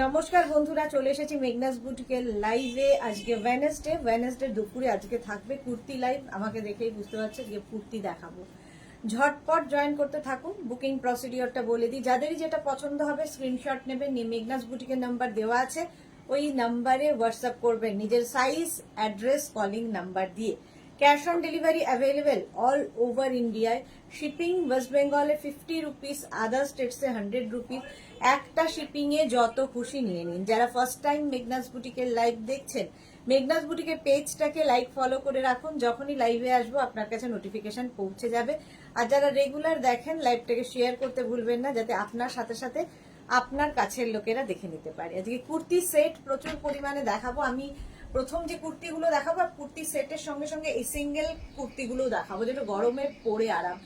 নমস্কার বন্ধুরা, চলে এসেছি মেঘনাস বুটিকের লাইভে। আজকে ওয়েনেসডে দুপুরে আজকে থাকবে কুর্তি লাইভ। আমাকে দেখেই বুঝতে পারছে যে কুর্তি দেখাবো। ঝটপট জয়েন করতে থাকুন। বুকিং প্রসিডিওরটা বলে দিই, যাদেরই যেটা পছন্দ হবে স্ক্রিনশট নেবেন, মেঘনাস বুটিকের নাম্বার দেওয়া আছে, ওই নাম্বারে হোয়াটসঅ্যাপ করবেন নিজের সাইজ, অ্যাড্রেস, কলিং নাম্বার দিয়ে। Cash on delivery available all over ইন্ডিয়ায়। শিপিং ওয়েস্ট বেঙ্গলে 50 রুপিস, আদার স্টেটসে 100 রুপিস। একটা শিপিং এ যত খুশি নিয়ে নিন। যারা ফার্স্ট টাইম মেঘনাস বুটিকের লাইভ দেখছেন, মেঘনাস বুটিকের পেজটাকে লাইক ফলো করে রাখুন। যখনই লাইভে আসবো আপনার কাছে নোটিফিকেশন পৌঁছে যাবে। আর যারা রেগুলার দেখেন, লাইভটাকে শেয়ার করতে ভুলবেন না, যাতে আপনার সাথে সাথে আপনার কাছের লোকেরা দেখে নিতে পারে। আজকে কুর্তি সেট প্রচুর পরিমাণে দেখাবো। আমি প্রথম যে কুর্তিগুলো দেখাবো, কুর্তি সেটের সঙ্গে সঙ্গে এই সিঙ্গেল কুর্তিগুলো দেখাবো, যেটা গরমের পরে আরাম।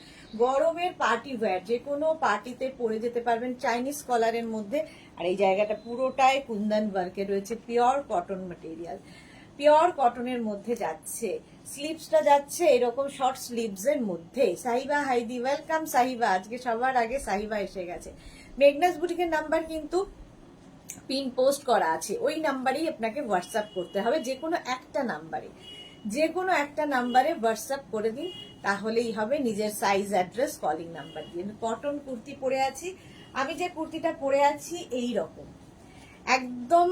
গরমের পার্টি ওয়্যার, যে কোনো পার্টিতে পরে যেতে পারবেন, চাইনিজ কলারের মধ্যে। আর এই জায়গাটা পুরোটাই কুন্দন ওয়ার্কে রয়েছে, পিওর কটন ম্যাটেরিয়াল, পিওর কটনের মধ্যে যাচ্ছে। স্লিভসটা যাচ্ছে এরকম শর্ট স্লিভস এর মধ্যে। সাহিবা হাইদি, ওয়েলকাম সাহিবা। আজকে সবার আগে সাহিবা এসে গেছে। মেঘনাস বুটিকের নাম্বার কিন্তু পিন পোস্ট করা আছে, ওই নাম্বারেই আপনাকে হোয়াটসঅ্যাপ করতে হবে। যে কোনো একটা নাম্বারে হোয়াটসঅ্যাপ করে দিন, তাহলেই হবে। নিজের সাইজ, অ্যাড্রেস, কলিং নাম্বার দিয়ে। কটন কুর্তি পরে আছি আমি। যে কুর্তিটা পরে আছি এই রকম, একদম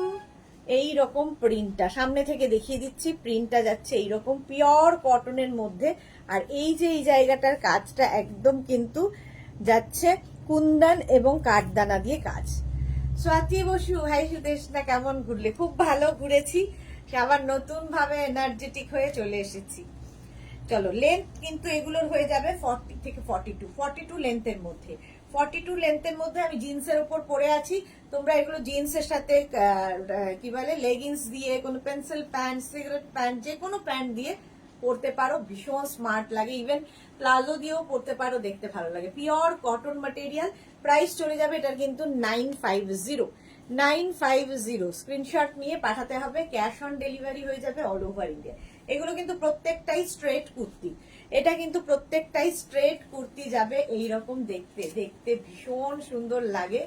এই রকম প্রিন্টটা সামনে থেকে দেখিয়ে দিচ্ছি। প্রিন্টটা যাচ্ছে এইরকম পিওর কটনের মধ্যে। আর এই যে এই জায়গাটার কাজটা একদম কিন্তু যাচ্ছে কুন্দন এবং কাঠদানা দিয়ে কাজ। স্বাতি বসু, হাই সুদেশনা, কেমন ঘুরলে? খুব ভালো ঘুরেছি, আবার নতুন ভাবে এনার্জেটিক হয়ে চলে এসেছি। চলো, লেন্থ কিন্তু এগুলোর হয়ে যাবে 40 থেকে 42 লেন্থের মধ্যে। 42 লেন্থের মধ্যে আমি জিন্সের উপর পরে আছি। তোমরা এগুলো জিন্সের সাথে কি বলে লেগিংস দিয়ে, কোনো পেন্সিল প্যান্ট, সিগারেট প্যান্ট, যে কোনো প্যান্ট দিয়ে পরতে পারো, ভীষণ স্মার্ট লাগে। ইভেন প্লাজো দিয়েও পরতে পারো, দেখতে ভালো লাগে। Pure cotton material. প্রাইস চলে যাবে এটার কিন্তু 950 স্ক্রিনশট নিয়ে পাঠাতে হবে। ক্যাশ অন ডেলিভারি হয়ে যাবে অল ওভার ইন্ডিয়া। এগুলো কিন্তু প্রত্যেকটাই স্ট্রেট কুর্তি। এটা কিন্তু প্রত্যেকটাই স্ট্রেট কুর্তি যাবে। এইরকম দেখতে দেখতে ভীষণ সুন্দর লাগে,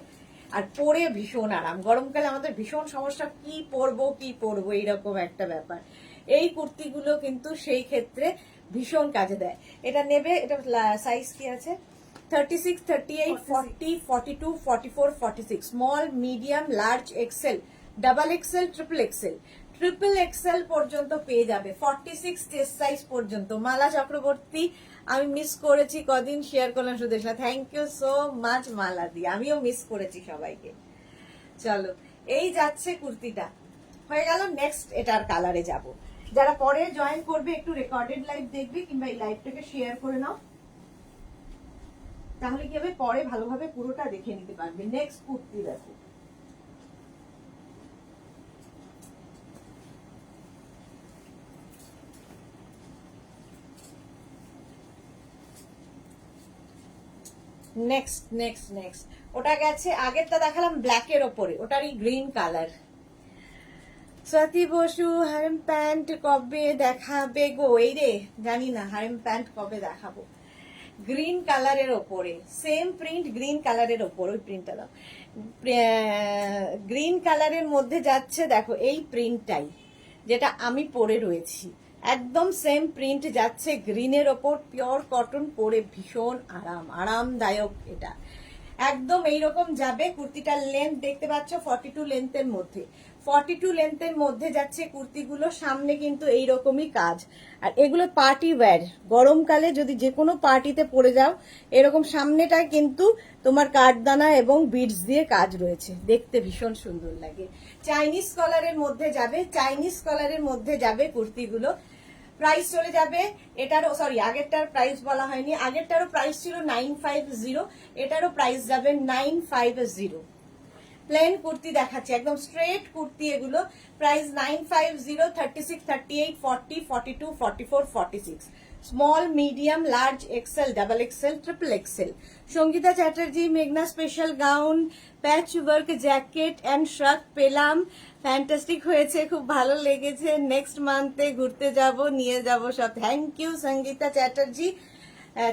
আর পরে ভীষণ আরাম। গরমকালে আমাদের ভীষণ সমস্যা, কি পরবো এইরকম একটা ব্যাপার। এই কুর্তিগুলো কিন্তু সেই ক্ষেত্রে ভীষণ কাজে দেয়। এটা নেবে। এটা সাইজ কি আছে? 36, 38, 40, 42, 44, 46, small, medium, large, XL, double XL, triple XL পর্যন্ত পেয়ে যাবে। 46 চেস্ট সাইজ পর্যন্ত। মালা চক্রবর্তী, আমি মিস করেছি, কদিন শেয়ার করলাম Sudeshna, thank you so much Mala দি, আমিও মিস করেছি সবাইকে। চলো, এই যাচ্ছে কুর্তিটা, হয়ে গেল। নেক্সট এটার কালারে যাব। যারা পরে জয়েন করবে একটু রেকর্ডেড লাইভ দেখবে, কিংবা এই লাইভটাকে শেয়ার করে নাও, তাহলে কি হবে, পরে ভালোভাবে পুরোটা দেখে নিতে পারবে। নেক্সট কুর্তি দেখো। নেক্সট ওটা গেছে, আগেরটা দেখালাম ব্ল্যাকের ওপরে, ওটারই green colour. Swati Basu, harem pant কবে দেখাবে গো? এই রে, জানি না হারেম প্যান্ট কবে দেখাবো। গ্রিন কালারের ওপরে সেম প্রিন্ট, গ্রিন কালারের ওপর, ওই প্রিন্টটা দাও। গ্রিন কালারের মধ্যে যাচ্ছে, দেখো এই প্রিন্টটাই যেটা আমি পরে রয়েছি, একদম সেম প্রিন্ট যাচ্ছে গ্রিনের ওপর। পিওর কটন, পরে ভীষণ আরামদায়ক। এটা একদম এইরকম যাবে। কুর্তিটার লেন্থ দেখতে পাচ্ছ 42 লেন্থের মধ্যে। 42 লেন্থের মধ্যে যাচ্ছে কুর্তিগুলো। সামনে কিন্তু এইরকমই কাজ। আর এগুলো পার্টি ওয়্যার, গরমকালে যদি যে কোনো পার্টিতে পরে যাও, এরকম সামনেটায় কিন্তু তোমার কাঠদানা এবং বিডস দিয়ে কাজ রয়েছে, দেখতে ভীষণ সুন্দর লাগে। চাইনিজ কলারের মধ্যে যাবে কুর্তিগুলো। প্রাইস চলে যাবে এটারও, সরি আগেরটার প্রাইস বলা হয়নি, আগেরটারও প্রাইস ছিল 950, এটারও প্রাইস যাবে 950। প্লেন কুর্তি দেখাচ্ছি, একদম স্ট্রেট কুর্তি এগুলো। Price 950, 36, 38, 40, 42, 44, 46, small, medium, large, XL, double XL, triple XL. Sangeeta Chatterjee, মেঘনা special gown, patch work jacket and shrug পেলাম, ফ্যান্টাস্টিক হয়েছে, খুব ভালো লেগেছে। নেক্সট মান্থে ঘুরতে যাব, নিয়ে যাব সব। Thank you Sangeeta Chatterjee.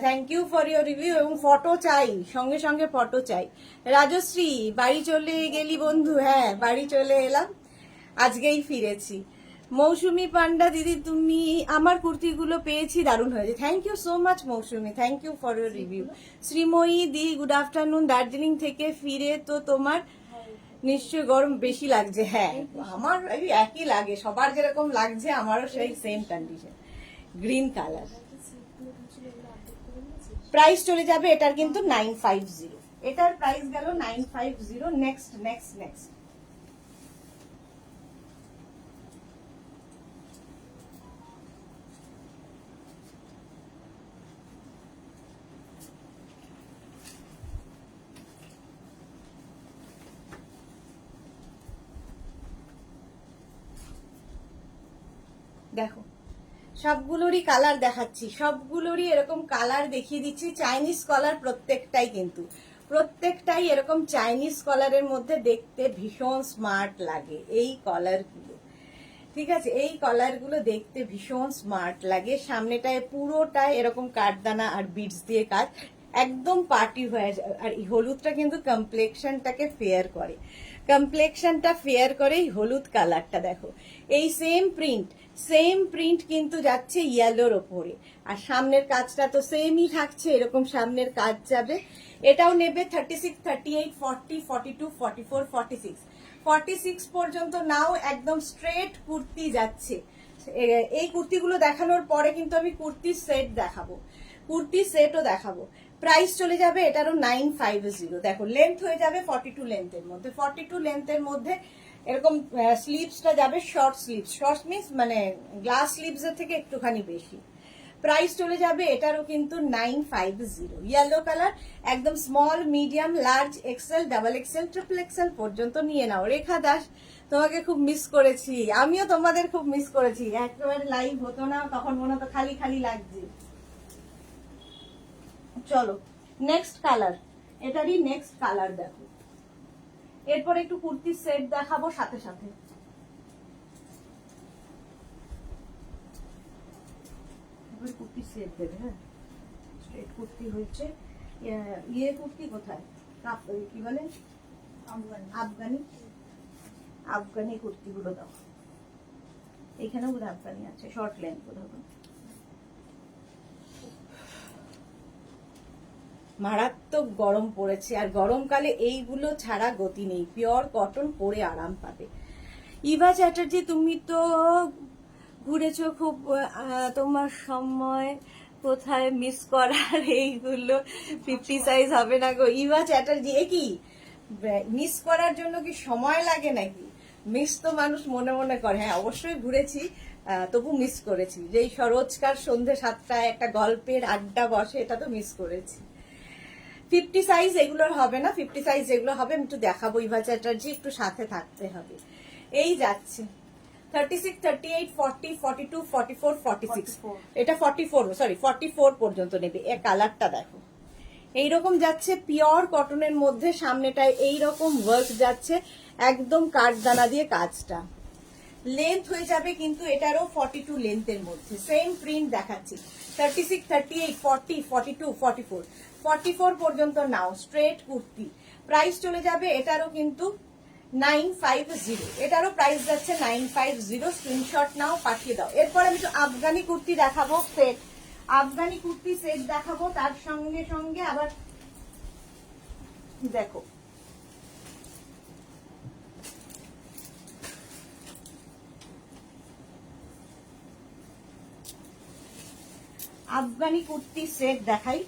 Thank you for your review, এবং ফটো চাই, সঙ্গে সঙ্গে ফটো চাই। রাজশ্রী, বাড়ি চলে গেলি বন্ধু? হ্যাঁ, বাড়ি চলে এলাম, আজকেই ফিরেছি। মৌসুমি পান্ডা দিদি, তুমি আমার কুর্তিগুলো পেয়েছি, দারুণ হয়েছে। Thank you so much Mousumi, thank you for your review. Srimoyee di, good afternoon. Darjeeling থেকে ফিরে তো তোমার নিশ্চয় গরম বেশি লাগছে? হ্যাঁ, আমার এই একই লাগে, সবার যেরকম লাগছে আমারও সেই same condition. Green colour. Price চলে যাবে এটার কিন্তু 950, এটার প্রাইস গেল 950। Next next next. দেখো, সবগুলোরই কালার দেখাচ্ছি, সবগুলোরই এরকম কালার দেখিয়ে দিচ্ছি। চাইনিজ কলার প্রত্যেকটাই, কিন্তু প্রত্যেকটাই এরকম চাইনিজ কলারের মধ্যে দেখতে ভীষণ স্মার্ট লাগে এই কলারগুলো। ঠিক আছে, এই কলারগুলো দেখতে ভীষণ স্মার্ট লাগে। সামনেটায় পুরোটাই এরকম কাঠদানা আর বিডস দিয়ে কাজ, একদম পার্টি হয়ে যায়। আর এই হলুদটা কিন্তু কমপ্লেক্সনটাকে ফেয়ার করে, কমপ্লেক্সনটা ফেয়ার করে এই হলুদ কালারটা। দেখো, এই সেম প্রিন্ট কিন্তু যাচ্ছে ইয়েলোর ওপরে, আর সামনের কাজটা তো সেমই থাকছে, এরকম সামনের কাজ যাবে। এটাও নেবে 36, 38, 40, 42, 44, 46, 46 পর্যন্ত নাও, একদম স্ট্রেট কুর্তি যাচ্ছে। এই কুর্তিগুলো দেখানোর পরে কিন্তু আমি কুর্তির সেট দেখাবো, কুর্তির সেটও দেখাবো। প্রাইস চলে যাবে এটারও 950। দেখো, লেন্থ হয়ে যাবে 42 লেন্থের মধ্যে, 42 লেন্থের মধ্যে এরকম স্লিভসটা যাবে শর্ট স্লিভস, শর্ট মিন্স মানে গ্লাস স্লিভস এর থেকে একটুখানি বেশি। প্রাইস চলে যাবে এটারও কিন্তু 950। ইয়েলো কালার, একদম small, medium, large, XL, double XL, triple XL পর্যন্ত নিয়ে নাও। রেখা দাস, তোমাকে খুব মিস করেছি, আমিও তোমাদের খুব মিস করেছি। একেবারে লাইভ হতো না তখন, মনে হতো খালি খালি লাগছে। চলো নেক্সট কালার, এটারই নেক্সট কালার দেখো। এরপর একটু কুর্তির সেট দেখাবো সাথে সাথে। কুর্তি সেট দেবে, হ্যাঁ, স্ট্রেট কুর্তি হচ্ছে। ইয়ে কুর্তি কোথায়, কি বলে, আফগানি, আফগানি কুর্তিগুলো দাও। এখানেও বোধ আফগানি আছে, শর্ট লেন্থ বোধ। মারাত্মক গরম পড়েছে, আর গরমকালে এইগুলো ছাড়া গতি নেই। পিওর কটন, পরে আরাম পাবে। ইভা চ্যাটার্জি, তুমি তো ঘুরেছো খুব, তোমার সময় কোথায় মিস করার, এইগুলো 50 সাইজ হবে না গো ইভা চ্যাটার্জি। এ কি মিস করার জন্য কি সময় লাগে নাকি? মিস তো মানুষ মনে মনে করে। হ্যাঁ, অবশ্যই ঘুরেছি, তবু মিস করেছি। যেই রোজকার সন্ধে 7টায় একটা গল্পের আড্ডা বসে, এটা তো মিস করেছি। 50 সাইজ এগুলোর হবে না, 50 সাইজ যেগুলো হবে আমি একটু দেখাবো। ইভা চ্যাটার্জি, একটু সাথে থাকতে হবে। এই যাচ্ছে 36, 38, 40, 42, 44, 46, এটা 44, সরি 44 পর্যন্ত নেবে। এ কালারটা দেখো, এইরকম যাচ্ছে পিওর কটনের মধ্যে। সামনেটায় এইরকম ওয়ার্ক যাচ্ছে, একদম কাঠদানা দিয়ে কাজটা। লেন্থ হয়ে যাবে কিন্তু এটারও 42 লেন্থের মধ্যে। সেম প্রিন্ট দেখাচ্ছি, 36, 38, 40, 42, 44, 44 পর্যন্ত নাও। স্ট্রেট কুর্তি। প্রাইস চলে যাবে এটারও কিন্তু 950, এটারও প্রাইস যাচ্ছে 950। স্ক্রিনশট নাও, পাঠিয়ে দাও। এরপর আমি তো আফগানি কুর্তি দেখাবো সেট, আফগানি কুর্তি সেট দেখাবো। তার সঙ্গে সঙ্গে আবার দেখো, আফগানি কুর্তি সেট দেখাই,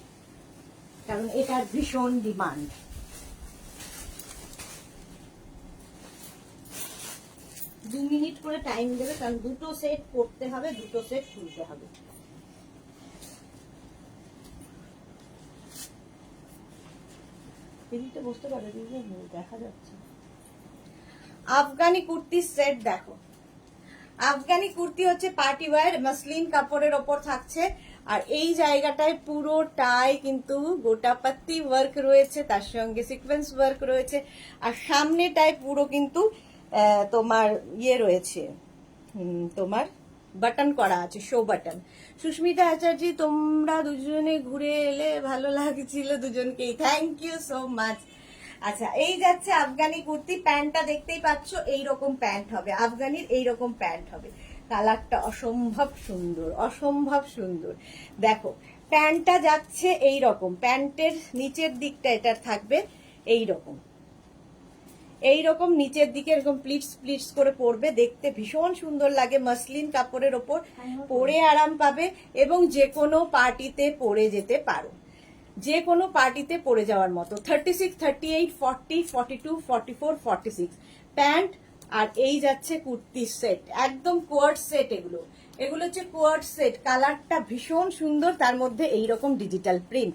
কারণ এটার ভীষণ ডিমান্ড। দু মিনিট করে টাইম দেবে, কারণ দুটো সেট করতে হবে, দুটো সেট খুলতে হবে। দিদিটা বসতে পারে, দেখা যাচ্ছে। আফগানি কুর্তি সেট দেখো, আফগানি কুর্তি হচ্ছে পার্টি ওয়্যার, মাসলিন কাপড়ের ওপর থাকছে। আর এই জায়গাটায় পুরোটাই কিন্তু গোটাপাত্তি ওয়ার্ক রয়েছে, তার সঙ্গে সিকোয়েন্স ওয়ার্ক রয়েছে। আর সামনেটায় পুরো কিন্তু তোমার ইয়ে রয়েছে, তোমার বাটন করা আছে, শো বাটন। সুস্মিতা আচার্য, তোমরা দুজনে ঘুরে এলে ভালো লাগছিল দুজনকেই, থ্যাংক ইউ সো মাচ। আচ্ছা, এই যাচ্ছে আফগানি কুর্তি। প্যান্টটা দেখতেই পাচ্ছ, এইরকম প্যান্ট হবে, আফগানির এইরকম প্যান্ট হবে। কালারটা অসম্ভব সুন্দর, অসম্ভব সুন্দর। দেখো প্যান্টটা যাচ্ছে এইরকম, প্যান্টের নিচের দিকটা এটার থাকবে এইরকম, এইরকম নিচের দিকে এরকম প্লিটস প্লিটস করে পরবে, দেখতে ভীষণ সুন্দর লাগে। মাসলিন কাপড়ের ওপর পরে আরাম পাবে এবং যে কোনো পার্টিতে পরে যেতে পারো, যে কোনো পার্টিতে পরে যাওয়ার মতো। 36, 38, 40, 42, 44, 46 প্যান্ট। আর এই যাচ্ছে কুর্তি সেট, একদম কোয়ার্ড সেট। এগুলো এগুলো হচ্ছে কোয়ার্ড সেট। কালারটা ভীষণ সুন্দর, তার মধ্যে এইরকম ডিজিটাল প্রিন্ট,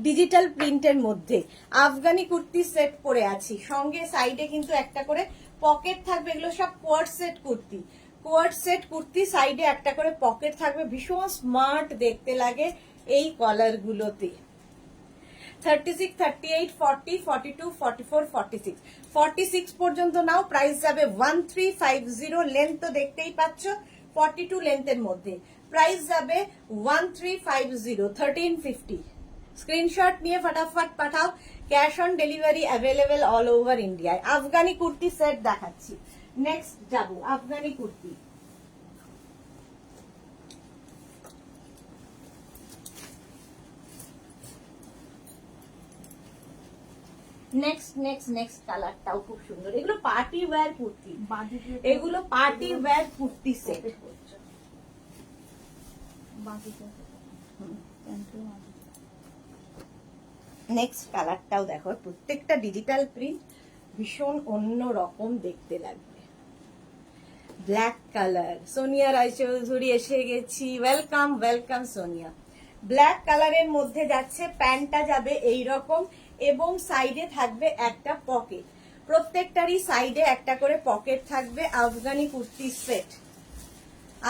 ডিজিটাল প্রিন্টের মধ্যে আফগানি কুর্তি সেট পরে আছি। সঙ্গে সাইডে কিন্তু একটা করে পকেট থাকবে। এগুলো সব কোয়ার্ড সেট কুর্তি, কোয়ার্ড সেট কুর্তি, সাইডে একটা করে পকেট থাকবে। ভীষণ স্মার্ট দেখতে লাগে এই কলার গুলোতে। 36, 38, 40, 42, 44, 46 46 পর্যন্ত নাও। প্রাইস যাবে 1350। লেন্থ তো দেখতেই পাচ্ছ 42 লেন্থের মধ্যে। প্রাইস যাবে 1350, 1350। স্ক্রিনশট নিয়ে ফটাফট পাঠাও। Cash on delivery available all over ইন্ডিয়ায়। আফগানি কুর্তি সেট দেখাচ্ছি। নেক্সট যাবো Afghani kurti. Next next next কালারটাও খুব সুন্দর। এগুলো পার্টি ওয়্যার কুর্তি, এগুলো party wear kurti set. Next কালারটাও দেখো, প্রত্যেকটা ডিজিটাল প্রিন্ট, ভীষণ অন্য রকম দেখতে লাগবে। ব্ল্যাক কালার, সোনিয়া রায়চৌধুরী এসে গেছি, ওয়েলকাম ওয়েলকাম সোনিয়া। ব্ল্যাক কালারের মধ্যে যাচ্ছে, প্যান্টটা যাবে এইরকম এবং সাইডে থাকবে একটা পকেট। প্রত্যেকটারই সাইডে একটা করে পকেট থাকবে। আফগানি কুর্তি সেট,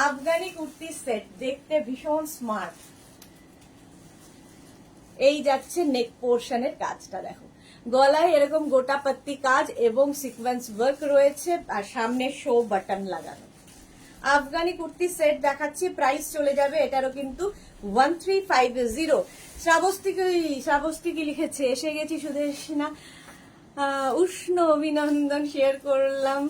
আফগানি কুর্তি সেট দেখতে ভীষণ স্মার্ট। এই যাচ্ছে নেক পোর্শনের কাজটা দেখো, গলায় এরকম গোটা পাত্তি কাজ এবং সিকোয়েন্স ওয়ার্ক রয়েছে, আর সামনে শো বাটন লাগানো। আফগানি কুর্তি সেট দেখাচ্ছি। প্রাইস চলে যাবে এটারও কিন্তু 1350। শ্রাবস্তি কি লিখেছে, এসে গেছি সুদেশনা, উষ্ণ অভিনন্দন শেয়ার করলাম,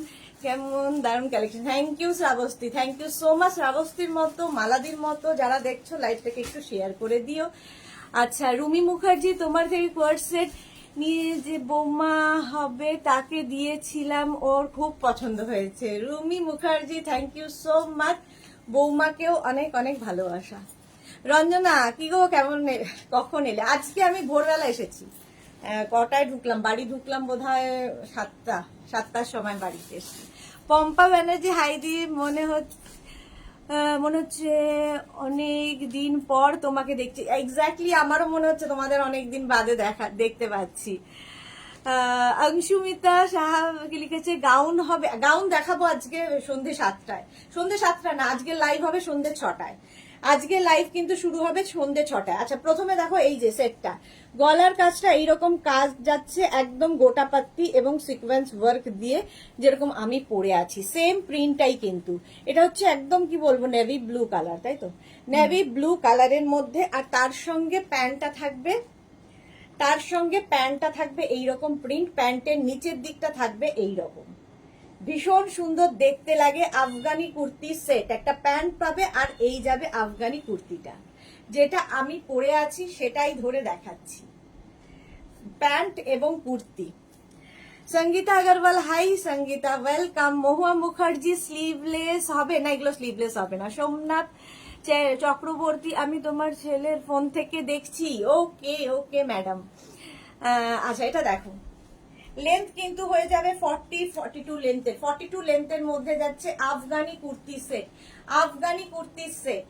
কেমন দারুণ collection. Thank you Shrabasti, thank you so much. শ্রাবস্তির মতো মালাদির মতো যারা দেখছো লাইভটাকে একটু শেয়ার করে দিও। আচ্ছা, রুমি মুখার্জি, তোমার থেকে কোয়ার্ড সেট নিয়ে যে বৌমা হবে তাকে দিয়েছিলাম, ওর খুব পছন্দ হয়েছে। Rumi Mukherjee, thank you so much. বৌমাকেও অনেক অনেক ভালোবাসা। রঞ্জনা, কি গো, কেমন, কখন এলে? আজকে আমি ভোরবেলা এসেছি। কটায় ঢুকলাম, বাড়ি ঢুকলাম বোধহয় 7টার সময় বাড়িতে এসেছি। পম্পা ব্যানার্জি, হাই দি, মনে হচ্ছে অনেক দিন পর তোমাকে দেখছি। এক্স্যাক্টলি আমারও মনে হচ্ছে তোমাদের অনেক দিন বাদে দেখতে পাচ্ছি। অংশুমিতা সাহা কি লিখেছে, গাউন হবে, গাউন দেখাবো আজকে সন্ধ্যে 7টায়। সন্ধ্যে 7টা না, আজকে লাইভ হবে সন্ধ্যে 6টায়। আজকে লাইভ কিন্তু শুরু হবে সন্ধ্যে 6টায়। আচ্ছা, প্রথমে দেখো এই যে সেটটা, গলার কাজটা এইরকম কাজ যাচ্ছে, একদম গোটা পাত্তি এবং সিকোয়েন্স ওয়ার্ক দিয়ে, যেরকম আমি পরে আছি সেম প্রিন্টটাই কিন্তু। এটা হচ্ছে একদম কি বলবো, নেভি ব্লু কালার, তাই তো, নেভি ব্লু কালারের মধ্যে। আর তার সঙ্গে প্যান্টটা থাকবে, তার সঙ্গে প্যান্টটা থাকবে এইরকম প্রিন্ট, প্যান্টের নিচের দিকটা থাকবে এইরকম, ভীষণ সুন্দর দেখতে লাগে। আফগানি কুর্তি সেট, একটা প্যান্ট পাবে আর এই যাবে আফগানি কুর্তিটা, যেটা আমি পরে আছি সেটাই ধরে দেখাচ্ছি, প্যান্ট এবং kurti. Sangeeta Agarwal, hi Sangeeta, welcome. Mahua Mukherjee, sleeveless হবে না, এগুলো স্লিভলেস হবে না। সোমনাথ চক্রবর্তী, আমি তোমার ছেলের ফোন থেকে দেখছি। ওকে ওকে ম্যাডাম। আচ্ছা, এটা দেখো, লেন্থ কিন্তু হয়ে যাবে 40, 42 লেন্থের। 42 লেন্থের মধ্যে যাচ্ছে আফগানি কুর্তি সেট, আফগানি কুর্তি সেট।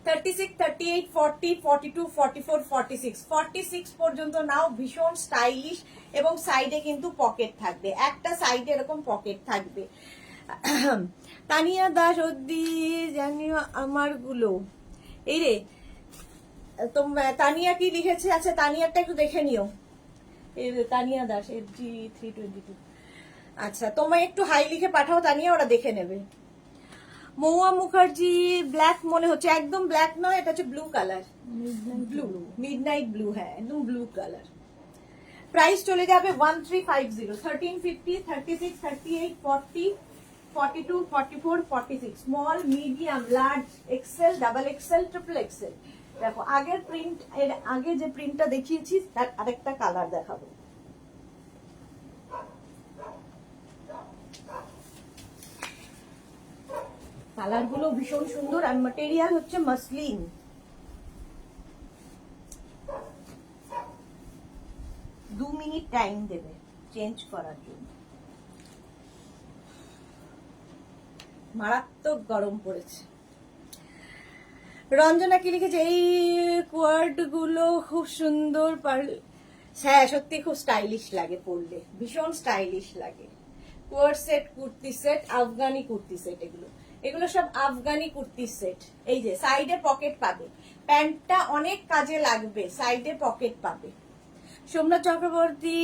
36, 38, 40, 42, 44, 46 46 পর্যন্ত নাও। ভীষণ স্টাইলিশ এবং সাইডে কিন্তু পকেট থাকবে, একটা সাইডে এরকম পকেট থাকবে। তানিয়া দাস, অদ্দি জানিও আমার গুলো, এই রে তানিয়া কি লিখেছে? আচ্ছা, তানিয়ারটা একটু দেখে নিও। তানিয়া দাস, FG322। আচ্ছা, তোমায় একটু হাই লিখে পাঠাও তানিয়া, ওরা দেখে নেবে। মহুয়া মুখার্জি ব্ল্যাক মনে হচ্ছে, একদম ব্ল্যাক নয়, এটা হচ্ছে blue colour, blue midnight blue, হ্যাঁ একদম ব্লু কালার। প্রাইস চলে যাবে 1350, 1350, 36, 38, 40, 42, 44, 46, small, medium, large, XL, double XL, triple XL. দেখো আগের প্রিন্ট, এর আগে যে প্রিন্টটা দেখিয়েছি তার আরেকটা কালার দেখাবো। কালার গুলো ভীষণ সুন্দর, আর ম্যাটেরিয়াল হচ্ছে মাসলিন। দু মিনিট টাইম দেবে চেঞ্জ করার জন্য। মারাত্মক গরম পড়েছে। রঞ্জনা কি লিখেছে, এই কোয়ার্ড গুলো খুব সুন্দর, হ্যাঁ সত্যি খুব স্টাইলিশ লাগে পরলে, ভীষণ স্টাইলিশ লাগে। Coord set, kurti set, Afghani kurti set, এগুলো এগুলো সব আফগানি কুর্তি সেট। এই যে সাইডে পকেট পাবে, প্যান্টটা অনেক কাজে লাগবে, সাইডে পকেট পাবে। সোমনাথ চক্রবর্তী,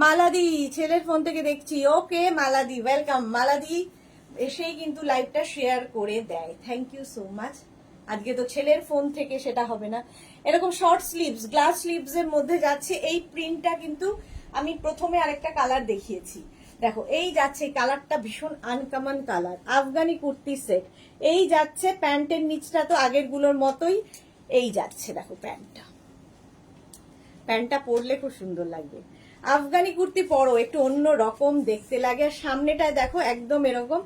মালাদি ছেলের ফোন থেকে দেখছি, ওকে মালাদি ওয়েলকাম। মালাদি এসেই কিন্তু লাইভটা শেয়ার করে দেয়, থ্যাংক ইউ সো মাচ। আজকে তো ছেলের ফোন থেকে সেটা হবে না। এরকম শর্ট স্লিভস, গ্লাস স্লিভস এর মধ্যে যাচ্ছে এই প্রিন্টটা, কিন্তু আমি প্রথমে আরেকটা কালার দেখিয়েছি, দেখো এই যাচ্ছে কালারটা, ভীষণ uncommon colour, Afghani kurti set. এই যাচ্ছে প্যান্টের নিচটা তো আগের গুলোর মতোই এই যাচ্ছে, দেখো প্যান্টটা, প্যান্টটা পরলে খুব সুন্দর লাগবে। আফগানি কুর্তি পরো, একটু অন্য রকম দেখতে লাগে। আর সামনেটায় দেখো একদম এরকম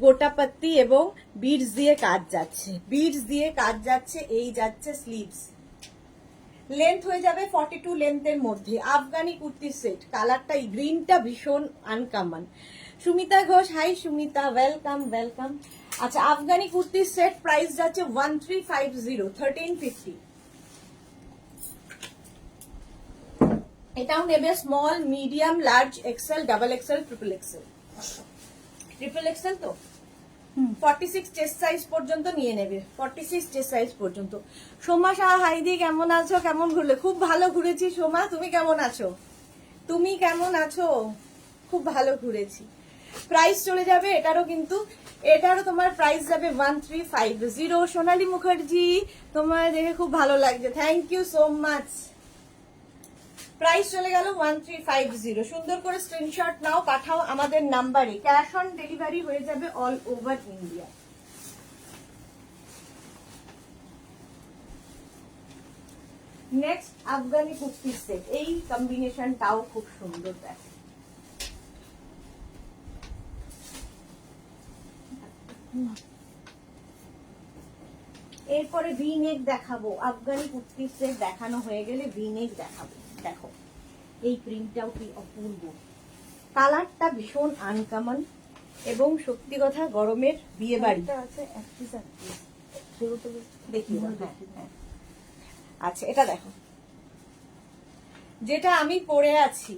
গোটাপাত্তি এবং বিডস দিয়ে কাজ যাচ্ছে, বিডস দিয়ে কাজ যাচ্ছে। এই যাচ্ছে স্লিভস, লেন্থ হয়ে যাবে 42 লেন্থের মধ্যে। আফগানি কুর্তি সেট, কালারটা এই গ্রিনটা ভীষণ uncommon. Sumita Ghosh, hi Sumita, welcome welcome. আচ্ছা আফগানি কুর্তি সেট প্রাইস যাচ্ছে 1350, 1350। এটাও নেবে small, medium, large, XL, double XL, triple XL. Triple XL তো 46 চেস্ট সাইজ পর্যন্ত নিয়ে নেবে, 46 চেস্ট সাইজ পর্যন্ত। সোমা শাহ, হাইদি কেমন আছো, কেমন ঘুরলে? খুব ভালো ঘুরেছি সোমা, তুমি কেমন আছো? তুমি কেমন আছো? খুব ভালো ঘুরেছি। প্রাইস চলে যাবে এটারও, কিন্তু এটারও তোমার প্রাইস যাবে 1350। সোনালী মুখার্জি, তোমার দেখে খুব ভালো লাগছে, thank you so much. Price চলে গেল 1350। সুন্দর করে স্ক্রিনশট নাও, পাঠাও আমাদের নাম্বারে, ক্যাশ অন ডেলিভারি হয়ে যাবে all over India. Next Afghani kurti set, এই কম্বিনেশনটাও খুব সুন্দর দেখো। এরপরে ভি নেক দেখাবো, আফগানি কুর্তি সেট দেখানো হয়ে গেলে ভি নেক দেখাবো। দেখো এই প্রিন্টটাও কি অপূর্ব, কালারটা ভীষণ আনকমন, এবং সত্যি কথা গরমের বিয়ে বাড়ি আছে। দেখি আচ্ছা এটা দেখো, যেটা আমি পরে আছি,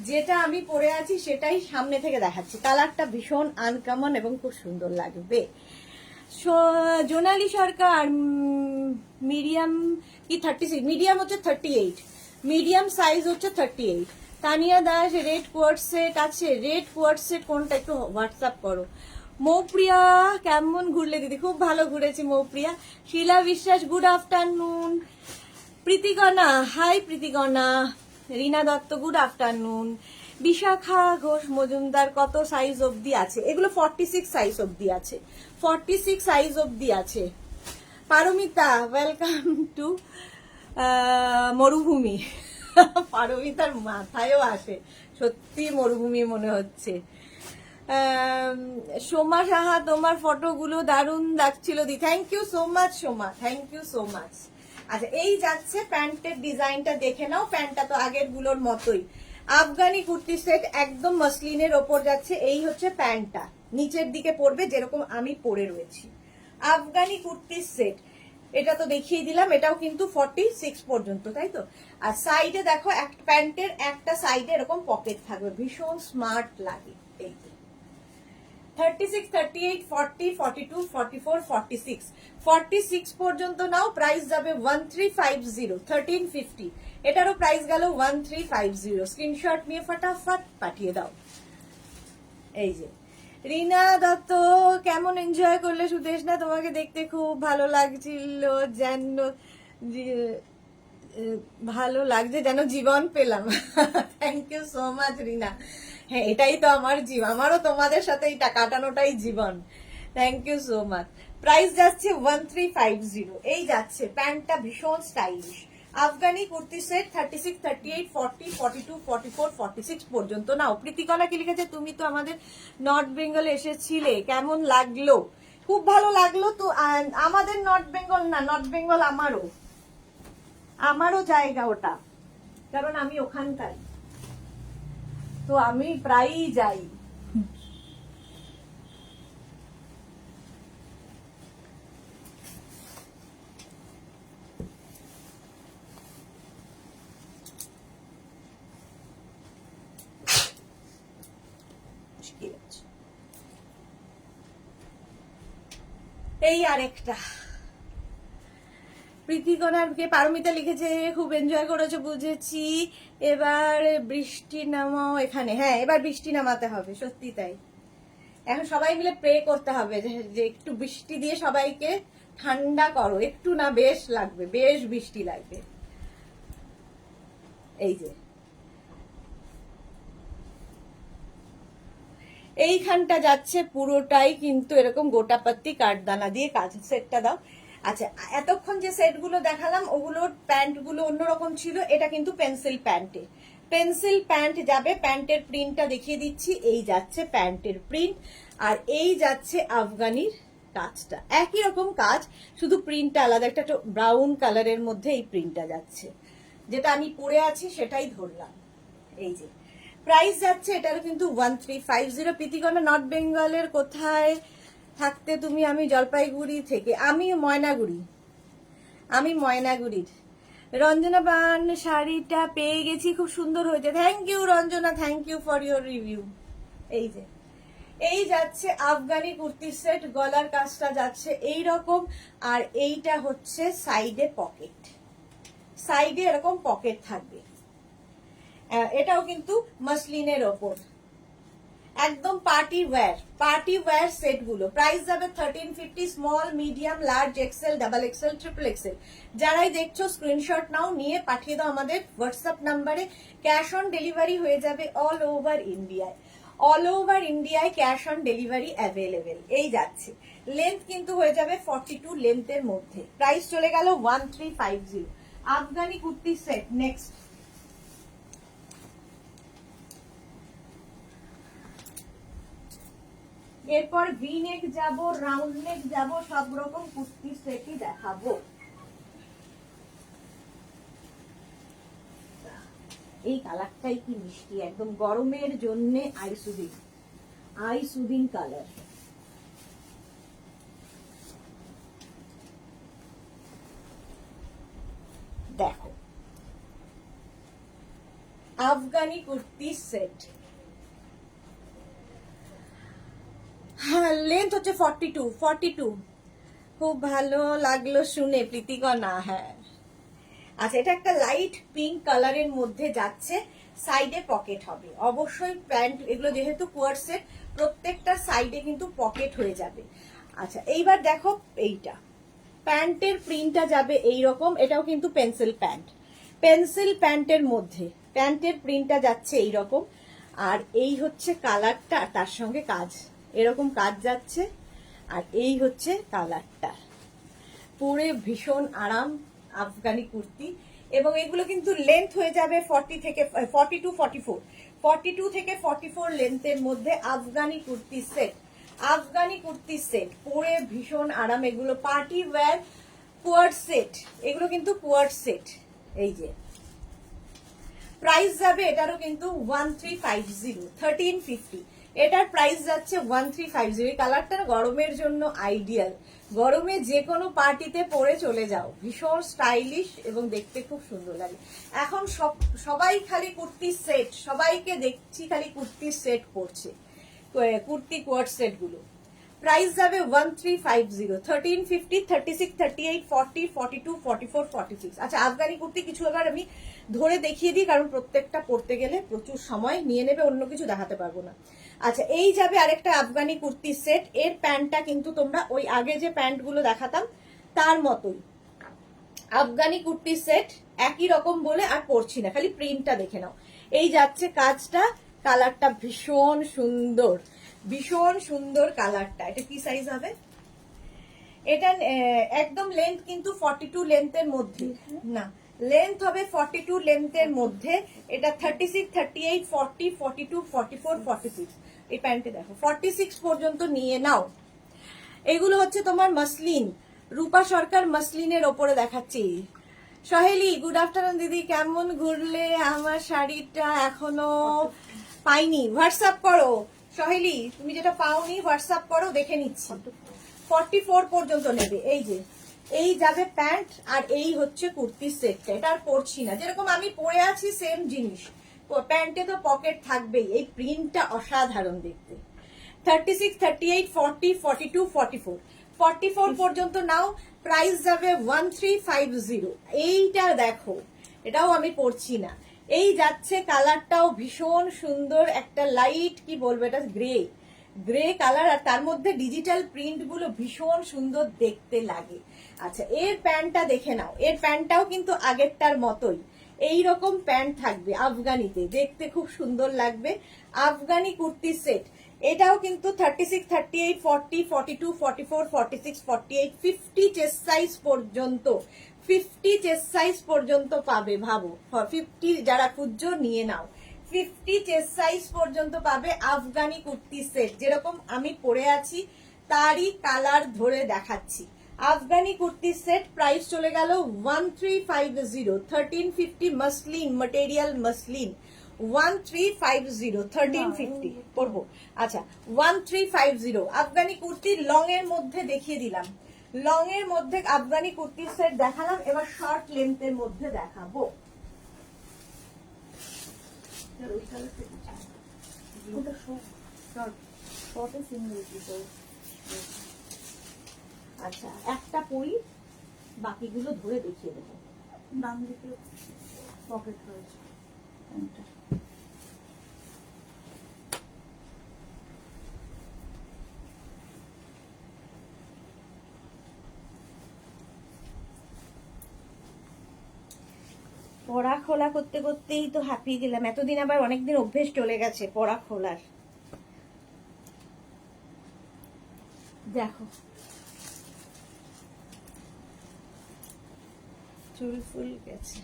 যেটা আমি পরে আছি সেটাই সামনে থেকে দেখাচ্ছি। কালারটা ভীষণ আনকমন এবং খুব সুন্দর লাগবে। জোনালি সরকার, মিডিয়াম কি 36, মিডিয়াম হচ্ছে 38, মিডিয়াম সাইজ হচ্ছে 38। তানিয়া দাস, রেড কোয়ার্ড সেট আছে, রেড কোয়ার্ড সেট কোনটা একটু হোয়াটসঅ্যাপ করো। মৌপ্রিয়া কেমন ঘুরলে দিদি? খুব ভালো ঘুরেছি Moupriya. Shila Biswas, good afternoon. Pritigana, hi Pritigana. Rina Dutta, good afternoon. Bishakha Ghosh Majumdar, কত সাইজ অবধি আছে? এগুলো 46 সাইজ অবধি আছে, 46 সাইজ অবধি আছে। পারমিতা, ওয়েলকাম টু মরুভূমি। পারমিতার মাথায়ও আসে, সত্যি মরুভূমি মনে হচ্ছে। সোমা সাহা, তোমার ফটোগুলো দারুণ লাগছিল দি, thank you so much Soma, thank you so much. আচ্ছা এই যাচ্ছে প্যান্টের ডিজাইনটা দেখে নাও, প্যান্টটা তো আগের গুলোর মতোই, আফগানি কুর্তি সেট, একদম মসলিনের ওপর যাচ্ছে। এই হচ্ছে প্যান্টটা, নিচের দিকে পড়বে যেরকম আমি পরে রয়েছি। আফগানি কুর্তি সেট, এটা তো দেখিয়ে দিলাম, এটাও কিন্তু 46 পর্যন্ত, তাই তো। আর সাইডে দেখো প্যান্টের একটা সাইডে এরকম পকেট থাকবে, ভীষণ স্মার্ট লাগে। এই 36, 38, 40, 42, 44, 46, 46 পর্যন্ত নাও। প্রাইস যাবে 1350, 1350। এটারও প্রাইস গেল 1350। স্ক্রিনশট নিয়ে ফটাফট পাঠিয়ে দাও। এই যে রিনা দত্ত কেমন এনজয় করলে সুদেশ না? তোমাকে দেখতে খুব ভালো লাগছিল, যেন ভালো লাগছে, যেন জীবন পেলাম। Thank you so much Rina. হ্যাঁ, এটাই তো আমার জীবন, আমারও তোমাদের সাথে এটা কাটানোটাই জীবন। Thank you so much. Price যাচ্ছে 1350। এই যাচ্ছে, প্যান্টটা ভীষণ স্টাইলিশ। আফগানি কুর্তি সেট 36, 38, 40, 42, 44, 46 পর্যন্ত। নাও, প্রীতিকলা কি লিখেছে, তুমি তো আমাদের নর্থ বেঙ্গলে এসেছিলে, কেমন লাগলো? খুব ভালো লাগলো তো। আমাদের নর্থ বেঙ্গল না, নর্থ বেঙ্গল আমারও জায়গা ওটা, কারণ আমি ওখানকার, তো আমি প্রায়ই যাই। এই আরেকটা প্রীতিকণাকে পারমিতা লিখেছে, খুব এনজয় করেছো বুঝেছি, এবার বৃষ্টি নামাও এখানে। হ্যাঁ, এবার বৃষ্টি নামাতে হবে, সত্যি তাই। এখন সবাই মিলে প্রে করতে হবে যে একটু বৃষ্টি দিয়ে সবাইকে ঠান্ডা করো, একটু না বেশ লাগবে, বেশ বৃষ্টি লাগবে। এই যে এইখানটা যাচ্ছে পুরোটাই কিন্তু এরকম গোটাপাত্তি কাঠদানা দিয়ে কাজ। সেটটা দাও। আচ্ছা, এতক্ষণ যে সেটগুলো দেখালাম ওগুলোর প্যান্টগুলো অন্যরকম ছিল, এটা কিন্তু পেন্সিল প্যান্টে। পেন্সিল প্যান্ট যাবে, প্যান্টের প্রিন্টটা দেখিয়ে দিচ্ছি। এই যাচ্ছে প্যান্টের প্রিন্ট, আর এই যাচ্ছে আফগানির কাজটা, একই রকম কাজ, শুধু প্রিন্টটা আলাদা। একটা ব্রাউন কালারের মধ্যে এই প্রিন্টটা যাচ্ছে, যেটা আমি পরে আছি সেটাই ধরলাম। এই যে প্রাইস যাচ্ছে এটারও কিন্তু 1350। প্রীতিকণা নর্থ বেঙ্গলের কোথায় থাকতে তুমি? আমি জলপাইগুড়ি থেকে। আমি ময়নাগুড়ির। রঞ্জনা বান, শাড়িটা পেয়ে গেছি, খুব সুন্দর হয়েছে। Thank you Ranjana, thank you for your review. এই যে এই যাচ্ছে আফগানি কুর্তি সেট, গলার কাজটা যাচ্ছে এই রকম, আর এইটা হচ্ছে সাইডে পকেট, সাইডে এরকম পকেট থাকবে। এটাও কিন্তু মাসলিনের ওপর, একদম পার্টি ওয়্যার সেট গুলো। প্রাইস যাবে 1350। Small, medium, large, XL, double XL, triple XL. যারাই দেখছো স্ক্রিনশট নাও, নিয়ে পাঠিয়ে দাও আমাদের হোয়াটসঅ্যাপ নাম্বারে। ক্যাশ অন ডেলিভারি হয়ে যাবে অল ওভার ইন্ডিয়ায় ক্যাশ অন ডেলিভারি অ্যাভেলেবেল। এই যাচ্ছে, লেন্থ কিন্তু হয়ে যাবে 42 লেন্থের মধ্যে। প্রাইস চলে গেল 1350। আফগানি কুর্তি সেট। নেক্সট, এরপর ভি নেক যাব, রাউন্ড নেক যাব, সব রকম কুর্তি সেটই দেখাবো। এই কালারটাই কি মিষ্টি, একদম গরমের জন্য আইসুদিং কালার। দেখো, আফগানি কুর্তি সেট, হ্যাঁ, লেন্থ হচ্ছে 42। খুব ভালো লাগলো শুনে প্রীতিকণা। হ্যাঁ, আচ্ছা, এটা একটা লাইট পিঙ্ক কালারের মধ্যে যাচ্ছে, সাইডে পকেট হবে অবশ্যই। প্যান্ট এগুলো যেহেতু কোয়ার সেট, প্রত্যেকটা সাইডে কিন্তু পকেট হয়ে যাবে। আচ্ছা, এইবার দেখো, এইটা প্যান্টের প্রিন্টটা যাবে এইরকম, এটাও কিন্তু পেন্সিল প্যান্টের মধ্যে প্যান্টের প্রিন্টটা যাচ্ছে এইরকম, আর এই হচ্ছে কালারটা, তার সঙ্গে কাজ, এরকম কাজ যাচ্ছে, আর এই হচ্ছে কালারটা। পরে ভীষণ আরাম আফগানি কুর্তি। এবং এগুলো কিন্তু লেন্থ হয়ে যাবে 42 থেকে 44 লেন্থের মধ্যে। আফগানি কুর্তি সেট পরে ভীষণ আরাম। এগুলো পার্টি ওয়্যার কোয়ার্ড সেট, এগুলো কিন্তু কোয়ার্ড সেট। এই যে প্রাইস যাবে এটারও কিন্তু 1350। এটার প্রাইস যাচ্ছে 1350। এই কালারটা গরমের জন্য আইডিয়াল, গরমে যে কোনো পার্টিতে পরে চলে যাও, ভীষণ স্টাইলিশ এবং দেখতে খুব সুন্দর লাগে। এখন সবাই খালি কুর্তির সেট, সবাইকে দেখছি খালি কুর্তির সেট পরছে, কুর্তি কোয়ার্ড সেট গুলো। প্রাইস যাবে 1350, 1350, 36, 38, 40, 42, 44, 46। আচ্ছা আফগানি কুর্তি কিছু এবার আমি ধরে দেখিয়ে দিই, কারণ প্রত্যেকটা পড়তে গেলে প্রচুর সময় নিয়ে নেবে, অন্য কিছু দেখাতে পারবো না। আচ্ছা এই যাবে আরেকটা আফগানি কুর্তি সেট। এর প্যান্টটা কিন্তু তোমরা ওই আগে যে প্যান্টগুলো দেখাতাম তার মতোই, আফগানি কুর্তি সেট একই রকম বলে আর পরছি না, খালি প্রিন্টটা দেখে নাও। এই যাচ্ছে কাজটা, কালারটা ভীষণ সুন্দর, ভীষণ সুন্দর কালারটা। এটা কি সাইজ হবে? এটা একদম লেন্থ কিন্তু 42 লেন্থের মধ্যে না, লেন্থ হবে 42 লেন্থের মধ্যে। এটা 36, 38, 40, 42, 44, 46। এই প্যান্টে দেখো 46 পর্যন্ত নিয়ে নাও। এগুলো হচ্ছে তোমার মাসলিন, রূপা সরকার মাসলিনের ওপরে দেখাচ্ছি। সহেলি গুড আফটারনুন দিদি, কেমন ঘুরলে? আমার শাড়িটা এখনো পাইনি, হোয়াটসঅ্যাপ করো। সহেলি তুমি যেটা পাওনি হোয়াটসঅ্যাপ করো, দেখে নিচ্ছি। 44 পর্যন্ত নেবে। এই যে এই যাবে প্যান্ট, আর এই হচ্ছে কুর্তির সেটটা। এটা আর পরছি না, যেরকম আমি পরে আছি সেম জিনিস। প্যান্টে তো পকেট থাকবেই, এই প্রিন্টটা অসাধারণ দেখতে। 36, 38, 40, 42, 44, 44 পর্যন্ত নাও। প্রাইস যাবে 1350। এইটা দেখো, এটাও আমি পরছি না। এই যাচ্ছে কালারটাও ভীষণ সুন্দর, একটা লাইট কি বলবো, এটা গ্রে, গ্রে কালার, আর তার মধ্যে ডিজিটাল প্রিন্ট গুলো ভীষণ সুন্দর দেখতে লাগে। আচ্ছা এর প্যান্টটা দেখে নাও, এর প্যান্টটাও কিন্তু আগেরটার মতোই এইরকম প্যান্ট থাকবে, আফগানিতে দেখতে খুব সুন্দর লাগবে। আফগানি কুর্তি সেট, এটাও কিন্তু 36, 38, 40, 42, 44, 46, 48, 50 চেস্ট সাইজ পর্যন্ত, 50 চেস্ট সাইজ পর্যন্ত পাবে। ভাবো 50 যারা খুঁজছো নিয়ে নাও, 50 চেস্ট সাইজ পর্যন্ত পাবে আফগানি কুর্তি সেট। যেরকম আমি পরে আছি তারই কালার ধরে দেখাচ্ছি। আফগানি কুর্তি সেট প্রাইস চলে গেল 1350, 1350 মাসলিন মেটেরিয়াল, মাসলিন 1350, 1350 পড়বো। আচ্ছা 1350 আফগানি কুর্তি লং এর মধ্যে দেখিয়ে দিলাম, লং এর মধ্যে আফগানি কুর্তি সেট দেখালাম। এবার শর্ট লেন্থের মধ্যে দেখাবো। আচ্ছা একটা পরি, বাকিগুলো ধরে দেখিয়ে দেবো। ডান দিকে পকেট রয়েছে। পড়া খোলা করতে করতেই তো হাঁপিয়ে গেলাম, এতদিন আবার অনেকদিন অভ্যেস চলে গেছে পড়া খোলার। দেখো চুল ফুল গেছে।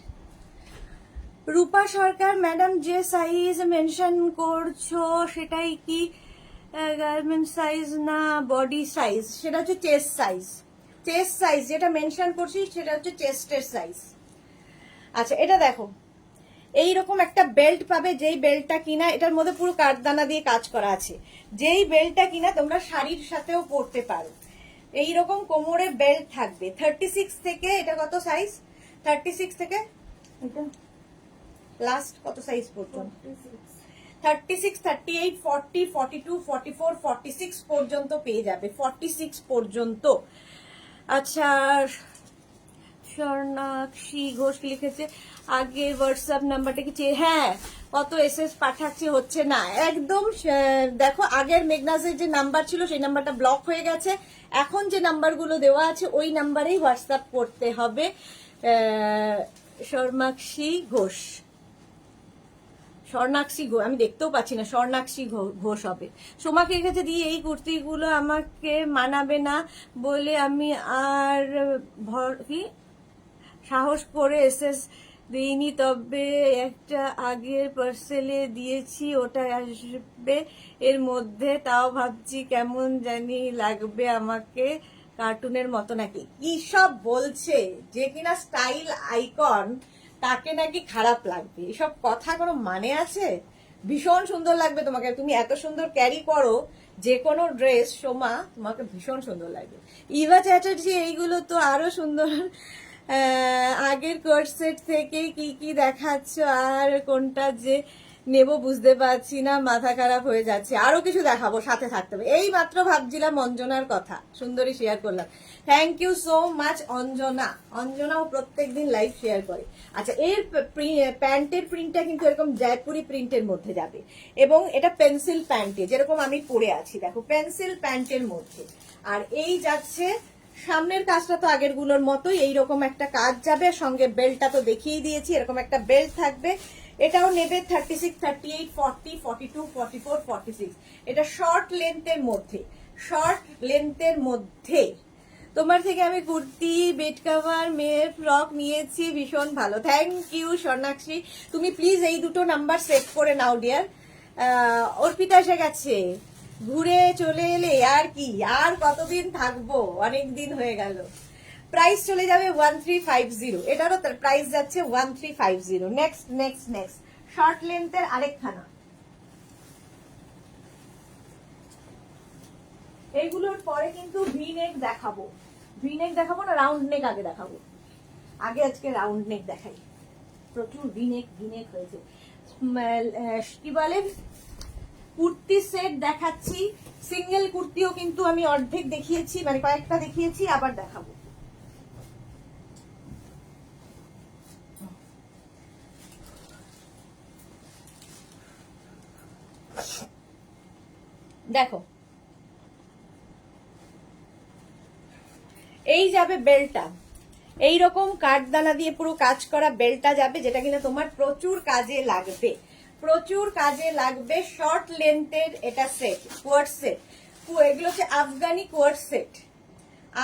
রূপা সরকার ম্যাডাম, যে সাইজ মেনশন করছো সেটাই কি গার্মেন্ট সাইজ না বডি সাইজ? সেটা হচ্ছে চেস্ট সাইজ, চেস্ট সাইজ যেটা মেনশন করছি সেটা হচ্ছে চেস্টের সাইজ। আচ্ছা এটা দেখো, এইরকম একটা বেল্ট পাবে, যেই বেল্টটা কিনা এটার মধ্যে পুরো কাঠদানা দিয়ে কাজ করা আছে, যেই বেল্টটা কিনা তোমরা শাড়ির সাথেও পরতে পারো। এইরকম কোমরে বেল্ট থাকবে। 36 থেকে, এটা কত সাইজ? 36 থেকে এটা লাস্ট কত সাইজ পর্যন্ত? 36, 38, 40, 42, 44, 46 পর্যন্ত পেয়ে যাবে, 46 পর্যন্ত। আচ্ছা স্বর্ণাক্ষী ঘোষ লিখেছে আগের হোয়াটসঅ্যাপ নাম্বারটা কি? হ্যাঁ, কত এসএস পাঠাচ্ছি, হচ্ছে না একদম। দেখো আগের মেঘনাজের যে নাম্বার ছিল সেই নাম্বারটা ব্লক হয়ে গেছে, এখন যে নাম্বারগুলো দেওয়া আছে ওই নাম্বারেই হোয়াটসঅ্যাপ করতে হবে। স্বর্ণাক্ষী ঘোষ, স্বর্ণাক্ষী ঘোষ, আমি দেখতেও পাচ্ছি না, স্বর্ণাক্ষী ঘোষ হবে। সোমাকে লিখেছে দিয়ে এই কুর্তিগুলো আমাকে মানাবে না বলে আমি আর কি সাহস করে এসএস দিইনি, তবে একটা আগের পার্সেলে দিয়েছি ওটা আসবে এর মধ্যে, তাও ভাবছি কেমন জানি লাগবে আমাকে, কার্টুনের মতো নাকি। কি সব বলছে, যে কিনা স্টাইল আইকন তাকে নাকি খারাপ লাগবে, এসব কথা কোনো মানে আছে? ভীষণ সুন্দর লাগবে তোমাকে, তুমি এত সুন্দর ক্যারি করো যে কোনো ড্রেস, সোমা তোমাকে ভীষণ সুন্দর লাগবে। ইভা চ্যাটার্জি এইগুলো তো আরো সুন্দর। আগের কোর্স সেট থেকে কি কি দেখাচ্ছ আর কোনটা যে নেব বুঝতে পারছি না, মাথা খারাপ হয়ে যাচ্ছে। আরো কিছু দেখাবো, সাথে থাকতে হবে। এই মাত্র ভাবছিলাম অঞ্জনার কথা, সুন্দরী শেয়ার করলাম। Thank you so much Anjana. অঞ্জনাও প্রত্যেকদিন লাইভ শেয়ার করে। আচ্ছা, এর প্যান্টের প্রিন্টটা কিন্তু এরকম জয়পুরি প্রিন্টের মধ্যে যাবে, এবং এটা পেন্সিল প্যান্টে, যেরকম আমি পরে আছি দেখো, পেন্সিল প্যান্টের মধ্যে। আর এই যাচ্ছে সামনের কাজটা তো আগের গুলোর মতোই, এইরকম একটা কাজ যাবে, সঙ্গে বেল্টটা তো দেখিয়ে দিয়েছি, এরকম একটা বেল্ট থাকবে। এটাও নেবে 36, 38, 40, 42, 44, 46। এটা শর্ট লেন্থের মধ্যে, শর্ট লেন্থের মধ্যে। তোমার থেকে আমি কুর্তি, বেড কভার, মেয়ের ফ্রক নিয়েছি, ভীষণ ভালো। Thank you Swarnakshi. তুমি প্লিজ এই দুটো নাম্বার সেভ করে নাও ডিয়ার। অর্পিতা এসে গেছে, ঘুরে চলে এলে। আর কি, আর কতদিন থাকবো, অনেক দিন হয়ে গেল। প্রাইস চলে যাবে 1350, এটারও প্রাইস যাচ্ছে 1350। নেক্সট নেক্সট নেক্সট শর্ট লেন্থের আরেকখানা। এইগুলোর পরে কিন্তু ভি নেক দেখাবো। ভি নেক দেখাবো না, রাউন্ড নেক আগে দেখাবো। আগে আজকে রাউন্ড নেক দেখাই। প্রচুর ভি নেক হয়েছে। কি বলে, কুর্তি সেট দেখাচ্ছি। সিঙ্গেল কুর্তিও কিন্তু আমি অর্ধেক দেখিয়েছি, মানে কয়েকটা দেখিয়েছি, আবার দেখাবো। দেখো, এই যাবে বেলটা, এইরকম কাঠদানা দিয়ে পুরো কাজ করা বেলটা যাবে, যেটা কিনা তোমার প্রচুর কাজে লাগবে, প্রচুর কাজে লাগবে। শর্ট লেন্থের এটা সেট, কোয়ার্ড সেট। এগুলো হচ্ছে Afghani coord set.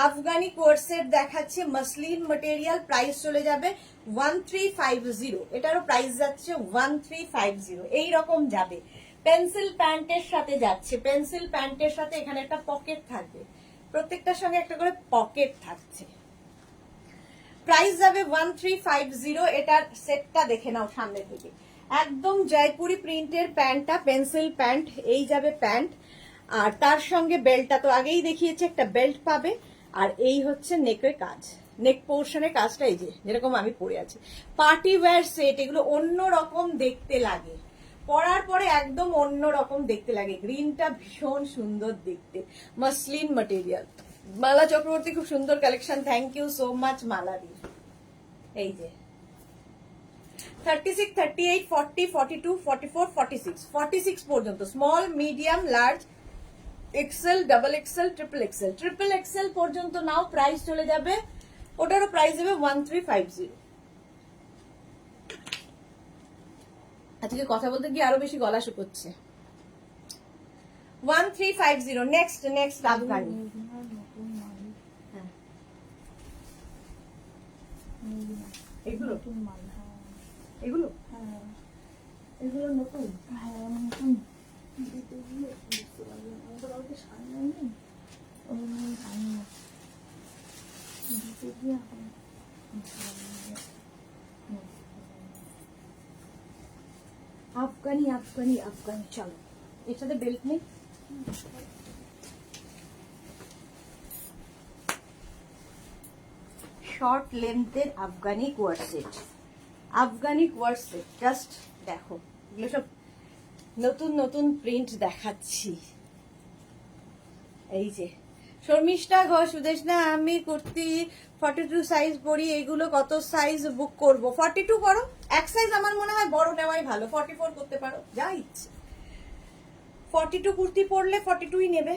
Afghani coord set দেখাচ্ছে, মাসলিন মেটেরিয়াল। প্রাইস চলে যাবে 1350। এটারও প্রাইস যাচ্ছে 1350। এইরকম যাবে। পেন্সিল প্যান্টের সাথে যাচ্ছে, পেন্সিল প্যান্টের সাথে এখানে একটা পকেট থাকবে, প্রত্যেকটার সঙ্গে একটা করে পকেট থাকছে। প্রাইস যাবে 1350। এটার সেটটা দেখে নাও সামনে থেকে। একদম জয়পুরি প্রিন্টের প্যান্টটা, পেন্সিল প্যান্ট। এই যাবে প্যান্ট, আর তার সঙ্গে বেল্টটা তো আগেই দেখিয়েছে, একটা বেল্ট পাবে। আর এই হচ্ছে নেকের কাজ, নেক পোর্শনের কাজটা, এই যে যেরকম আমি পরে আছি। পার্টি ওয়্যার সেট, এগুলো অন্য রকম দেখতে লাগে, পরার পরে একদম অন্য রকম দেখতে লাগে। গ্রিনটা ভীষণ সুন্দর দেখতে, মাসলিন মেটেরিয়াল। মালা চক্রবর্তী খুব সুন্দর collection, thank you so much Mala দি। এই যে 36, 38, 40, 42, 44, 46, 46 পর্যন্ত, small, medium, large, XL, double XL, triple XL. Triple XL পর্যন্ত নাও, প্রাইস চলে যাবে, ওটারও প্রাইস যাবে 1350। আজকে কথা বলতে গিয়ে আরো বেশি গলা শুকোচ্ছে। 1350। Next next Afghani. এগুলো এগুলো এগুলো নতুন। আফগানি আফগানি আফগানি, চলো এর সাথে বেল্ট নেই। শর্ট লেন্থের Afghani coord set, Afghani coord set. Just দেখো, এগুলো সব নতুন নতুন প্রিন্ট দেখাচ্ছি। এই যে শর্মিষ্ঠা ঘোষ, সুদেশনা, আমি কুর্তি 42 সাইজ পরি, এগুলো কত সাইজ বুক করব? 42 করো, এক সাইজ আমার মনে হয় বড় নেওয়াই ভালো। 44 করতে পারো, যা ইচ্ছে। 42 কুর্তি পরলে 42ই নেবে।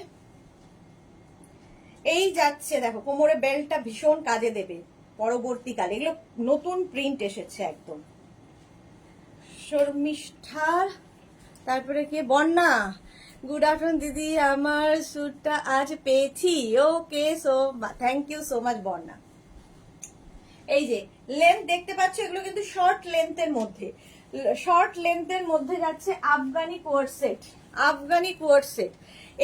এই যাচ্ছে দেখো, কোমরে বেল্টটা ভীষণ কাজে দেবে পরবর্তীকালে। এগুলো নতুন প্রিন্ট এসেছে একদম। শর্মিষ্ঠার, তারপরে কি বন্যা, গুড আফটারনুন দিদি, আমার স্যুটটা আজ পেয়েছি। Okay, so thank you so much Bonya. এই যে লেন্থ দেখতে পাচ্ছ, এগুলো কিন্তু শর্ট লেন্থের মধ্যে, শর্ট লেন্থের মধ্যে যাচ্ছে Afghani coord set, Afghani coord set.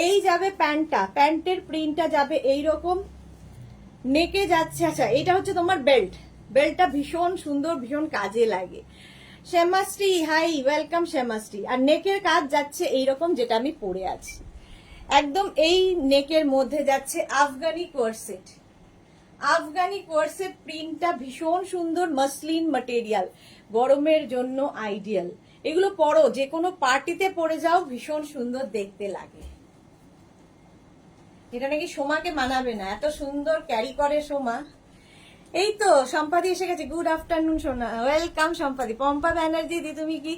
এই যাবে প্যান্টটা, প্যান্টের প্রিন্টটা যাবে এইরকম, নেকে যাচ্ছে। আচ্ছা, এটা হচ্ছে তোমার বেল্ট, বেল্টটা ভীষণ সুন্দর, ভীষণ কাজে লাগে। Shyamashree, hi, welcome Shyamashree. আর নেকের কাজ যাচ্ছে এইরকম, যেটা আমি পরে আছি, একদম এই নেকের মধ্যে যাচ্ছে Afghani coord set. Afghani coord set প্রিন্টটা ভীষণ সুন্দর, মাসলিন মেটেরিয়াল, গরমের জন্য আইডিয়াল। এগুলো পরো, যে কোনো পার্টিতে পরে যাও, ভীষণ সুন্দর দেখতে লাগে। এটা নাকি সোমাকে মানাবে না, এত সুন্দর ক্যারি করে সোমা। এই তো সম্পাদি এসে গেছে, গুড আফটারনুন সোনা, ওয়েলকাম সম্পাদি। পম্পা ব্যানার্জি দি, তুমি কি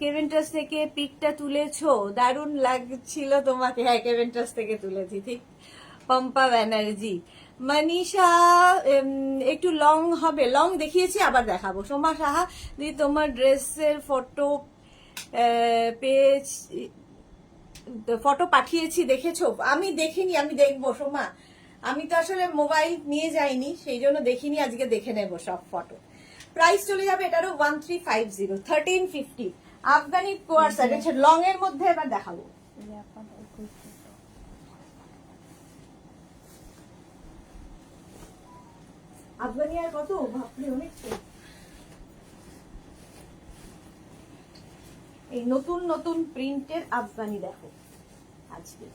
কেভেন্টাস থেকে পিকটা তুলেছো? দারুণ লাগছিল তোমাকে। হ্যাঁ, কেভেন্টাস থেকে তুলেছি, ঠিক। পম্পা ব্যানার্জি। মনীষা, একটু লং হবে, লং দেখিয়েছি, আবার দেখাবো। সোমা সাহা দি, তোমার ড্রেসের ফটো পাঠিয়েছি, দেখেছো? আমি দেখিনি, আমি দেখবো সোমা। আমি তো আসলে মোবাইল নিয়ে যাইনি, সেই জন্য দেখিনি, আজকে দেখে নেবো সব ফটো। প্রাইস চলে যাবে এটারও 1350, 1350। আফগানি কোয়ার্স, এটা লং এর মধ্যে, এবার দেখাবো। আফগানি আর কত ভাবলি, অনেক তো। এই নতুন নতুন প্রিন্টের আফগানি দেখো আজকে।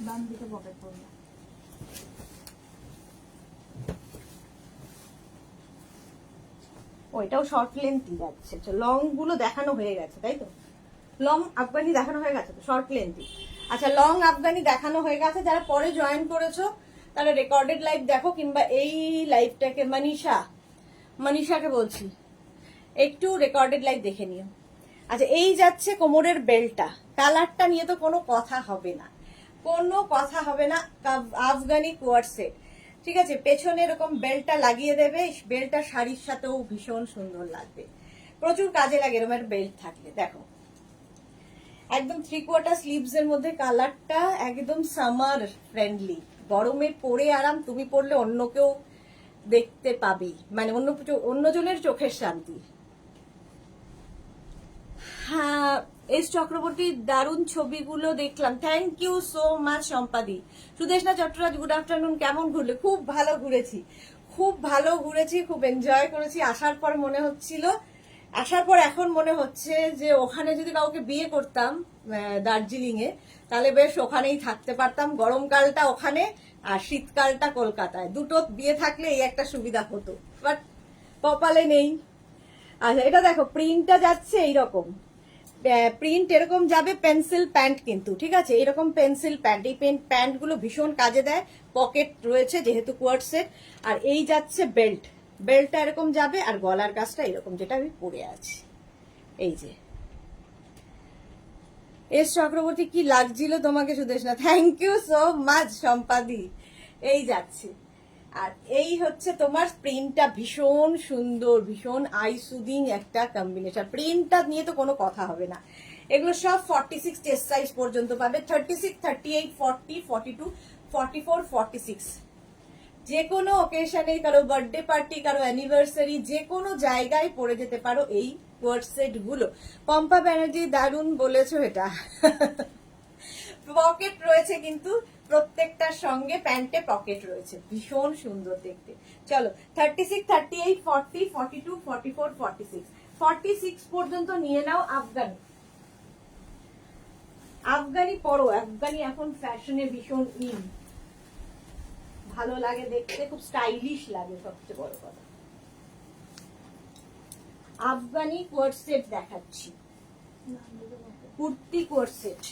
বাম দিকে পকেট পড়বে। ওইটাও শর্ট লেন্থই যাচ্ছে, লং গুলো দেখানো হয়ে গেছে, তাই তো? লং আফগানি দেখানো হয়ে গেছে তো, শর্ট লেন্থই। আচ্ছা, লং আফগানি দেখানো হয়ে গেছে। যারা পরে জয়েন করেছো তারা রেকর্ডেড লাইভ দেখো, কিংবা এই লাইভটাকে মনীষাকে বলছি একটু রেকর্ডেড লাইভ দেখে নিও। আচ্ছা, এই যাচ্ছে কোমরের বেল্টটা, কালারটা নিয়ে তো কোনো কথা হবে না, কোনো কথা হবে না। আফগানি কোয়ার্সেট, ঠিক আছে। পেছনে এরকম বেল্টটা লাগিয়ে দেবে, বেল্টটা শাড়ির সাথেও ভীষণ সুন্দর লাগবে, প্রচুর কাজে লাগে এরকম একটা বেল্ট থাকলে। দেখো, একদম 3/4 স্লিভস এর মধ্যে, কালারটা একদম সামার ফ্রেন্ডলি, গরমে পরে আরাম, তুমি পরলে অন্য কেউ দেখতে পাবি, মানে অন্যজনের চোখের শান্তি। হ্যাঁ, এস চক্রবর্তীর দারুণ ছবিগুলো দেখলাম, thank you so much Sampadi. Sudeshna Chattoraj, good afternoon, কেমন ঘুরলে? খুব ভালো ঘুরেছি, খুব ভালো ঘুরেছি, খুব এনজয় করেছি। আসার পর এখন মনে হচ্ছে যে ওখানে যদি কাউকে বিয়ে করতাম দার্জিলিং এ, তাহলে বেশ ওখানেই থাকতে পারতাম, গরমকালটা ওখানে আর শীতকালটা কলকাতায়, দুটো বিয়ে থাকলে এই একটা সুবিধা হতো, বাট কপালে নেই। আচ্ছা, এটা দেখো, প্রিন্টটা যাচ্ছে এইরকম, প্রিন্ট এরকম যাবে, পেন্সিল প্যান্ট কিন্তু, ঠিক আছে, এরকম পেন্সিল প্যান্ট। এই প্যান্ট গুলো ভীষণ কাজে দেয়, পকেট রয়েছে যেহেতু কোয়ার্টসেট। আর এই যাচ্ছে বেল্টটা এরকম যাবে, আর গলার কাজটা এরকম, যেটা আমি পরে আছি। এই যে এস চক্রবর্তী, কি লাগছিল তোমাকে Sudeshna? Thank you so much Sampadi. এই যাচ্ছে, আর এই হচ্ছে তোমার প্রিন্টটা, ভীষণ সুন্দর, ভীষণ আই সুদিং একটা কম্বিনেশন। প্রিন্টটা নিয়ে তো কোনো কথা হবে না। এগুলো সব 46 চেস্ট সাইজ পর্যন্ত পাবে, 36, 38, 40, 42, 44, 46। যে কোনো অকেশনে, কারো বার্থডে পার্টি, কারো অ্যানিভার্সারি, যে কোনো জায়গায় পরে যেতে পারো এই কোয়ার্টসেট গুলো। পম্পা ব্যানার্জি, দারুণ বলেছো এটা। পকেট রয়েছে কিন্তু প্রত্যেকটার সঙ্গে, প্যান্টে পকেট রয়েছে, ভীষণ সুন্দর দেখতে। চলো, 36, 38, 40, 42, 44, 46, 46 পর্যন্ত নিয়ে নাও। আফগানি পরো, আফগানি এখন ফ্যাশনে ভীষণ ইন, ভালো লাগে দেখতে, খুব স্টাইলিশ লাগে, সবচেয়ে বড় কথা। আফগানি কোয়ার্টসেট দেখাচ্ছি, কুর্তি কোয়ার্টসেট।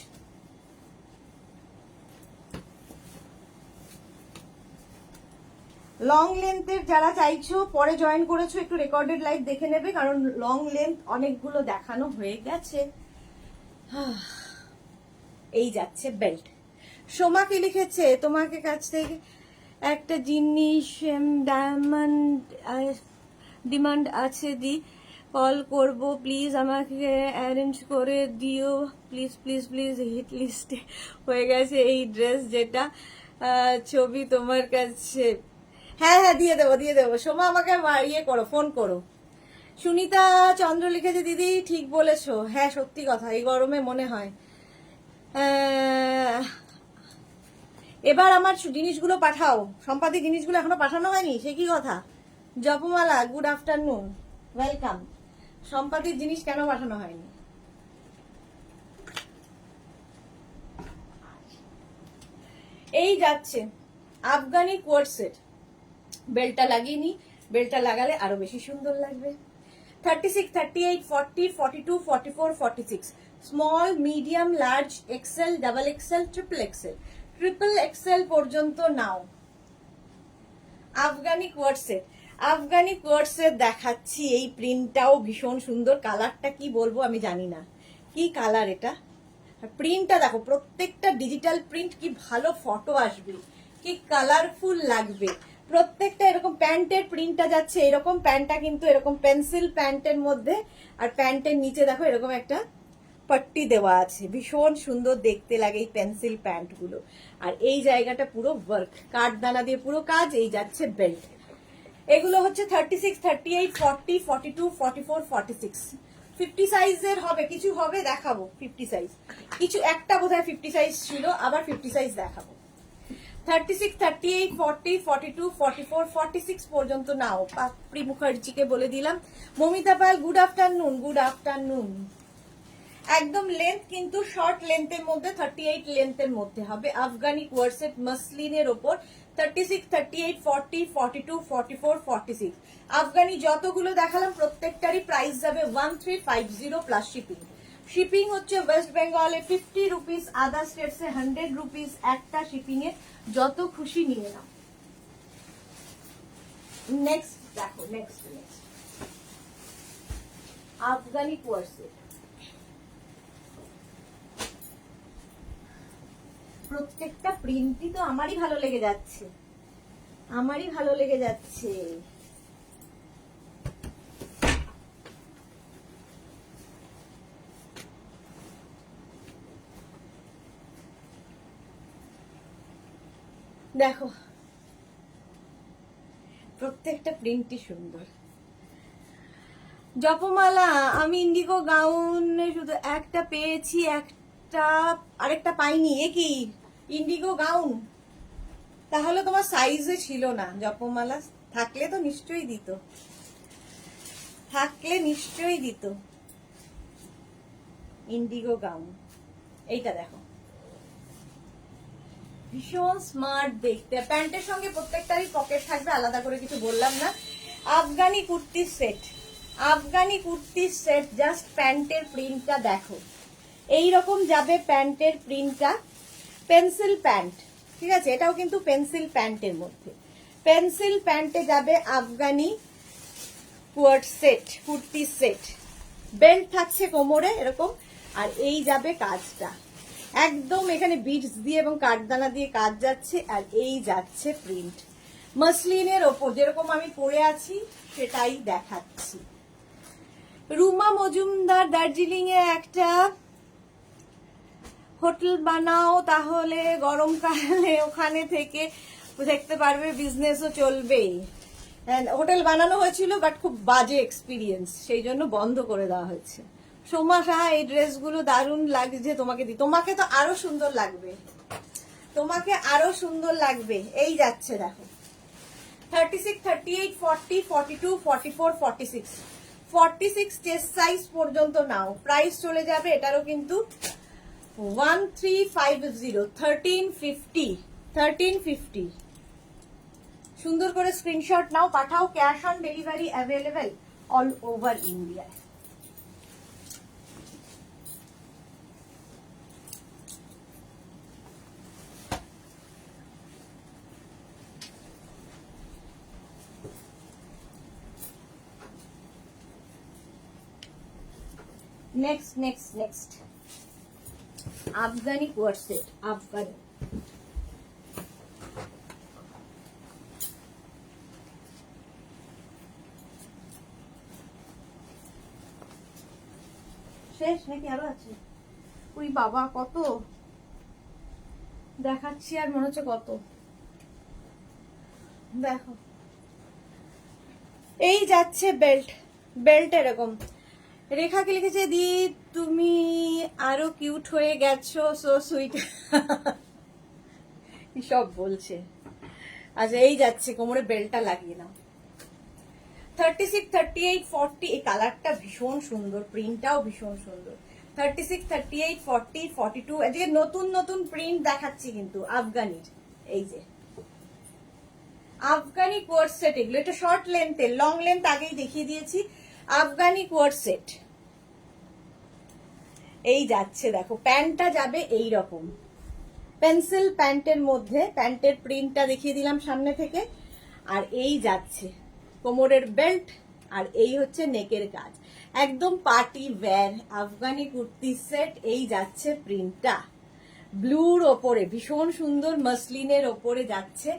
লং লেন্থের যারা চাইছো, পরে জয়েন করেছো, একটু রেকর্ডেড লাইভ দেখে নেবে, কারণ লং লেন্থ অনেকগুলো দেখানো হয়ে গেছে। এই যাচ্ছে বেল্ট। সোমা কি লিখেছে তোমাকে কাছ থেকে একটা জিনিস ডিমান্ড আছে, দি কল করব প্লিজ, আমাকে অ্যারেঞ্জ করে দিও প্লিজ প্লিজ প্লিজ। হিট লিস্টে হয়ে গেছে এই ড্রেস, যেটা ছবি তোমার কাছে। হ্যাঁ হ্যাঁ, দিয়ে দেবো সোমা, আমাকে ইয়ে করো, ফোন করো। সুনিতা চন্দ্র লিখেছে, দিদি ঠিক বলেছো, হ্যাঁ সত্যি কথা, এই গরমে মনে হয়। এবার আমার জিনিসগুলো পাঠাও সম্পাদি, জিনিসগুলো এখনো পাঠানো হয়নি, সে কি কথা? জপমালা, গুড আফটারনুন, ওয়েলকাম। সম্পাদির জিনিস কেন পাঠানো হয়নি? এই যাচ্ছে আফগানি কোয়ার্টসেট, বেল্টটা লাগিয়ে নি, বেল্টটা লাগালে আরো বেশি সুন্দর লাগবে। 36, 38, 40, 42, 44, 46. Small, medium, large, XL, double XL, triple XL. Triple XL পর্যন্ত নাও। আফগানি কোয়ার্সেট, আফগানি কোয়ার্সেট দেখাচ্ছি। এই প্রিন্টটাও ভীষণ সুন্দর। কালারটা কি বলবো আমি জানি না, কি কালার এটা। প্রিন্টটা দেখো, প্রত্যেকটা ডিজিটাল প্রিন্ট, কি ভালো ফটো আসবে, কি কালারফুল লাগবে। প্রত্যেকটা এরকম প্যান্টের প্রিন্টটা যাচ্ছে এরকম, প্যান্টটা কিন্তু এরকম পেন্সিল প্যান্টের মধ্যে, আর প্যান্টের নিচে দেখো এরকম একটা পট্টি দেওয়া আছে। ভীষণ সুন্দর দেখতে লাগে এই পেন্সিল প্যান্ট গুলো। আর এই জায়গাটা পুরো ওয়ার্ক, কাঠদানা দিয়ে পুরো কাজ। এই যাচ্ছে বেল্ট। এগুলো হচ্ছে 36, 38, 40, 42, 44, 46। 50 সাইজের হবে, কিছু হবে দেখাবো 50 সাইজ। কিছু একটা বোধহয় 50 সাইজ ছিল, আবার 50 সাইজ দেখাবো। 36, 38, 40, 42, 44, 46 পর্যন্ত নাও। পাপড়ি মুখার্জিকে বলে দিলাম। মমিতা পাল, গুড আফটারনুন, গুড আফটারনুন। একদম লেন্থ কিন্তু শর্ট লেন্থের মধ্যে, 38 লেন্থের মধ্যে হবে। আফগানি কোয়ারসেট মাসলিনের ওপর 36, 38, 40, 42, 44, 46। আফগানি যতগুলো দেখালাম প্রত্যেকটারই প্রাইস যাবে 1350 প্লাস শিপিং। শিপিং হচ্ছে ওয়েস্ট বেঙ্গলে 50 রুপিস, আদার স্টেটসে 100 রুপিস। একটা শিপিং এ যত খুশি নিয়ে নাও। নেক্সট দেখো, নেক্সট আফগানি কোয়ারসেট। প্রত্যেকটা প্রিন্টই তো আমারই ভালো লেগে যাচ্ছে, আমারই ভালো লেগে যাচ্ছে। দেখো প্রত্যেকটা প্রিন্টই সুন্দর। জপমালা, আমি ইন্ডিগো গাউন শুধু একটা পেয়েছি, আরেকটা পাইনি। এ কি ইন্ডিগো গাউন? তাহলে তোমার সাইজে ছিল না জপমালা। থাকলে তো নিশ্চয়ই দিত, থাকলে নিশ্চয়ই দিত। ইন্ডিগো গাউন এইটা দেখো, ভীষণ স্মার্ট দেখতে। প্যান্টের সঙ্গে প্রত্যেকটারই পকেট থাকবে, আলাদা করে কিছু বললাম না। Afghani kurti set, Afghani kurti set. Just প্যান্টের প্রিন্টটা দেখো, এইরকম যাবে প্যান্টের প্রিন্টটা। পেন্সিল প্যান্ট, ঠিক আছে, এটাও কিন্তু পেন্সিল প্যান্টের মধ্যে। পেন্সিল প্যান্টে যাবে Afghani quart set, kurti set. Belt থাকছে কোমরে এরকম, আর এই যাবে কাজটা একদম এখানে বিটস দিয়ে এবং কাঠদানা দিয়ে কাজ যাচ্ছে। আর এই যাচ্ছে প্রিন্ট মাসলিনের ওপর, যেরকম আমি পরে আছি সেটাই দেখাচ্ছি। রুমা মজুমদার, দার্জিলিং এ একটা হোটেল বানাও, তাহলে গরমকালে ওখানে থেকে দেখতে পারবে, বিজনেসও চলবে। হোটেল বানানো হয়েছিল বাট খুব বাজে এক্সপিরিয়েন্স, সেই জন্য বন্ধ করে দেওয়া হয়েছে। সোমা শাহ, এই ড্রেসগুলো দারুণ লাগছে তোমাকে। তোমাকে তো আরো সুন্দর লাগবে, তোমাকে আরো সুন্দর লাগবে। এই যাচ্ছে দেখো 36, 38, 40, 42, 44, 46। 46 চেস্ট সাইজ পর্যন্ত নাও। প্রাইস চলে যাবে এটারও কিন্তু 1350, 1350, 1350। সুন্দর করে স্ক্রিনশট নাও, পাঠাও। Cash on delivery available all over India. Next next next Afghani coord set. Afghani শেষ নাকি আরো আছে? ওই বাবা, কত দেখাচ্ছি আর মনে হচ্ছে কত। দেখো এই যাচ্ছে বেল্ট, বেল্ট এরকম। রেখাকে লিখেছে, দি তুমি আরো কিউট হয়ে গেছো, সো সুইট। সব বলছে। আচ্ছা এই যাচ্ছে, কোমরে বেল্টটা লাগিয়ে নাও। 36, 38, 40। এই কালারটা ভীষণ সুন্দর, প্রিন্টটাও ভীষণ সুন্দর। 36, 38, 40, 42। এদিকে নতুন নতুন প্রিন্ট দেখাচ্ছি কিন্তু আফগানির। এই যে আফগানি কোয়ার্ট সেট, এগুলো এটা শর্ট লেন্থের, লং লেন্থ আগেই দেখিয়ে দিয়েছি। আফগানি কোয়ার সেট এই যাচ্ছে, দেখো প্যান্টটা যাবে এই রকম পেন্সিল প্যান্টের মধ্যে, প্যান্টের প্রিন্টটা দেখিয়ে দিলাম সামনে থেকে, আর এই যাচ্ছে কোমরের বেল্ট, আর এই হচ্ছে নেকের কাজ, একদম party wire Afghani kurti set. এই যাচ্ছে প্রিন্টটা ব্লুর ওপরে, ভীষণ সুন্দর মসলিনের ওপরে যাচ্ছে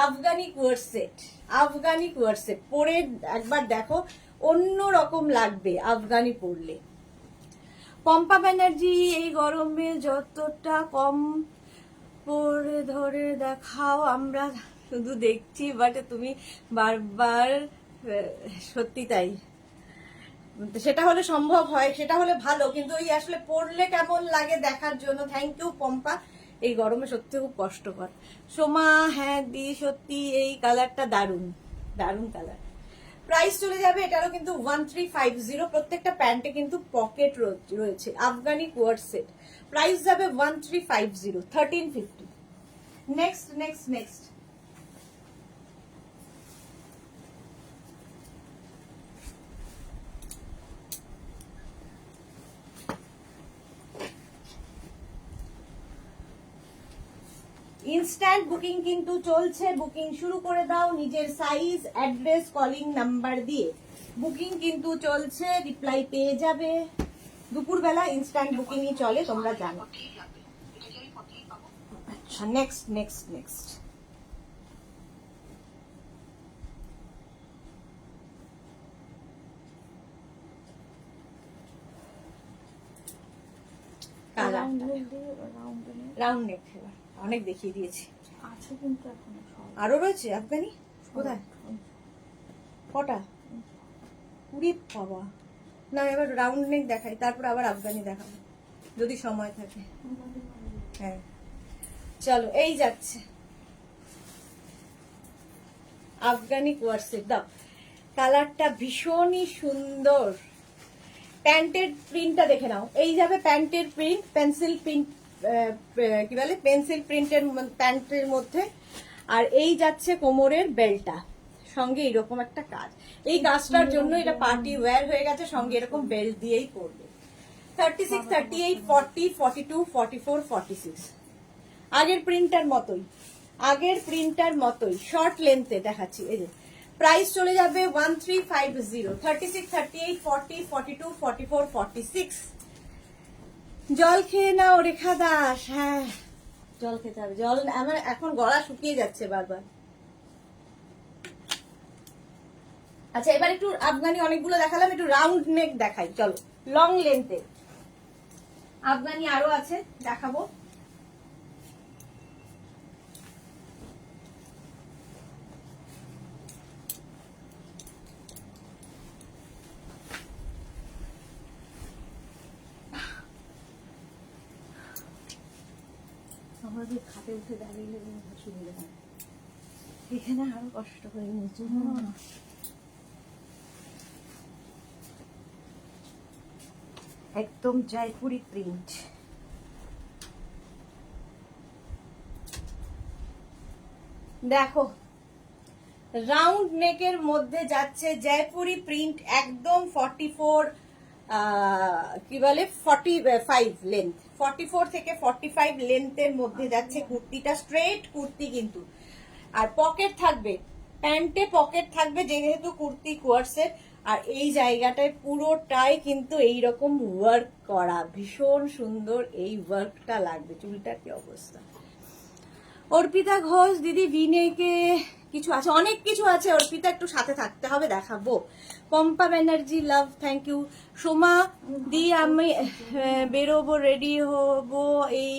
আফগানি কোয়ার সেট। আফগানি কোয়ার সেট পরে একবার দেখো, অন্য রকম লাগবে আফগানি পরলে। পম্পা ব্যানার্জি, এই গরমে যতটা কম পরে ধরে দেখাও, আমরা শুধু দেখছি, বাট তুমি বারবার, সত্যি তাই, সেটা হলে সম্ভব হয়, সেটা হলে ভালো, কিন্তু ওই আসলে পড়লে কেমন লাগে দেখার জন্য। থ্যাংক ইউ পম্পা, এই গরমে সত্যি খুব কষ্টকর। সোমা, হ্যাঁ দি সত্যি এই কালারটা দারুণ, দারুণ কালার। প্রাইস চলে যাবে এটারও কিন্তু 1350, প্রত্যেকটা প্যান্টে কিন্তু পকেট রয়েছে, আফগানি কোয়ার সেট। প্রাইস যাবে 1350, 1350। Next next next, instant booking কিন্তু চলছে, বুকিং শুরু করে দাও নিজের সাইজ, অ্যাড্রেস, কলিং নাম্বার দিয়ে বুকিং কিন্তু চলছে, রিপ্লাই পেয়ে যাবে। দুপুরবেলা ইনস্ট্যান্ট বুকিংই চলে, তোমরা জানো। আচ্ছা next next next, round neck, অনেক দেখিয়ে দিয়েছি, আছে কিন্তু এখনো সব। আরো রয়েছে আফগানি, কোথায় কটা? উড়ি বাবা, না এবার রাউন্ড নেক দেখাই, তারপর আবার আফগানি দেখাবো যদি সময় থাকে। হ্যাঁ চলো, এই যাচ্ছে আফগানি কোয়ার সেট। দাও, কালারটা ভীষণই সুন্দর। প্যান্টের প্রিন্টটা দেখে নাও, এই যাবে প্যান্টের প্রিন্ট, পেন্সিল প্রিন্ট, কি বলে পেন্সিল প্রিন্টের প্যান্টের মধ্যে, আর এই যাচ্ছে কোমরের বেল্টটা, সঙ্গে এরকম একটা কাজ। এই কাজটার জন্য এটা পার্টি ওয়্যার হয়ে গেছে, সঙ্গে এরকম বেল্ট দিয়েই পরবে। 36, 38, 40, 42, 44, 46, আগের প্রিন্টার মতোই, আগের প্রিন্টার মতোই শর্ট লেন্থে দেখাচ্ছি। এই যে প্রাইস চলে যাবে 1350, 36, 38, 40, 42, 44, 46। জল খেয়ে নাও রেখা দাস, হ্যাঁ জল খেতে হবে, জল আমার এখন গলা শুকিয়ে যাচ্ছে বারবার। আচ্ছা এবার একটু আফগানি অনেকগুলো দেখালাম, একটু রাউন্ড নেক দেখাই, চলো লং লেন্থে আফগানি আরো আছে দেখাবো। আমাদের খাটে উঠে দাঁড়িয়ে সুবিধা হয়, এখানে আরো কষ্ট করে নিচে। একদম জয়পুরি প্রিন্ট, দেখো রাউন্ড নেকের মধ্যে যাচ্ছে জয়পুরি প্রিন্ট, একদম 44, কি বলে 45 লেন্থ, 44 থেকে 45 লেন্থের মধ্যে যাচ্ছে কুর্তিটা, স্ট্রেট কুর্তি কিন্তু, আর পকেট থাকবে, প্যান্টে পকেট থাকবে যেহেতু কুর্তি কোয়ার সেট, আর এই জায়গাটায় পুরোটাই কিন্তু এইরকম ওয়ার্ক করা, ভীষণ সুন্দর এই ওয়ার্কটা লাগবে। চুলটার কি অবস্থা। অর্পিতা ঘোষ দিদি, ভিনেকে কিছু আছে, অনেক কিছু আছে অর্পিতা, একটু সাথে থাকতে হবে, দেখাবো। পম্পা ব্যানার্জি লাভ, থ্যাংক ইউ। সোমা দি, আমি বেরোবো, রেডি হবো, এই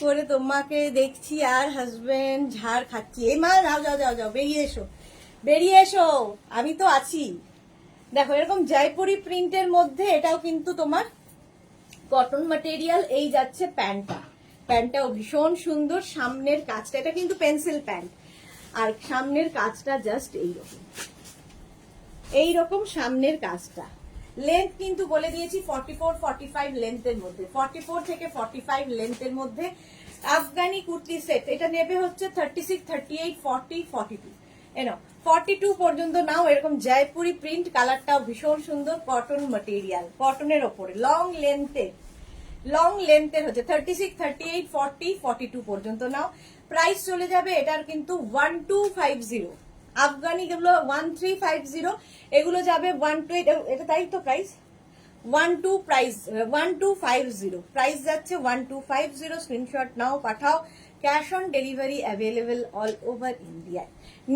করে তোমাকে দেখছি আর হাজবেন্ড ঝাড় খাচ্ছি। এই মা যাও যাও যাও যাও, বেরিয়ে এসো, বেরিয়ে এসো, আমি তো আছি। দেখো এরকম জয়পুরি প্রিন্টের মধ্যে, এটাও কিন্তু তোমার কটন ম্যাটেরিয়াল। এই যাচ্ছে প্যান্টটা, প্যান্টটাও ভীষণ সুন্দর, সামনের কাজটা, এটা কিন্তু পেন্সিল প্যান্ট, আর সামনের কাজটা জাস্ট এইরকম, এইরকম সামনের কাজটা। লেন্থ কিন্তু বলে দিয়েছি 44, 45 লেন্থের মধ্যে, 44 থেকে 45 লেন্থের মধ্যে আফগানি কুর্তি সেট। এটা নেবে হচ্ছে 36, 38, 40, 42। এনো 42 পর্যন্ত নাও। এরকম জয়পুরি প্রিন্ট, কালারটাও ভীষণ সুন্দর, কটন ম্যাটেরিয়াল, কটনের ওপরে লং লেন্থের হচ্ছে 36, 38, 40, 42 পর্যন্ত নাও। প্রাইস চলে যাবে এটার কিন্তু 1250। আফগানি গুলো 1350, এগুলো যাবে 12, এটা তাই তো প্রাইস 1250, প্রাইস যাচ্ছে 1250। স্ক্রিনশট নাও, পাঠাও। Cash on delivery available all over India.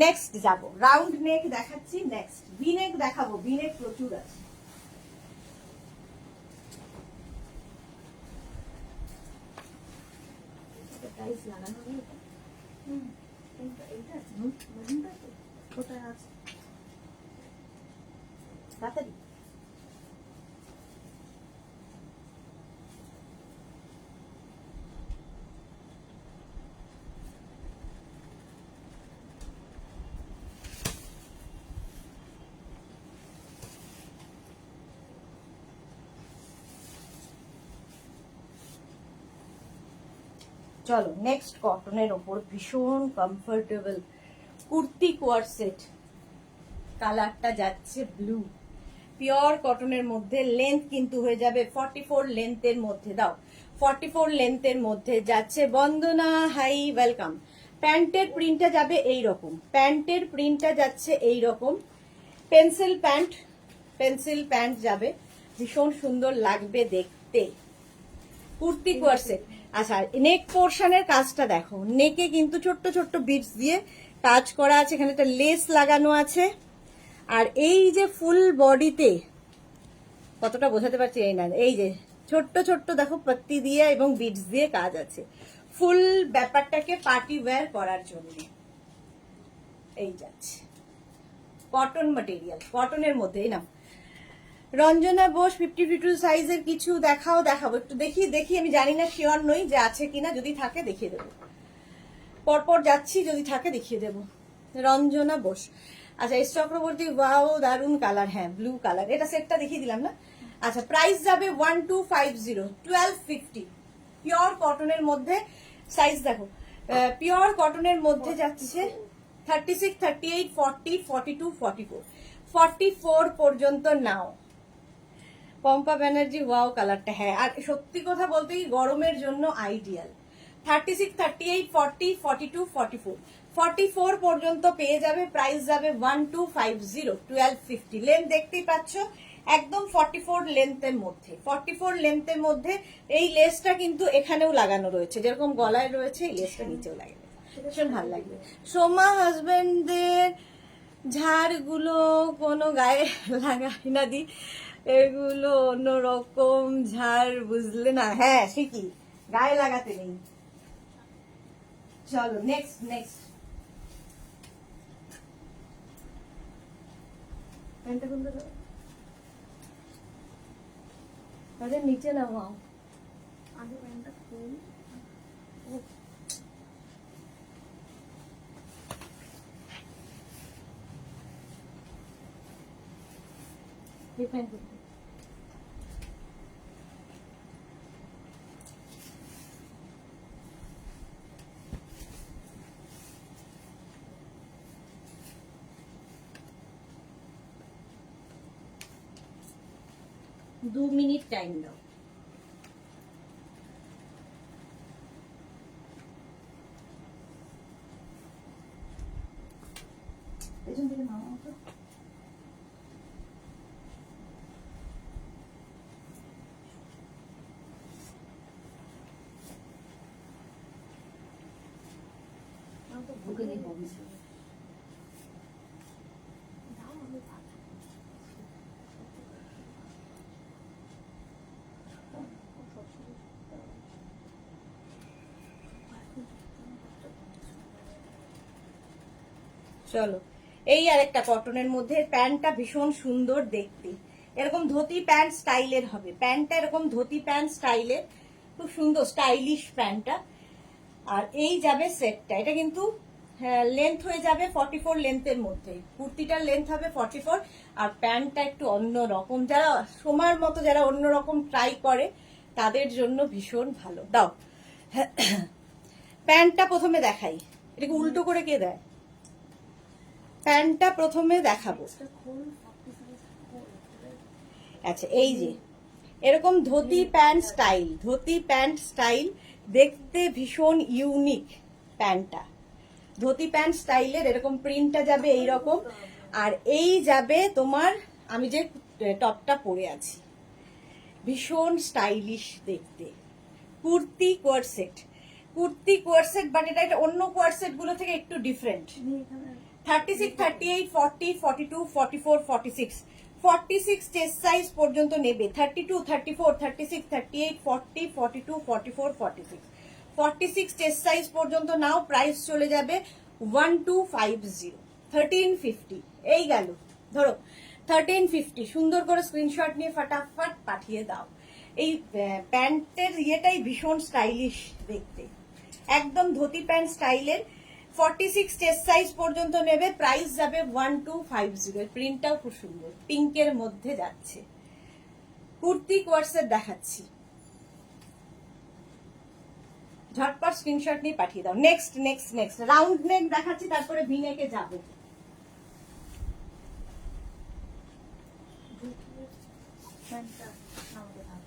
Next যাব, রাউন্ড নেক দেখাচ্ছি। নেক্সট ভি নেক দেখাবো, ভি নেক প্রচুর আছে। প্রাইস লাগানো নেই এটা? এইটা কোথায় আছে? তাড়াতাড়ি চলো নেক্সট কটনের ওপর ভীষণ কমফোর্টেবল কুর্তি কোয়ার সেট। কালারটা যাচ্ছে ব্লু, পিওর কটনের মধ্যে। লেন্থ কিন্তু হয়ে যাবে 44 লেন্থের মধ্যে। দাও 44 লেন্থের মধ্যে যাচ্ছে। বন্দনা হাই ওয়েলকাম। প্যান্টের প্রিন্টটা যাবে এই রকম, প্যান্টের প্রিন্টটা যাচ্ছে এই রকম। পেন্সিল প্যান্ট যাবে, ভীষণ সুন্দর লাগবে দেখতে। Kurti coord set. আচ্ছা, নেক পোর্শনের কাজটা দেখো, নেকে কিন্তু ছোট্ট ছোট্ট বিটস দিয়ে কাজ করা আছে, এখানে একটা লেস লাগানো আছে। আর এই যে ফুল বডিতে, কতটা বোঝাতে পারছি এই না, এই যে ছোট্ট ছোট্ট দেখো পত্তি দিয়ে এবং বিটস দিয়ে কাজ আছে, ফুল ব্যাপারটাকে পার্টি ওয়্যার করার জন্য। এই যাচ্ছে কটন ম্যাটেরিয়াল, কটনের মধ্যে। না রঞ্জনা বোস 52 সাইজের কিছু দেখাবো একটু, দেখি আমি জানি না, শিওর নই যে আছে কিনা, যদি থাকে দেখিয়ে দেবো। পরপর যাচ্ছি, যদি থাকে দেখিয়ে দেবো। রঞ্জনা বোস। আচ্ছা, এস চক্রবর্তী, ওয়াও দারুন কালার, হ্যাঁ ব্লু কালার, এটা সেটটা দেখিয়ে দিলাম না। আচ্ছা, প্রাইস যাবে 1250, 1250, পিওর কটনের মধ্যে। সাইজ দেখো, পিওর কটনের মধ্যে যাচ্ছে 36, 38, 40, 42, 44, 44 পর্যন্ত নাও। পম্পা ব্যানার্জি, ওয়াও কালারটা, হ্যাঁ। আর সত্যি কথা বলতে কি, গরমের জন্য আইডিয়াল। 36, 38, 40, 42, 44, 44 পর্যন্ত পেয়ে যাবে। প্রাইস যাবে 1250, 1250। লেন্থ দেখতেই পাচ্ছ, একদম 44 লেন্থের মধ্যে, 44 লেন্থের মধ্যে। এই লেসটা কিন্তু এখানেও লাগানো রয়েছে, যেরকম গলায় রয়েছে এই লেসটা নিচেও লাগবে, ভীষণ ভালো লাগবে। সোমা হাজবেন্ডদের ঝাড়গুলো কোনো গায়ে লাগাই না দি, এগুলো অন্যরকম ঝাড়, বুঝলে না? হ্যাঁ ঠিকই, গায়ে লাগাতে নেই। চলো নেক্সট প্যান্টটা খুলতে দাও, তাদের নিচে নামাও। আগে প্যান্টটা খুল। এই প্যান্ট খুলতে। দু মিনিট টাইম দাও। পেছন থেকে নামাও তো। বুকে দিয়ে বমি। চলো, এই আরেকটা কটনের মধ্যে। প্যান্টটা ভীষণ সুন্দর দেখতে, এরকম ধুতি প্যান্ট স্টাইলের হবে। প্যান্টটা এরকম ধুতি প্যান্ট স্টাইলের, খুব সুন্দর স্টাইলিশ প্যান্টটা। আর এই যাবে সেটটা, এটা কিন্তু লেন্থ হয়ে যাবে 44 লেন্থের মধ্যে। কুর্তিটার লেন্থ হবে 44, আর প্যান্টটা একটু অন্য রকম। যারা সোমার মতো, যারা অন্য রকম ট্রাই করে, তাদের জন্য ভীষণ ভালো। দাও প্যান্টটা প্রথমে দেখাই, এটাকে উল্টো করে কে দেয়? প্যান্টটা প্রথমে দেখাবো। এটা খোল 40 সাইজ খোল। আচ্ছা, এই যে এরকম ধুতি প্যান্ট স্টাইল দেখতে ভীষণ ইউনিক প্যান্টটা। ধুতি প্যান্ট স্টাইলের এরকম প্রিন্টটা যাবে এই রকম, আর এই যাবে তোমার, আমি যে টপটা পরে আছি ভীষণ স্টাইলিশ দেখতে, কুর্তি কোয়ারসেট, বাট এটা একটা অন্য কোয়ারসেট গুলো থেকে একটু ডিফারেন্ট। আমি এখানে 36, 38, 40, 42, 44, 46, 46 চেস্ট সাইজ পর্যন্ত নেবে। 32, 34, 36, 38, 40, 42, 44, 46, 46 চেস্ট সাইজ পর্যন্ত নাও। প্রাইস চলে যাবে 1250, 1350। এই গেল, ধরো 1350। সুন্দর করে স্ক্রিনশট নিয়ে ফাটাফাট পাঠিয়ে দাও। এই প্যান্টের ইয়েটাই ভীষণ স্টাইলিশ দেখতে, একদম ধুতি প্যান্ট স্টাইলের। 46 চেস্ট সাইজ পর্যন্ত নেবে, প্রাইস যাবে 1250। প্রিন্টটাও খুব সুন্দর, পিঙ্কের মধ্যে যাচ্ছে। কুর্তি কোয়ার্সেট দেখাচ্ছি, ঝটপট স্ক্রিনশট নিয়ে পাঠিয়ে দাও। নেক্সট রাউন্ড নেক দেখাচ্ছি, তারপরে ভি নেকে যাবো। প্যান্টটা নামাতে থাক।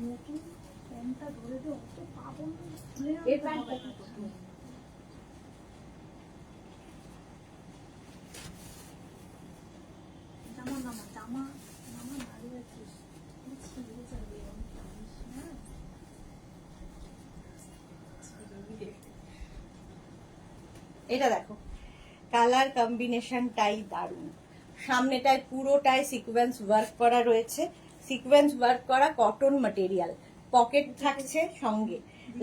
নতুন প্যান্টটা ধরে দে, অত পাবো না, খুলে এই আনতে প্যান্টটা হবে কি না। জামা দাঁড়িয়ে আছিস, ছিঁড়ে যাবে এরকম জানিস না। এটা দেখো, কালার কম্বিনেশনটাই দারুণ। সামনেটায় পুরোটায় সিকোয়েন্স ওয়ার্ক করা রয়েছে, সিকোয়েন্স ওয়ার্ক করা কটন ম্যাটেরিয়াল। পকেট থাকছে সঙ্গে।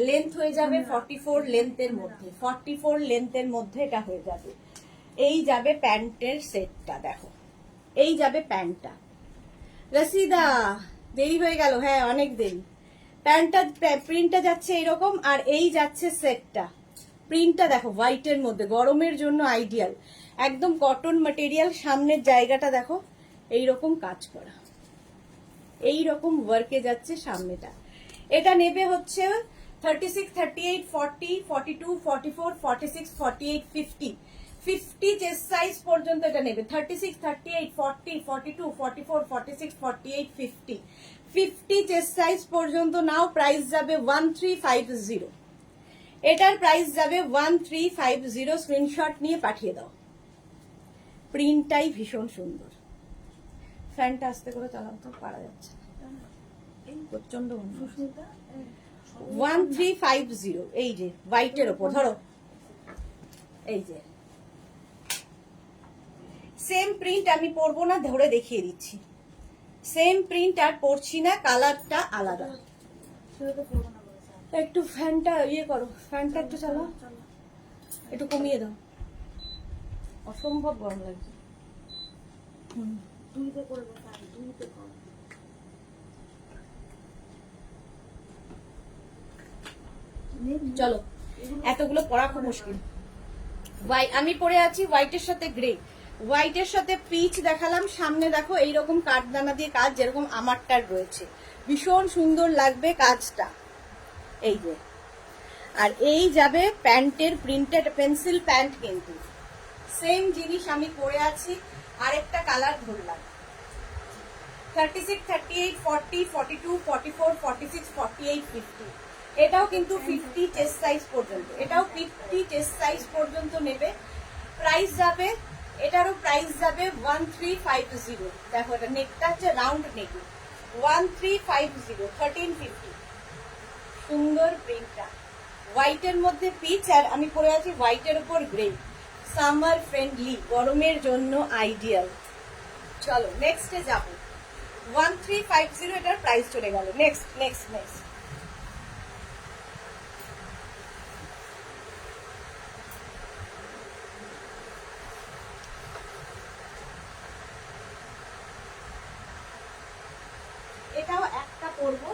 লেন্থ হয়ে যাবে 44 লেন্থের মধ্যে, 44 লেন্থের মধ্যে এটা হয়ে যাবে। এই যাবে প্যান্টের সেটটা, দেখো এই যাবে প্যান্টটা। রসিদা দেরি হয়ে গেল, হ্যাঁ অনেক দেরি। প্যান্টটা প্রিন্টটা যাচ্ছে এইরকম, আর এই যাচ্ছে সেটটা। প্রিন্টটা দেখো হোয়াইটের মধ্যে, গরমের জন্য আইডিয়াল, একদম কটন ম্যাটেরিয়াল। সামনের জায়গাটা দেখো এইরকম কাজ করা, এইরকম ওয়ার্কে যাচ্ছে সামনেটা। এটা নেবে হচ্ছে 36, 38, 40, 42, 44, 46, 48, 50, 50 চেস্ট সাইজ পর্যন্ত এটা নেবে। 36, 38, 40, 42, 44, 46, 48, 50, 50 চেস্ট সাইজ পর্যন্ত নাও। প্রাইস যাবে 1350। এটার প্রাইস যাবে 1350। স্ক্রিনশট নিয়ে পাঠিয়ে দাও। প্রিন্টটাই ভীষণ সুন্দর। ফ্যানটা আস্তে করে চালাও তো, পারা যাচ্ছে না, প্রচন্ড। সুস্মিতা 1350। এই যে হোয়াইটের ওপর, ধরো এই যে সেম প্রিন্ট, আমি পরবো না, ধরে দেখিয়ে দিচ্ছি। সেম প্রিন্ট আর পরছি না, কালারটা আলাদা। সেটা তো করবো না বলেছে। একটু ফ্যানটা ইয়ে করো, ফ্যানটা একটু চালাও, চলো একটু কমিয়ে দাও, অসম্ভব গরম লাগছে। দুইতে করে দেখাই, দুইতে কর। চলো, এতগুলো পরা খুব মুশকিল। আমি পরে আছি হোয়াইটের সাথে গ্রে, হোয়াইটের সাথে পিচ দেখালাম। সামনে দেখো এইরকম কাঠদানা দিয়ে কাজ, যেরকম আমারটার রয়েছে, ভীষণ সুন্দর লাগবে কাজটা। এই যে, আর এই যাবে প্যান্টের প্রিন্টেড পেন্সিল প্যান্ট, কিন্তু সেম জিনিস আমি পরে আছি। আরেকটা কালার ধরলাম, 36, 38, 40, 42, 44, 46, 48, 50। এটাও কিন্তু 50 চেস্ট সাইজ পর্যন্ত, এটাও 50 চেস্ট সাইজ পর্যন্ত নেবে। প্রাইস যাবে, এটারও প্রাইস যাবে 1350। দেখো এটা নেকটা হচ্ছে রাউন্ড নেক, 1350, 1350। সুন্দর প্রিন্টটা, হোয়াইটের মধ্যে পিচ, আর আমি পরে আছি হোয়াইটের উপর গ্রে। সামার ফ্রেন্ডলি, গরমের জন্য আইডিয়াল। চলো নেক্সটে যাবো। 1350 এটার প্রাইস চলে গেল। নেক্সট। এটাও একটা পরবো,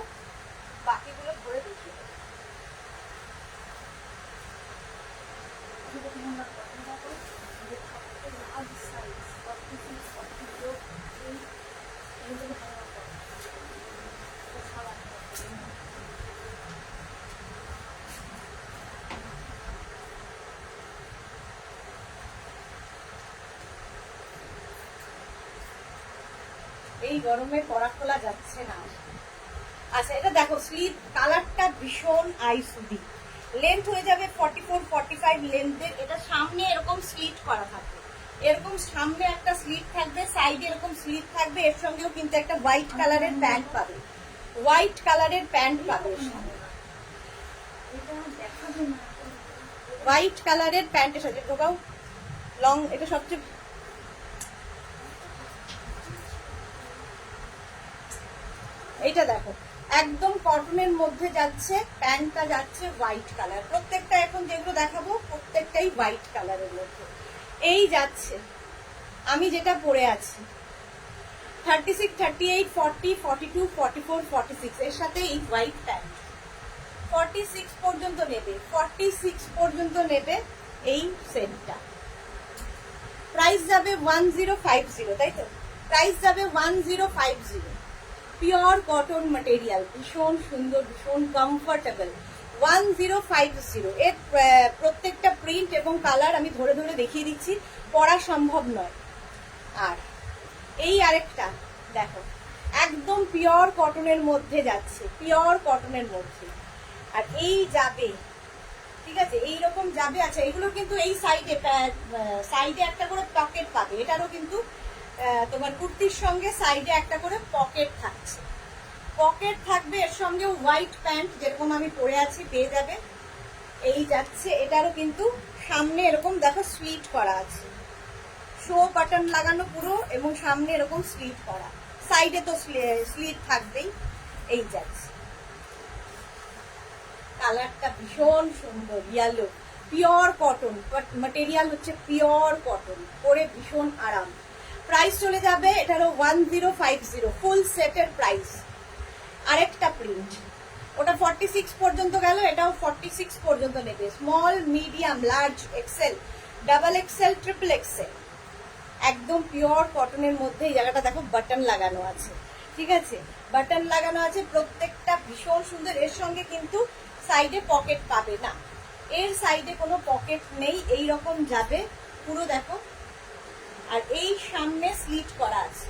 বাকিগুলো ধরে দেখিয়ে দেবো। গরমে পরা খোলা যাচ্ছে না। আচ্ছা এটা দেখো স্লিভ কালারটা ভীষণ আইসুদি, লেন্থ হয়ে যাবে 44-45 লেন্থের। এটা সামনে এরকম স্লিট করা থাকবে, এরকম সামনে একটা স্লিট থাকবে, সাইডে এরকম স্লিট থাকবে। এর সঙ্গেও কিন্তু একটা হোয়াইট কালারের প্যান্ট পাবে, হোয়াইট কালারের প্যান্ট পাবে, এটা দেখাবে না। হোয়াইট কালারের প্যান্টের সাথে ঢোকাও লং। এটা সবচেয়ে এইটা দেখো একদম কটনের মধ্যে যাচ্ছে, প্যান্টটা যাচ্ছে হোয়াইট কালার। প্রত্যেকটা এখন যেগুলো দেখাবো প্রত্যেকটাই হোয়াইট কালারের মধ্যে। এই যাচ্ছে আমি যেটা পরে আছি 36, 38, 40, 42, 44, 46 এর সাথে এই হোয়াইট প্যান্ট। 46 পর্যন্ত নেবে, 46 পর্যন্ত নেবে এই সেটটা। প্রাইস যাবে 1050, তাই তো? প্রাইস যাবে 1050। পিওর কটন ম্যাটেরিয়াল, ভীষণ সুন্দর, ভীষণ কমফোর্টেবল। 1050 এর প্রত্যেকটা প্রিন্ট এবং কালার আমি ধরে ধরে দেখিয়ে দিচ্ছি, পরা সম্ভব নয়। আর এই আরেকটা দেখো একদম পিওর কটনের মধ্যে যাচ্ছে, পিওর কটনের মধ্যে। আর এই যাবে, ঠিক আছে, এইরকম যাবে। আচ্ছা এগুলো কিন্তু এই সাইডে সাইডে একটা করে পকেট পাবে। এটারও কিন্তু তোমার কুর্তির সঙ্গে সাইডে একটা করে পকেট থাকছে, পকেট থাকবে। এর সঙ্গে হোয়াইট প্যান্ট যেরকম আমি পরে আছি পেয়ে যাবে। এই যাচ্ছে, এটারও কিন্তু সামনে এরকম দেখো স্লিট করা আছে, শো বাটন লাগানো পুরো, এবং সামনে এরকম স্লিট করা, সাইডে তো স্লিট থাকবেই। এই যাচ্ছে, কালারটা ভীষণ সুন্দর, ইয়েলো, পিওর কটন, ম্যাটেরিয়াল হচ্ছে পিওর কটন, পরে ভীষণ আরাম। প্রাইস চলে যাবে এটারও 1050, ফুল সেটের প্রাইস। আরেকটা প্রিন্ট, ওটা 46 পর্যন্ত গেল, এটাও 46 পর্যন্ত নেবে। Small, medium, large, XL, double XL, triple XL, একদম পিওর কটনের মধ্যে। এই জায়গাটা দেখো বাটন লাগানো আছে, ঠিক আছে, বাটন লাগানো আছে, প্রত্যেকটা ভীষণ সুন্দর। এর সঙ্গে কিন্তু সাইডে পকেট পাবে না, এর সাইডে কোনো পকেট নেই, এই রকম যাবে পুরো দেখো। আর এই সামনে স্লিট করা আছে,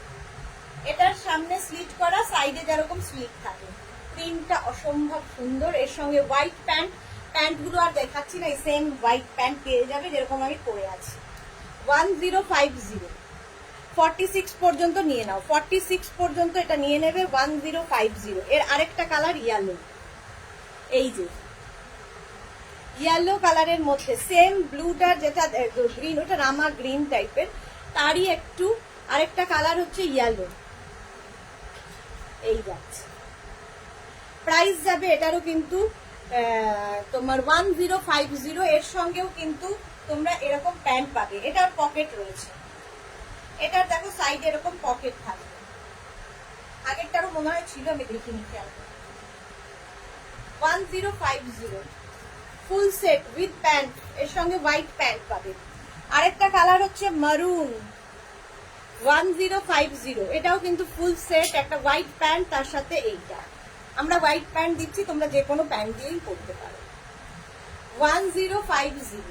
এটার সামনে স্লিট করা, সাইডে যেরকম স্লিট থাকে। প্রিন্টটা অসম্ভব সুন্দর। এর সঙ্গে হোয়াইট প্যান্ট, প্যান্টগুলো আর দেখাচ্ছি না, এই সেম হোয়াইট প্যান্ট পেয়ে যাবে যেরকম আমি পরে আছি। 1050, 46 পর্যন্ত নিয়ে নাও, 46 পর্যন্ত এটা নিয়ে নেবে 1050। এর আরেকটা কালার ইয়েলো, এই যে ইয়েলো কালারের মধ্যে সেম ব্লুটার যেটা গ্রিন, ওটা রামা গ্রিন টাইপের, তারই একটু আরেকটা কালার হচ্ছে ইয়েলো। এই যাচ্ছে, প্রাইস যাবে এটারও কিন্তু তোমার 1050। এর সঙ্গেও কিন্তু তোমরা এরকম প্যান্ট পাবে, এটার পকেট রয়েছে, এটার দেখো সাইডে এরকম পকেট থাকবে। আগেরটারও মনে হয় ছিল, আমি দেখিনি খেয়াল করে। 1050 ফুল সেট উইথ প্যান্ট, এর সঙ্গে হোয়াইট প্যান্ট পাবে। আরেকটা কালার হচ্ছে মারুন, 1050, এটাও কিন্তু ফুল সেট, একটা হোয়াইট প্যান্ট, তার সাথে এইটা। আমরা হোয়াইট প্যান্ট দিচ্ছি, তোমরা যে কোনো প্যান্ট দিয়েই পরতে পারো। 1050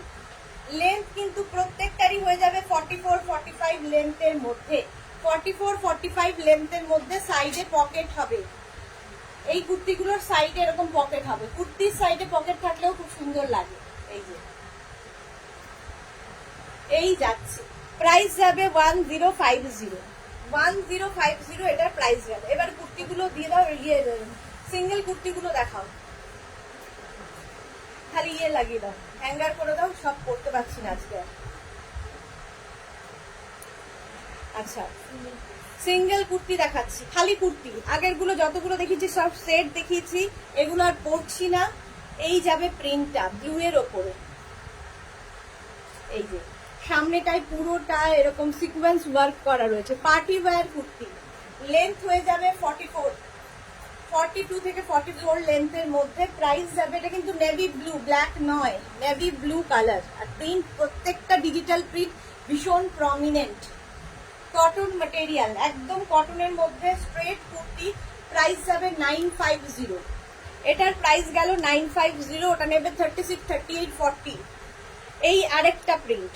লেন্থ কিন্তু প্রত্যেকটারই হয়ে যাবে 44-45 লেন্থের মধ্যে, 44-45 লেন্থের মধ্যে। সাইডে পকেট হবে, এই কুর্তিগুলোর সাইডে এরকম পকেট হবে, কুর্তির সাইডে পকেট থাকলেও খুব সুন্দর লাগে। এই যে এই যাচ্ছে, প্রাইস যাবে 1050, 1050 এটার প্রাইস যাবে। এবার কুর্তিগুলো দিয়ে দাও, ইয়ে সিঙ্গেল কুর্তিগুলো দেখাও, খালি ইয়ে লাগিয়ে দাও, হ্যাঙ্গার করে দাও, সব পরতে পারছি না আজকে। আচ্ছা সিঙ্গেল কুর্তি দেখাচ্ছি, খালি কুর্তি। আগের গুলো যতগুলো দেখিয়েছি সব সেট দেখিয়েছি, এগুলো আর পরছি না। এই যাবে প্রিন্টটা ব্লু এর ওপরে, এই যে সামনেটায় পুরোটা এরকম সিকোয়েন্স ওয়ার্ক করা রয়েছে, পার্টি ওয়্যার কুর্তি। লেন্থ হয়ে যাবে 42 থেকে 44 লেন্থের মধ্যে। প্রাইস যাবে, এটা কিন্তু নেভি ব্লু, ব্ল্যাক নয়, নেভি ব্লু কালার। আর প্রিন্ট প্রত্যেকটা ডিজিটাল প্রিন্ট, ভীষণ প্রমিনেন্ট, কটন ম্যাটেরিয়াল, একদম কটনের মধ্যে স্ট্রেট কুর্তি। প্রাইস যাবে 950, এটার প্রাইস গেল 950, ওটা নেবে 36, 38, 40। এই আরেকটা প্রিন্ট,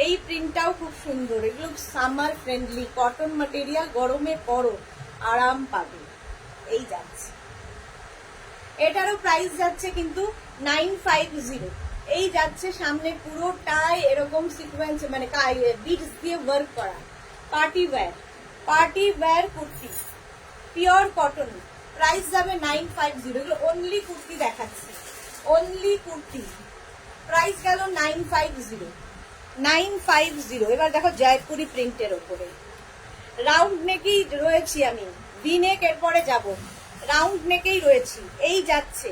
এই প্রিন্টটাও খুব সুন্দর, এগুলো সামার ফ্রেন্ডলি, কটন ম্যাটেরিয়াল, গরমে পরো আরাম পাবে। এই যাচ্ছে, এটারও প্রাইস যাচ্ছে কিন্তু 950। এই যাচ্ছে, সামনে পুরোটাই এরকম সিকোয়েন্স মানে বিটস দিয়ে ওয়ার্ক করা, party wear kurti, pure cotton. Price যাবে 950। এগুলো অনলি কুর্তি দেখাচ্ছি, অনলি কুর্তি। প্রাইস গেল 950। এবার দেখো জয়পুরি প্রিন্টের ওপরে রাউন্ড নেকেই রয়েছি আমি, ভি নেক এরপরে যাব, রাউন্ড নেকেই রয়েছি। এই যাচ্ছে,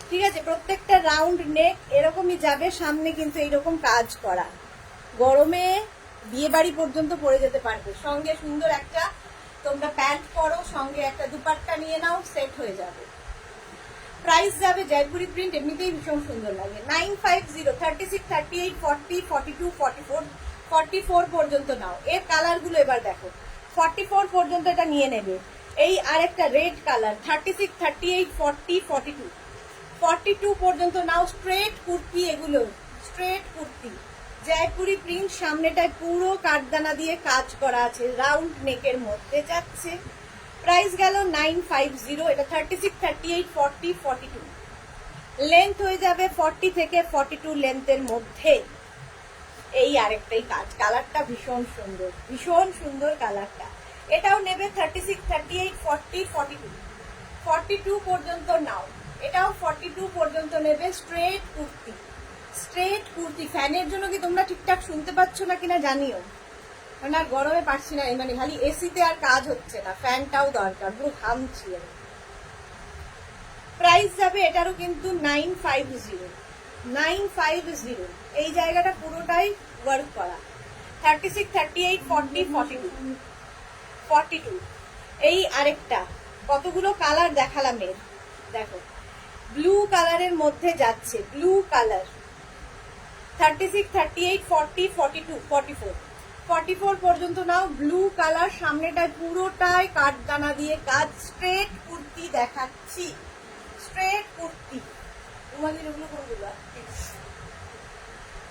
ঠিক আছে, প্রত্যেকটা রাউন্ড নেক এরকমই যাবে, সামনে কিন্তু এইরকম কাজ করা, গরমে বিয়ে বাড়ি পর্যন্ত পরে যেতে পারবে। সঙ্গে সুন্দর একটা তোমরা প্যান্ট পরো, সঙ্গে একটা দুপাট্টা নিয়ে নাও, সেট হয়ে যাবে। প্রাইস যাবে, জয়পুরি প্রিন্ট এমনিতেই ভীষণ সুন্দর লাগে, 950। 36, 38, 40, 42, 44, 44 পর্যন্ত নাও। এর কালারগুলো এবার দেখো, 44 পর্যন্ত এটা নিয়ে নেবে। এই আরেকটা রেড কালার, 36, 38, 40, 42, 42 পর্যন্ত নাও। স্ট্রেট কুর্তি, এগুলো স্ট্রেট কুর্তি, জয়পুরি প্রিন্ট, সামনেটায় পুরো কাঠদানা দিয়ে কাজ করা আছে, রাউন্ড নেকের মধ্যে যাচ্ছে। প্রাইস গেল 950। এটা 36, 38, 40, 42, লেন্থ হয়ে যাবে 40 থেকে 42 লেন্থের মধ্যে। এই আরেকটাই কাজ, কালারটা ভীষণ সুন্দর, ভীষণ সুন্দর কালারটা। এটাও নেবে 36, 38, 40, 42, 42 পর্যন্ত নাও। এটাও 42 পর্যন্ত নেবে। Straight kurti, straight kurti. ফ্যানের জন্য কি তোমরা ঠিকঠাক শুনতে পাচ্ছ না কিনা জানিও, মানে আর গরমে পারছি না, মানে খালি এসিতে আর কাজ হচ্ছে না, ফ্যানটাও দরকার, পুরো ঘামছি আমি। প্রাইস যাবে এটারও কিন্তু 950, 950। এই জায়গাটা পুরোটাই ওয়ার্ক করা, 36, 38, 40, 42, 42। এই আরেকটা, কতগুলো কালার দেখালাম এর, দেখো ব্লু কালারের মধ্যে যাচ্ছে, ব্লু কালার, 36, 38, 40, 42, 44, 44 পর্যন্ত নাও। ব্লু কালার, সামনেটায় পুরোটাই কাঠদানা দিয়ে কাজ, স্ট্রেট কুর্তি দেখাচ্ছি, স্ট্রেট কুর্তি। তোমাদের ওগুলো কোনগুলো?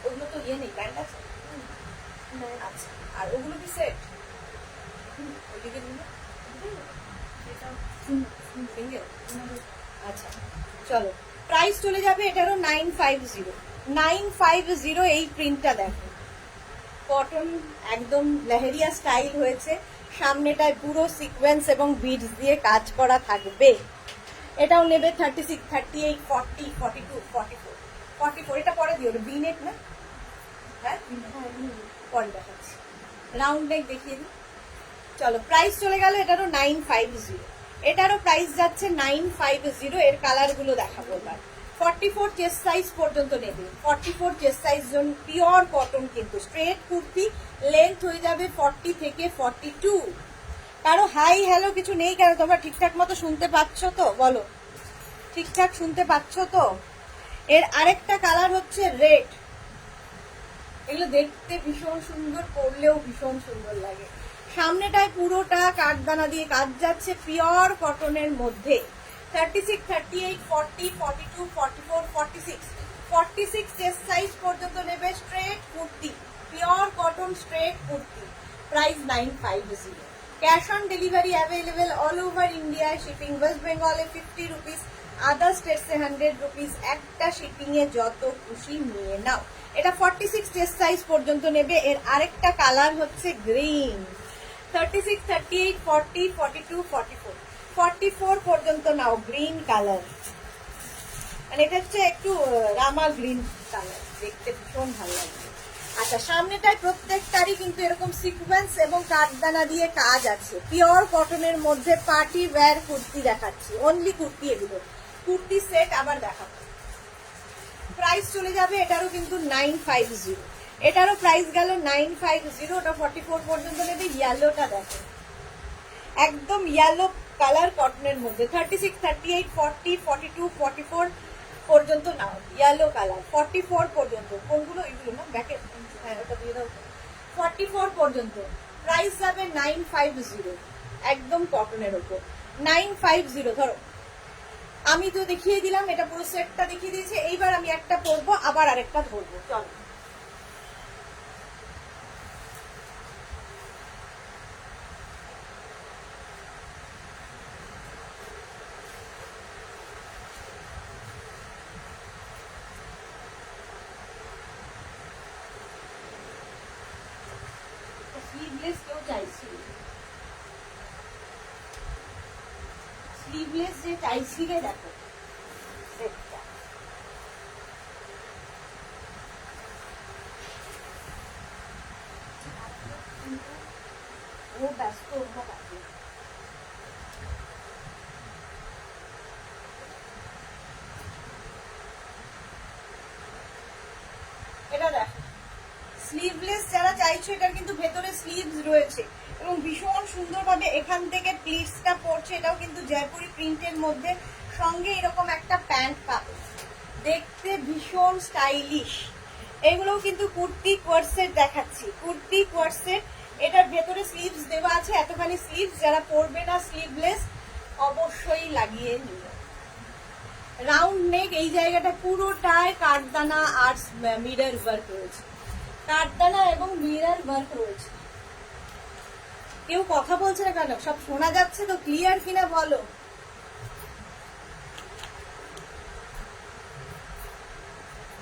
ওগুলো তো ইয়ে নেই, প্যান্ট আছে, আচ্ছা। আর ওগুলো কি সেট? ওইদিকে সিঙ্গেল, আচ্ছা। চলো, প্রাইস চলে যাবে এটারও 950, 950। এই প্রিন্টটা দেখো, কটন একদম লেহেরিয়া স্টাইল হয়েছে, সামনেটায় পুরো সিকোয়েন্স এবং বিডস দিয়ে কাজ করা থাকবে। এটাও নেবে 36, 38, 40, 42, 44, 44। এটা পরে দিও, বি নেক না? হ্যাঁ, পরে দেখাচ্ছি, রাউন্ড নেক দেখিয়ে দিই। চলো, প্রাইস চলে গেল এটারও 950। এটারও প্রাইস যাচ্ছে 950। এর কালারগুলো দেখাবো এবার। 44 চেস্ট সাইজ পর্যন্ত নেবে, 44 চেস্ট সাইজ জন, পিওর কটন কিন্তু, স্ট্রেট কুর্তি, লেন্থ হয়ে যাবে 40 থেকে 42। কারো হাই হ্যালো কিছু নেই কেন? তোমরা ঠিকঠাক মতো শুনতে পাচ্ছ তো? বলো, ঠিকঠাক শুনতে পাচ্ছ তো? এর আরেকটা কালার হচ্ছে রেড। এগুলো দেখতে ভীষণ সুন্দর, পরলেও ভীষণ সুন্দর লাগে। সামনেটায় পুরোটা কাঠদানা দিয়ে কাজ যাচ্ছে, পিওর কটনের মধ্যে। 36, 38, 40, 42, 44, 46, 46 চেস্ট সাইজ পর্যন্ত নেবে। Straight kurti, pure cotton straight kurti. Price 950। Cash on delivery available all over India. Shipping West বেঙ্গলে 50 রুপিস, আদার স্টেটসে 100 রুপিস। একটা শিপিং এ যত খুশি নিয়ে নাও। এটা 46 চেস্ট সাইজ পর্যন্ত নেবে। এর আরেকটা কালার হচ্ছে গ্রিন, 36, 38, 40, 42, 44, 44 পর্যন্ত নাও। গ্রিন কালার, মানে এটা হচ্ছে একটু রামা গ্রিন কালার, দেখতে ভীষণ ভালো লাগবে। আচ্ছা, সামনেটায় প্রত্যেকটারই কিন্তু এরকম সিকোয়েন্স এবং কাঠদানা দিয়ে কাজ আছে, পিওর কটনের মধ্যে পার্টি ওয়্যার কুর্তি দেখাচ্ছি, অনলি কুর্তি। এগুলো কুর্তি সেট আবার দেখাবো। প্রাইস চলে যাবে এটারও কিন্তু 950। এটারও প্রাইস গেল 950। ওটা 44 পর্যন্ত নেবে। ইয়েলোটা দেখো, একদম ইয়েলো কালার কটনের মধ্যে, 36, 38, 40, 42, 44 পর্যন্ত নাও। ইয়েলো কালার 44 পর্যন্ত। কোনগুলো? এগুলো না, ব্যাকে, হ্যাঁ ওটা দিয়ে দাও। 44 পর্যন্ত। প্রাইস যাবে 950, একদম কটনের ওপর 950। ধরো, আমি তো দেখিয়ে দিলাম, এটা পুরো সেটটা দেখিয়ে দিয়েছি। এইবার আমি একটা পরবো, আবার আরেকটা ধরবো। চলো, স্লিভলেস যে চাইছিলে দেখো সেটটা। ও ব্যস্ত অন্য কাজে। এটা দেখো স্লিভলেস যারা চাইছো, এটার কিন্তু ভেতরে স্লিভস রয়েছে এবং ভীষণ সুন্দরভাবে এখান থেকে প্লিটসটা পড়ছে। এটাও কিন্তু জয়পুরি প্রিন্টের মধ্যে, সঙ্গে এরকম একটা প্যান্ট পাবে, দেখতে ভীষণ স্টাইলিশ। এগুলোও কিন্তু কুর্তি কোয়ার্সেট দেখাচ্ছি, কুর্তি কোয়ার্সেট। এটার ভেতরে স্লিভস দেওয়া আছে, এতখানি স্লিভস, যারা পরবে না স্লিভলেস অবশ্যই লাগিয়ে নিও। রাউন্ড নেক, এই জায়গাটা পুরোটায় কাঠদানা আর মিরর ওয়ার্ক রয়েছে, কাঠদানা এবং মিরর ওয়ার্ক রয়েছে। কেউ কথা বলছে না কেন? সব শোনা যাচ্ছে তো? ক্লিয়ার কিনা বলো।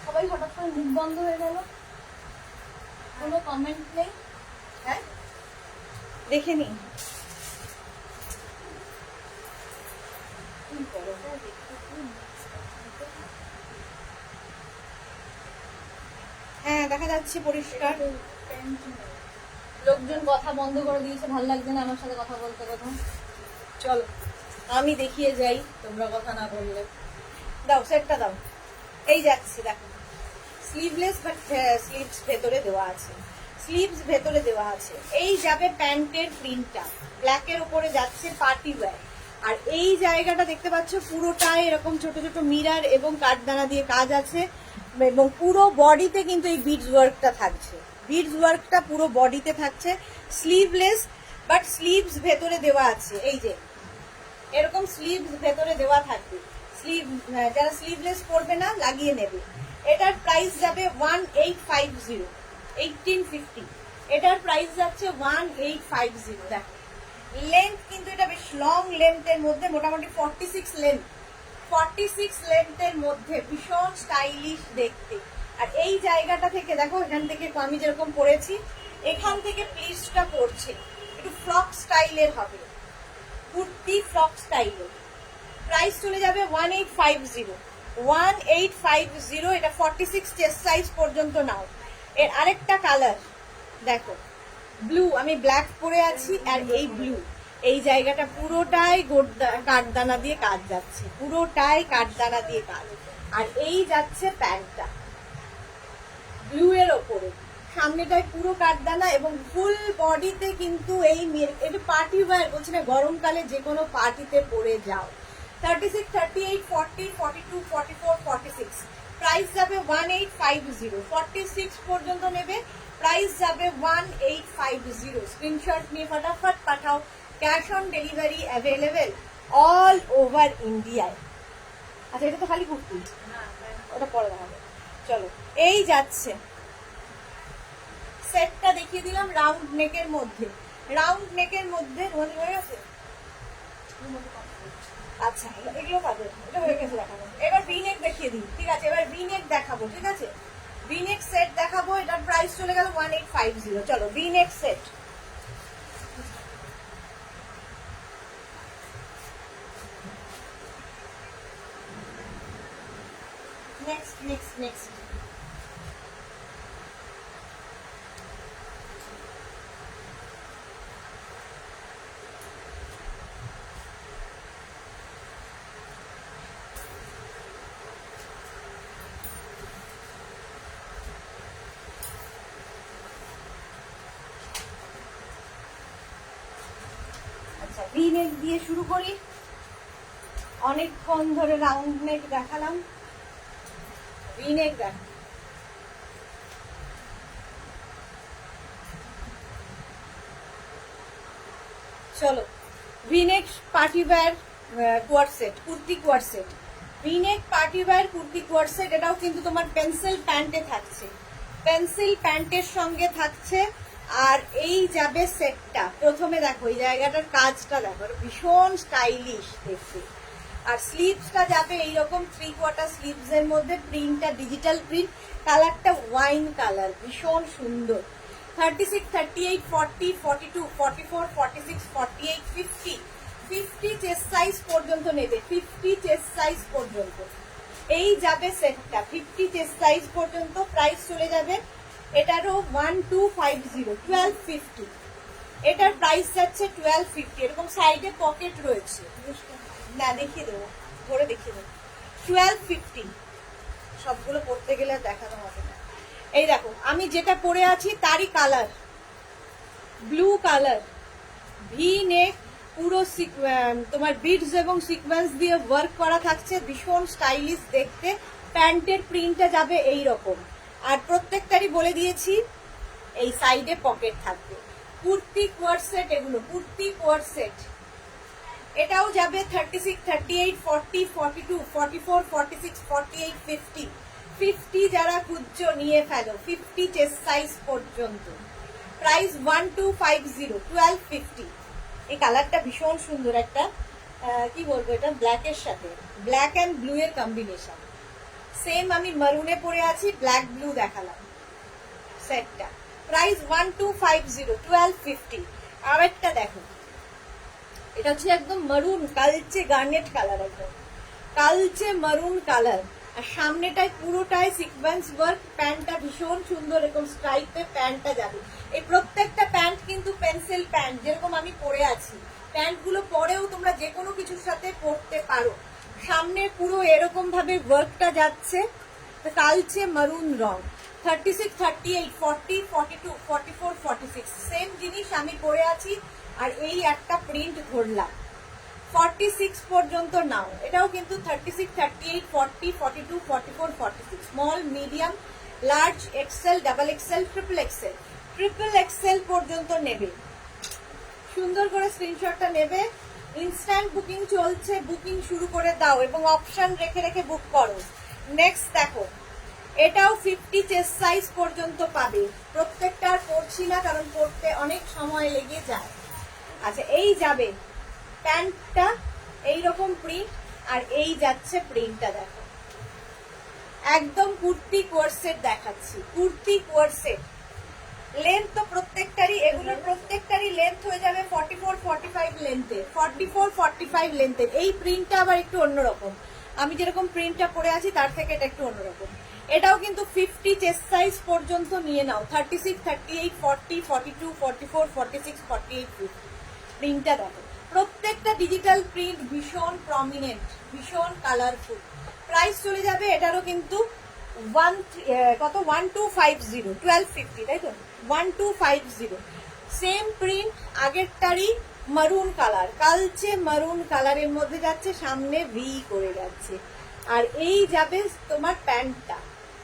সবাই হঠাৎ করে মুখ বন্ধ হয়ে গেল, কোনো কমেন্ট নেই। হ্যাঁ দেখে নি হ্যাঁ দেখা যাচ্ছে পরিষ্কার। লোকজন কথা বন্ধ করে দিয়েছে, ভালো লাগছে না আমার সাথে কথা বলতে। কথা চলো আমি দেখিয়ে যাই, তোমরা কথা না বললে। দাও সেটটা দাও। এই যাচ্ছে দেখো, স্লিভলেস বাট স্লিভস ভেতরে দেওয়া আছে, স্লিভস ভেতরে দেওয়া আছে। এই যাবে প্যান্টের প্রিন্টটা, ব্ল্যাকের উপরে যাচ্ছে পার্টি ওয়্যার। আর এই জায়গাটা দেখতে পাচ্ছ পুরোটাই এরকম ছোট ছোট মিরর এবং কাঠদানা দিয়ে কাজ আছে, এবং পুরো বডিতে কিন্তু এই বিডস ওয়ার্কটা থাকছে, বিডস ওয়ার্কটা পুরো বডিতে থাকছে। স্লিভলেস বাট স্লিভস ভেতরে দেওয়া আছে, এই যে এরকম স্লিভস ভেতরে দেওয়া থাকবে। স্লিভ যারা স্লিভলেস পরবে না লাগিয়ে নেবে। এটার প্রাইস যাবে 1850, 1850। এটার প্রাইস যাচ্ছে 1850। দেখো লেন্থ কিন্তু এটা বেশ লং লেন্থের মধ্যে, মোটামুটি 46 লেন্থ, 46 লেন্থের মধ্যে, ভীষণ স্টাইলিশ দেখতে। আর এই জায়গাটা থেকে দেখো, এখান থেকে আমি যেরকম পরেছি, এখান থেকে প্লিটসটা পড়ছে, একটু ফ্রক স্টাইলের হবে, কুর্তি ফ্রক স্টাইলের। প্রাইস চলে যাবে 1850, 1850। এটা 46 চেস্ট সাইজ পর্যন্ত নাও। এর আরেকটা কালার দেখো, ব্লু, আমি ব্ল্যাক পরে আছি আর এই ব্লু, এই জায়গাটা পুরোটাই কাঠদানা দিয়ে কাজ যাচ্ছে, পুরোটাই কাঠদানা দিয়ে কাজ। আর এই যাচ্ছে প্যান্টটা ব্লু এর ওপরে, সামনেটায় পুরো কাঠদানা এবং ফুল বডিতে কিন্তু এই এটা পার্টি ওয়্যার, বলছি না গরমকালে যে কোনো পার্টিতে পরে যাও। 36, 38, 40, 42, 44, 46। প্রাইস যাবে 1850, 46 পর্যন্ত নেবে, প্রাইস যাবে 1850। স্ক্রিনশট নিয়ে ফটাফট পাঠাও। Cash on delivery available all over ইন্ডিয়ায়। আচ্ছা এটা তো খালি কুর্তি, ওটা পরে দেখাবো। চলো এই যাচ্ছে সেটটা দেখিয়ে দিলাম রাউন্ড নেকের মধ্যে, রাউন্ড নেকের মধ্যে। তোমাদের হয়ে গেছে? আচ্ছা এগুলো পাবে, এটা হয়ে গেছে দেখাবো। এবার ভি নেক দেখিয়ে দিই, ঠিক আছে? এবার ভি নেক দেখাবো, ঠিক আছে? ভি নেক সেট দেখাবো, এটার প্রাইস চলে গেল 1850। চলো ভি নেক set. Next next next V নেক দিয়ে শুরু করি। অনেকক্ষণ ধরে রাউন্ড নেক দেখালাম, ভি নেক দেখ। চলো V neck party wear coord set, kurti coord set. V neck party wear kurti coord set, এটাও কিন্তু তোমার পেন্সিল প্যান্টে থাকছে, পেন্সিল প্যান্টের সঙ্গে থাকছে। আর এই যাবে সেটটা, প্রথমে দেখো এই জায়গাটার কাজটা দেখো, ভীষণ স্টাইলিশ দেখতে। আর স্লিভসটা যাবে এইরকম 3/4 স্লিভস এর মধ্যে, প্রিন্টটা ডিজিটাল প্রিন্ট, কালারটা ওয়াইন কালার, ভীষণ সুন্দর। 36, 38, 40, 42, 44, 46, 48, 50, 50 চেস্ট সাইজ পর্যন্ত নেবে, 50 চেস্ট সাইজ পর্যন্ত এই যাবে সেটটা, 50 চেস্ট সাইজ পর্যন্ত প্রাইস চলে যাবে এটারও 1250, 1250। এটার প্রাইস যাচ্ছে 1250। এরকম সাইডে পকেট রয়েছে, না দেখিয়ে দেবো, ধরে দেখিয়ে দেবো। 1250 সবগুলো পড়তে গেলে আর দেখানো হবে না। এই দেখো আমি যেটা পরে আছি তারই কালার, ব্লু কালার, ভি নেক, পুরো তোমার বিডস এবং সিকোয়েন্স দিয়ে ওয়ার্ক করা থাকছে, ভীষণ স্টাইলিশ দেখতে। প্যান্টের প্রিন্টটা যাবে এই রকম, আর প্রত্যেকটারই বলে দিয়েছি এই সাইডে পকেট থাকবে। কুর্তি কোয়ারসেট, এগুলো কুর্তি কোয়ারসেট। এটাও যাবে 36, 38, 40, 42, 44, 46, 48, 50। 50 যারা খুঁজছো নিয়ে ফেলো, 50 চেস্ট সাইজ পর্যন্ত। প্রাইস 1250, 1250। এই কালারটা ভীষণ সুন্দর, একটা কি বলবো, এটা ব্ল্যাকের সাথে, ব্ল্যাক অ্যান্ড ব্লু এর কম্বিনেশন। সেম আমি মারুনে পরে আছি, ব্ল্যাক ব্লু দেখালাম সেটটা। প্রাইস 1250, 1250। আরেকটা দেখো, এটা হচ্ছে একদম মারুন, কালচে গার্নেট কালার, একদম কালচে মারুন কালার, আর সামনেটায় পুরোটাই সিকোয়েন্স ওয়ার্ক। প্যান্টটা ভীষণ সুন্দর, এরকম স্ট্রাইপে প্যান্টটা যাবে। এই প্রত্যেকটা প্যান্ট কিন্তু পেন্সিল প্যান্ট, যেরকম আমি পরে আছি। প্যান্টগুলো পরেও তোমরা যে কোনো কিছুর সাথে পরতে পারো। সামনে পুরো এরকম ভাবে ওয়ার্কটা যাচ্ছে, কালচে মারুন রং। 36, 38, 40, 42, 44, 46 সেম জিনিস আমি পরে আছি, আর এই একটা প্রিন্ট ধরলাম। 46 পর্যন্ত নাও, এটাও কিন্তু 36, 38, 40, 42, 44, 46 small, medium, large, XL, double XL, triple XL. Triple XL পর্যন্ত নেবে, সুন্দর করে স্ক্রিনশটটা নেবে। ইনস্ট্যান্ট বুকিং চলছে, বুকিং শুরু করে দাও এবং অপশন রেখে রেখে বুক করো। নেক্সট দেখো, এটাও 50 চেস্ট সাইজ পর্যন্ত পাবে। প্রত্যেকটা আর পড়ছি না, কারণ পড়তে অনেক সময় লেগে যায়। আচ্ছা, এই যাবে প্যান্টটা এইরকম প্রিন্ট, আর এই যাচ্ছে প্রিন্টটা দেখো, একদম কুর্তি কোয়ারসেট দেখাচ্ছি, কুর্তি কোয়ারসেট। লেন্থ তো প্রত্যেকটারই, এগুলোর প্রত্যেকটারই লেন্থ হয়ে যাবে 44, 45 লেন্থে, 44, 45 লেন্থে। এই প্রিন্টটা আবার একটু অন্যরকম, আমি যেরকম প্রিন্টটা পরে আছি তার থেকে এটা একটু অন্যরকম। এটাও কিন্তু 50 চেস্ট সাইজ পর্যন্ত নিয়ে নাও। 36, 38, 40, 42, 44, 46, 48, 50 প্রিন্টটা দেখো। প্রত্যেকটা ডিজিটাল প্রিন্ট ভীষণ প্রমিনেন্ট, ভীষণ কালারফুল। প্রাইস চলে যাবে এটারও কিন্তু 1250, 1250, তাই তো, 1250। সেম প্রিন্ট আগেরটারই, মারুন কালার, কালচে মারুন কালারের মধ্যে যাচ্ছে, সামনে ভি করে যাচ্ছে। আর এই যাবে তোমার প্যান্টটা,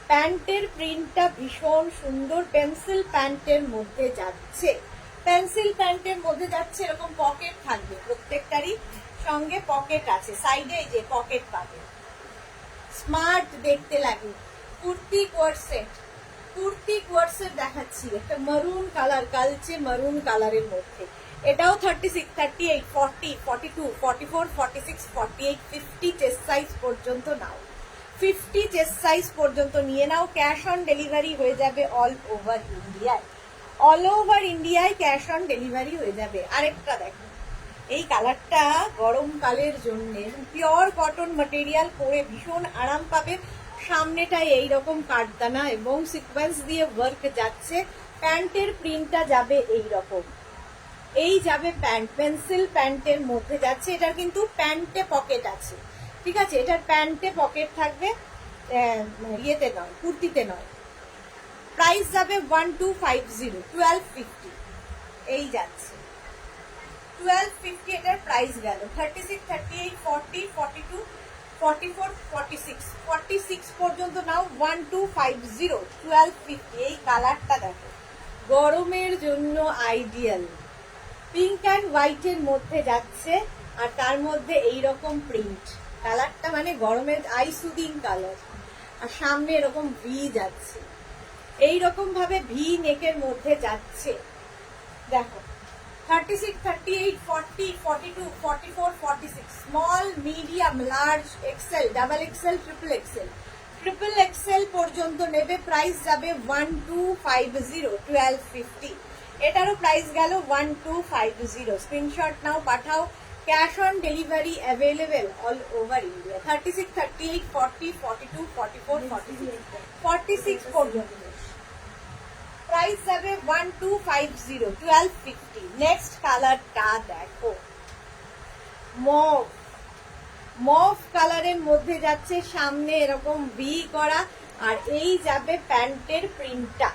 প্যান্টের প্রিন্টটা ভীষণ সুন্দর, পেন্সিল প্যান্টের মধ্যে যাচ্ছে, পেন্সিল প্যান্টের মধ্যে যাচ্ছে। এরকম পকেট থাকবে, প্রত্যেকটারই সঙ্গে পকেট আছে, সাইডে এই যে পকেট পাবে, স্মার্ট দেখতে লাগে। কুর্তি কোয়ারসেট, কুর্তি কোয়ারসেট দেখাচ্ছি, একটা মারুন কালার, কালচে মারুন কালারের মধ্যে। এটাও 36, 38, 40, 42, 44, 46, 48, 50 চেস্ট সাইজ পর্যন্ত নাও, 50 চেস্ট সাইজ পর্যন্ত নিয়ে নাও। ক্যাশ অন ডেলিভারি হয়ে যাবে অল ওভার ইন্ডিয়ায়, অল ওভার ইন্ডিয়ায় ক্যাশ অন ডেলিভারি হয়ে যাবে। আরেকটা দেখো, এই কালারটা গরমকালের জন্য, পিওর কটন ম্যাটেরিয়াল পরে ভীষণ আরাম পাবে। সামনেটায় এইরকম কাঠদানা এবং সিকোয়েন্স দিয়ে ওয়ার্ক যাচ্ছে, প্যান্টের প্রিন্টটা যাবে এইরকম, এই যাবে প্যান্ট, পেন্সিল প্যান্টের মধ্যে যাচ্ছে। এটার কিন্তু প্যান্টে পকেট আছে, ঠিক আছে, এটার প্যান্টে পকেট থাকবে, ইয়েতে নয়, কুর্তিতে নয়। প্রাইস যাবে 1250, 1250 এই যাচ্ছে, 1250 এটার প্রাইস গেল। 36, 38, 40, 42, 44, 46, 46 পর্যন্ত নাও, 1250, 1250। এই কালারটা দেখো, গরমের জন্য আইডিয়াল, পিঙ্ক অ্যান্ড হোয়াইটের মধ্যে যাচ্ছে, আর তার মধ্যে এইরকম প্রিন্ট। কালারটা মানে গরমের আই সুদিং কালার, আর সামনে এরকম ভি যাচ্ছে, এইরকম ভাবে ভি নেকের মধ্যে যাচ্ছে। দেখো 36, 38, 40, 42, 44, 46 small, medium, large, XL, double XL, triple XL. Triple XL পর্যন্ত নেবে। প্রাইস যাবে 1250, 1250। এটারও প্রাইস গেল 1250। স্ক্রিনশট নাও, পাঠাও। Cash on delivery available all over India. 36, 38, 40, 42, 44, 46, 46 পর্যন্ত। প্রাইস যাবে 1250, 1250। নেক্সট কালারটা দেখো, মভ মভ কালারের মধ্যে যাচ্ছে, সামনে এরকম ভি করা, আর এই যাবে প্যান্টের প্রিন্টটা।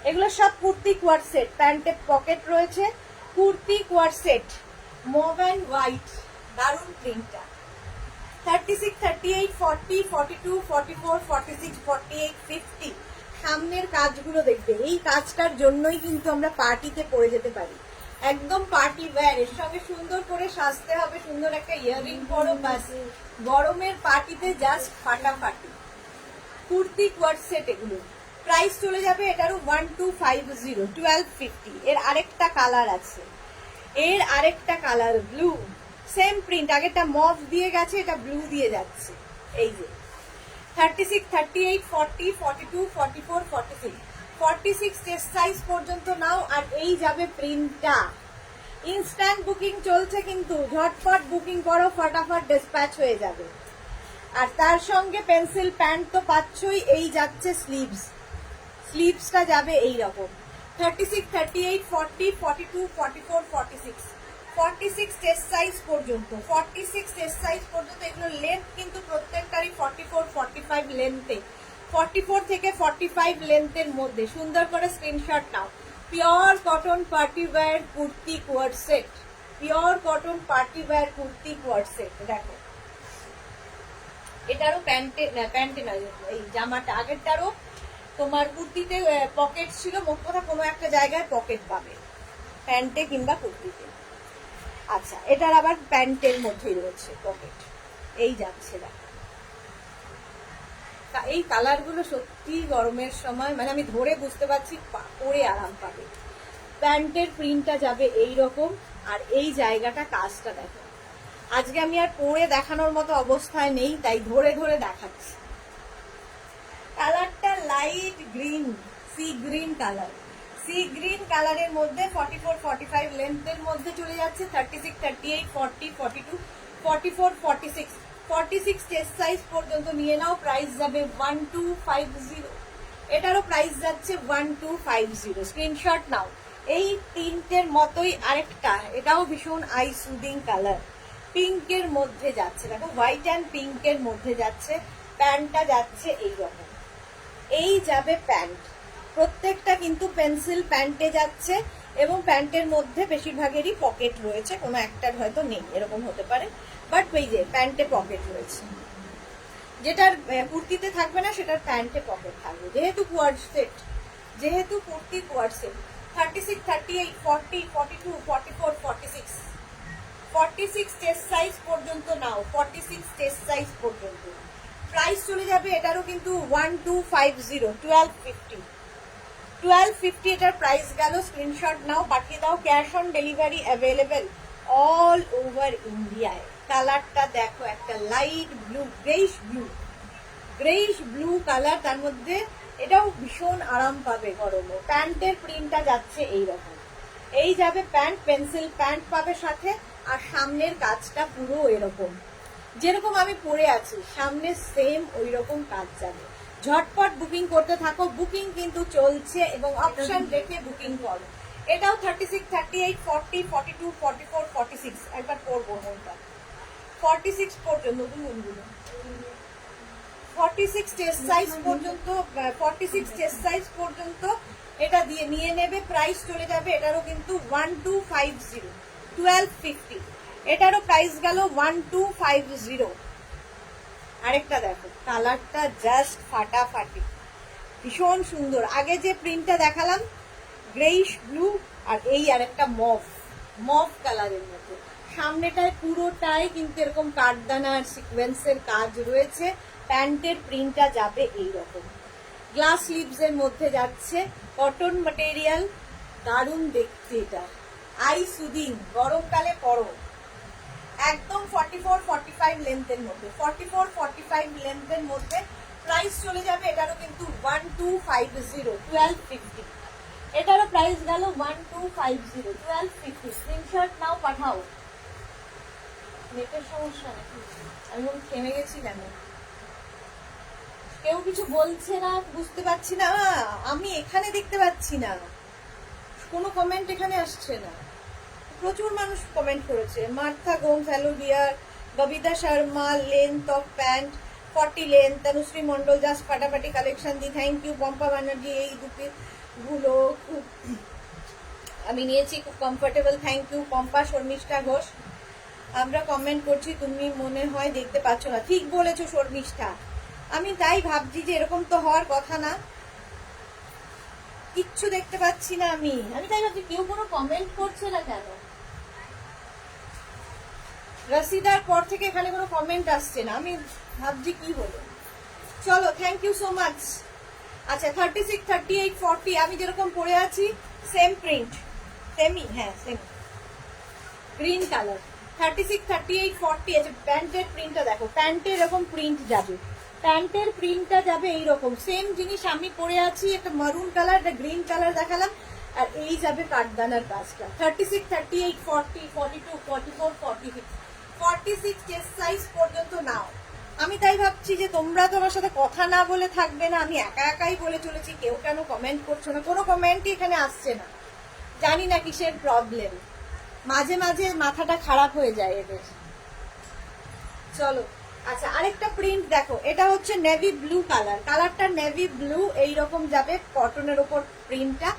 এগুলো সব কুর্তি কোয়ার সেট, প্যান্টের পকেট রয়েছে, kurti coord set, mauve and white, দারুণ প্রিন্টটা। 36, 38, 40, 42, 44, 46, 48, 50। সামনের কাজগুলো দেখবে, এই কাজটার জন্যই কিন্তু আমরা পার্টিতে পরে যেতে পারি। একদম পার্টি ওয়্যার, এর সঙ্গে সুন্দর করে সাজতে হবে, সুন্দর একটা ইয়াররিং পরো, বাস গরমের পার্টিতে জাস্ট ফাটাফাটি। কুর্তি কোয়ার সেট এগুলো। প্রাইস চলে যাবে এটারও 1250, 1250। এর আরেকটা কালার আছে, এর আরেকটা কালার ব্লু, সেম প্রিন্ট, আগেরটা মভ দিয়ে গেছে, এটা ব্লু দিয়ে যাচ্ছে। এই যে 36, 38, 40, 42, 44, 46, 46 চেস্ট সাইজ পর্যন্ত নাও। আর এই যাবে প্রিন্টটা। ইনস্ট্যান্ট বুকিং চলছে কিন্তু, ঝটপট বুকিং করো, ফটাফট ডিসপ্যাচ হয়ে যাবে। আর তার সঙ্গে পেন্সিল প্যান্ট তো পাচ্ছই, এই যাচ্ছে স্লিভস, স্লিভসটা যাবে এই রকম। 36, 38, 40, 42, 44, 46, 46 চেস্ট সাইজ পর্যন্ত, 46 চেস্ট সাইজ পর্যন্ত। এগুলো লেন্থ কিন্তু প্রত্যেকটারই 44, 45 লেন্থে, 44 থেকে 45 লেন্থের মধ্যে। সুন্দর করে স্ক্রিনশট নাও। Pure cotton party wear kurti coord set, pure cotton party wear kurti coord set. দেখো এটারও প্যান্টে নয়, এই জামাটা আগেরটারও তোমার কুর্তিতে পকেট ছিল, মোট কথা কোনো একটা জায়গায় পকেট পাবে প্যান্টে কিংবা কুর্তিতে। আচ্ছা, এটার আবার প্যান্টের মধ্যেই রয়েছে পকেট, এই যাচ্ছে। দেখো এই কালারগুলো সত্যি গরমের সময়, মানে আমি ধরে বুঝতে পারছি পরে আরাম পাবে। প্যান্টের প্রিন্টটা যাবে এই রকম, আর এই জায়গাটা কাজটা দেখো। আজকে আমি আর পরে দেখানোর মতো অবস্থায় নেই, তাই ধরে ধরে দেখাচ্ছি। কালারটা light green, sea green colour, sea green কালারের মধ্যে 44, 45 লেন্থের মধ্যে চলে যাচ্ছে। 36, 38, 40, 42, 44, 46, 46 চেস্ট সাইজ পর্যন্ত নিয়ে নাও। প্রাইস যাবে 1250। এটারও প্রাইস যাচ্ছে 1250। স্ক্রিনশট নাও। এই তিনটের মতোই আরেকটা, এটাও ভীষণ আই সুদিং কালার, পিঙ্কের মধ্যে যাচ্ছে। দেখো হোয়াইট অ্যান্ড পিঙ্কের মধ্যে যাচ্ছে। প্যান্টটা যাচ্ছে এইরকম, এই যাবে প্যান্ট। প্রত্যেকটা কিন্তু পেন্সিল প্যান্টে যাচ্ছে, এবং প্যান্টের মধ্যে বেশিরভাগেরই পকেট রয়েছে, কোনো একটার হয়তো নেই, এরকম হতে পারে, বাট এই যে প্যান্টে পকেট রয়েছে। যেটার কুর্তিতে থাকবে না সেটার প্যান্টে পকেট থাকবে, যেহেতু কোয়ার্ড সেট, যেহেতু কুর্তি কোয়ার্ড সেট। 36, 38, 40, 42, 44, 46, 46 চেস্ট সাইজ পর্যন্ত নাও, 46 চেস্ট সাইজ পর্যন্ত। প্রাইস চলে যাবে এটারও কিন্তু 1250, 1250, 1250 এটার প্রাইস গেল। স্ক্রিনশট নাও, পাঠিয়ে দাও। Cash on delivery available all over ইন্ডিয়ায়। কালারটা দেখো, একটা light blue, greyish blue, greyish blue colour, তার মধ্যে এটাও ভীষণ আরাম পাবে গরমে। প্যান্টের প্রিন্টটা যাচ্ছে এইরকম, এই যাবে প্যান্ট, পেন্সিল প্যান্ট পাবে সাথে, আর সামনের কাজটা পুরো এরকম, যেরকম আমি পরে আছি সামনে সেম ওই রকম কাজ যাবে। ঝটপট বুকিং করতে থাকো, বুকিং কিন্তু চলছে, এবং অপশন রেখে বুকিং করো। এটাও 36, 38, 40, 42, 44, 46, একবার পরবো মনটা, 46 পর্যন্ত গুলো, 46 চেস্ট সাইজ পর্যন্ত, 46 চেস্ট সাইজ পর্যন্ত এটা দিয়ে নিয়ে নেবে। প্রাইস চলে যাবে এটারও কিন্তু 1250, 1250। এটারও প্রাইস গেল 1250। আরেকটা দেখো, কালারটা জাস্ট ফাটাফাটি, ভীষণ সুন্দর। আগে যে প্রিন্টটা দেখালাম গ্রেইশ ব্লু, আর এই আরেকটা মভ, মভ কালারের মধ্যে। সামনেটায় পুরোটাই কিন্তু এরকম কাঠদানা আর সিকোয়েন্সের কাজ রয়েছে। প্যান্টের প্রিন্টটা যাবে এইরকম, গ্লাস স্লিভস এর মধ্যে যাচ্ছে, কটন ম্যাটেরিয়াল, দারুণ দেখতে এটা, আই সুদিং, গরমকালে পরো। একদম 44, 45 লেন্থের মধ্যে, 44, 45 লেন্থের মধ্যে। প্রাইস চলে যাবে এটারও কিন্তু 1250, 1250। এটারও প্রাইস গেল 1250, 1250। স্ক্রিনশট নাও, পাঠাও। নেটের সমস্যা নাকি? আমি এখন থেমে গেছি কেন? কেউ কিছু বলছে না, বুঝতে পারছি না। আমি এখানে দেখতে পাচ্ছি না, কোনো কমেন্ট এখানে আসছে না। প্রচুর মানুষ কমেন্ট করেছে। Martha Gomes, hello dear. Babita Sharma, length of pant 40 length. Tanushree Mondal, just ফাটাফাটি কালেকশন দি, থ্যাংক ইউ। পম্পা ব্যানার্জি, এই দুটি গুলো খুব আমি নিয়েছি, খুব comfortable, thank you Pampa. Sharmistha Ghosh, আমরা কমেন্ট করছি, তুমি মনে হয় দেখতে পাচ্ছ না। ঠিক বলেছো শর্মিষ্ঠা, আমি তাই ভাবছি যে এরকম তো হওয়ার কথা না, কিচ্ছু দেখতে পাচ্ছি না। আমি তাই ভাবছি কেউ কোনো কমেন্ট করছে না কেন। রসিদার পর থেকে এখানে কোনো কমেন্ট আসছে না, আমি ভাবছি কি হলো। চলো, থ্যাংক ইউ সো মাচ। আচ্ছা, 36, 38, 40 আমি যেরকম পরে আছি সেম প্রিন্ট, সেমই, হ্যাঁ সেম গ্রিন কালার। 36, 38, 40 আছে। প্যান্টের প্রিন্টটা দেখো, প্যান্টের এরকম প্রিন্ট যাবে, প্যান্টের প্রিন্টটা যাবে এইরকম। সেম জিনিস আমি পরে আছি, একটা মারুন কালার, একটা গ্রিন কালার দেখালাম, আর এই যাবে কাঠদানার কাজটা। 36, 38, 40, 42, 44, 46, 46 চেস্ট সাইজ পর্যন্ত নাও। আমি তাই ভাবছি যে তোমরা তো আমার সাথে কথা না বলে থাকবে না, আমি একা একাই বলে চলেছি, কেউ কেন কমেন্ট করছো না? কোনো কমেন্টই এখানে আসছে না, জানি না কিসের প্রবলেম। মাঝে মাঝে মাথাটা খারাপ হয়ে যায় এদের। চলো, আচ্ছা আরেকটা প্রিন্ট দেখো, এটা হচ্ছে নেভি ব্লু কালার, কালারটা নেভি ব্লু, এইরকম যাবে কটনের ওপর প্রিন্টটা।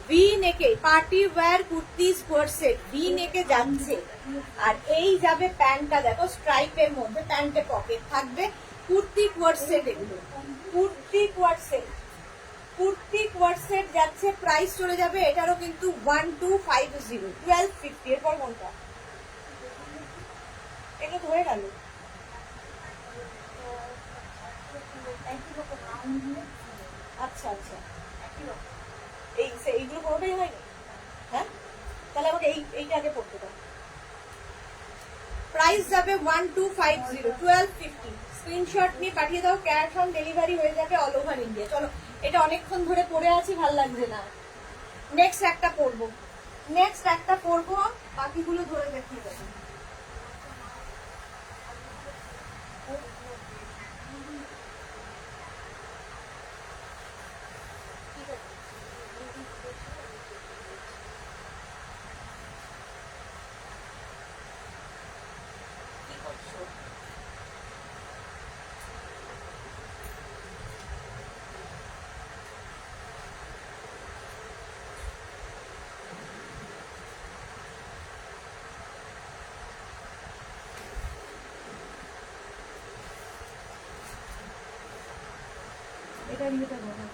ভি নেকে party wear kurti square set, V নেকে যাচ্ছে। আর এই যাবে প্যান্টটা দেখো, স্ট্রাইপের মধ্যে, প্যান্টে পকেট থাকবে। কুর্তি কোয়ার সেট, এগুলো kurti coord set, kurti coord set যাচ্ছে। প্রাইস চলে যাবে এটারও কিন্তু 1250, 1250। এরপর কোনটা? এগুলো ধরে গেল। আচ্ছা আচ্ছা, এইগুলো কোনোটাই হয়নি। হ্যাঁ, তাহলে আমাকে এইটা আগে পড়তে দাও। প্রাইস যাবে 1250, 1250। স্ক্রিনশট নিয়ে পাঠিয়ে দাও, ক্যাশ অন ডেলিভারি হয়ে যাবে অল ওভার ইন্ডিয়া। চলো, এটা অনেকক্ষণ ধরে পরে আছি, ভাল লাগছে না। নেক্সট একটা পরবো, বাকিগুলো ধরে দেখিয়ে দেবো। কি করছো? এটা নিতে হবে,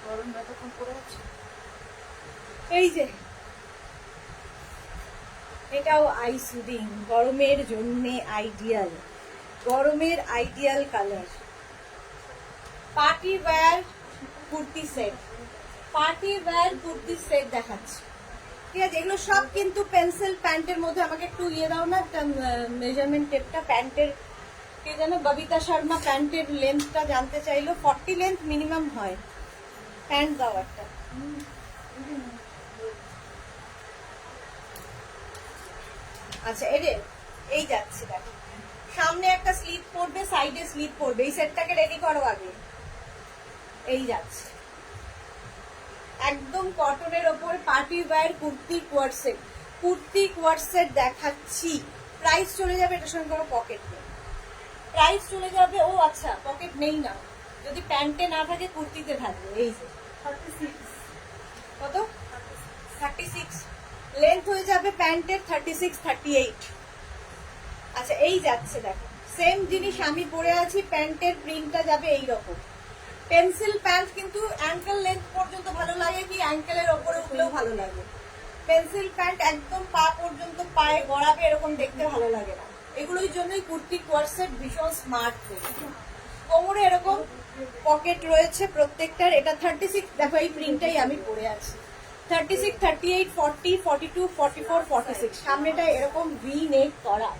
গরম যতক্ষণ পরে আছে। এই যে এটাও আইসুদিং, গরমের জন্য আইডিয়াল, গরমের ideal colour. Party wear kurti set, party wear kurti set দেখাচ্ছি, ঠিক আছে? এগুলো সব কিন্তু পেন্সিল প্যান্টের মধ্যে। আমাকে একটু ইয়ে দাও না, মেজারমেন্ট টেপটা প্যান্টের। কে যেন ববিতা শর্মা প্যান্টের লেন্থটা জানতে চাইলো, 40 লেন্থ মিনিমাম হয়। প্যান্ট দাও একটা। আচ্ছা, এই যাচ্ছে দেখো, সামনে একটা স্লিপ পড়বে, সাইডে স্লিপ পড়বে। এই সেটটাকে রেডি করো আগে। এই যাচ্ছে একদম কটনের ওপর party wear kurti coord set, kurti coord set দেখাচ্ছি। প্রাইস চলে যাবে, এটার সঙ্গে কোনো পকেট নেই, প্রাইস চলে যাবে। ও আচ্ছা, পকেট নেই না, যদি প্যান্টে না থাকে কুর্তিতে থাকবে। এই যে 36, কত? 36 লেন্থ হয়ে যাবে প্যান্টের, 36, 38। আচ্ছা, এই যাচ্ছে দেখো, সেম জিনিস আমি পরে আছি, প্যান্টের প্রিন্টটা যাবে এইরকম। পেন্সিল প্যান্ট কিন্তু অ্যাঙ্কেল লেন্থ পর্যন্ত ভালো লাগে, কি অ্যাঙ্কেলের ওপরে উঠলেও ভালো লাগে। পেন্সিল প্যান্ট একদম পা পর্যন্ত, পায়ে গড়াবে, এরকম দেখতে ভালো লাগে না। এগুলোর জন্যই কুর্তি কোয়ার সেট ভীষণ স্মার্ট। কোমরে এরকম পকেট রয়েছে প্রত্যেকটার। এটা 36, দেখো এই প্রিন্টটাই আমি পরে আছি। 36, 38, 40, 42, 44, 46। সামনেটা এরকম ভি নেক করা,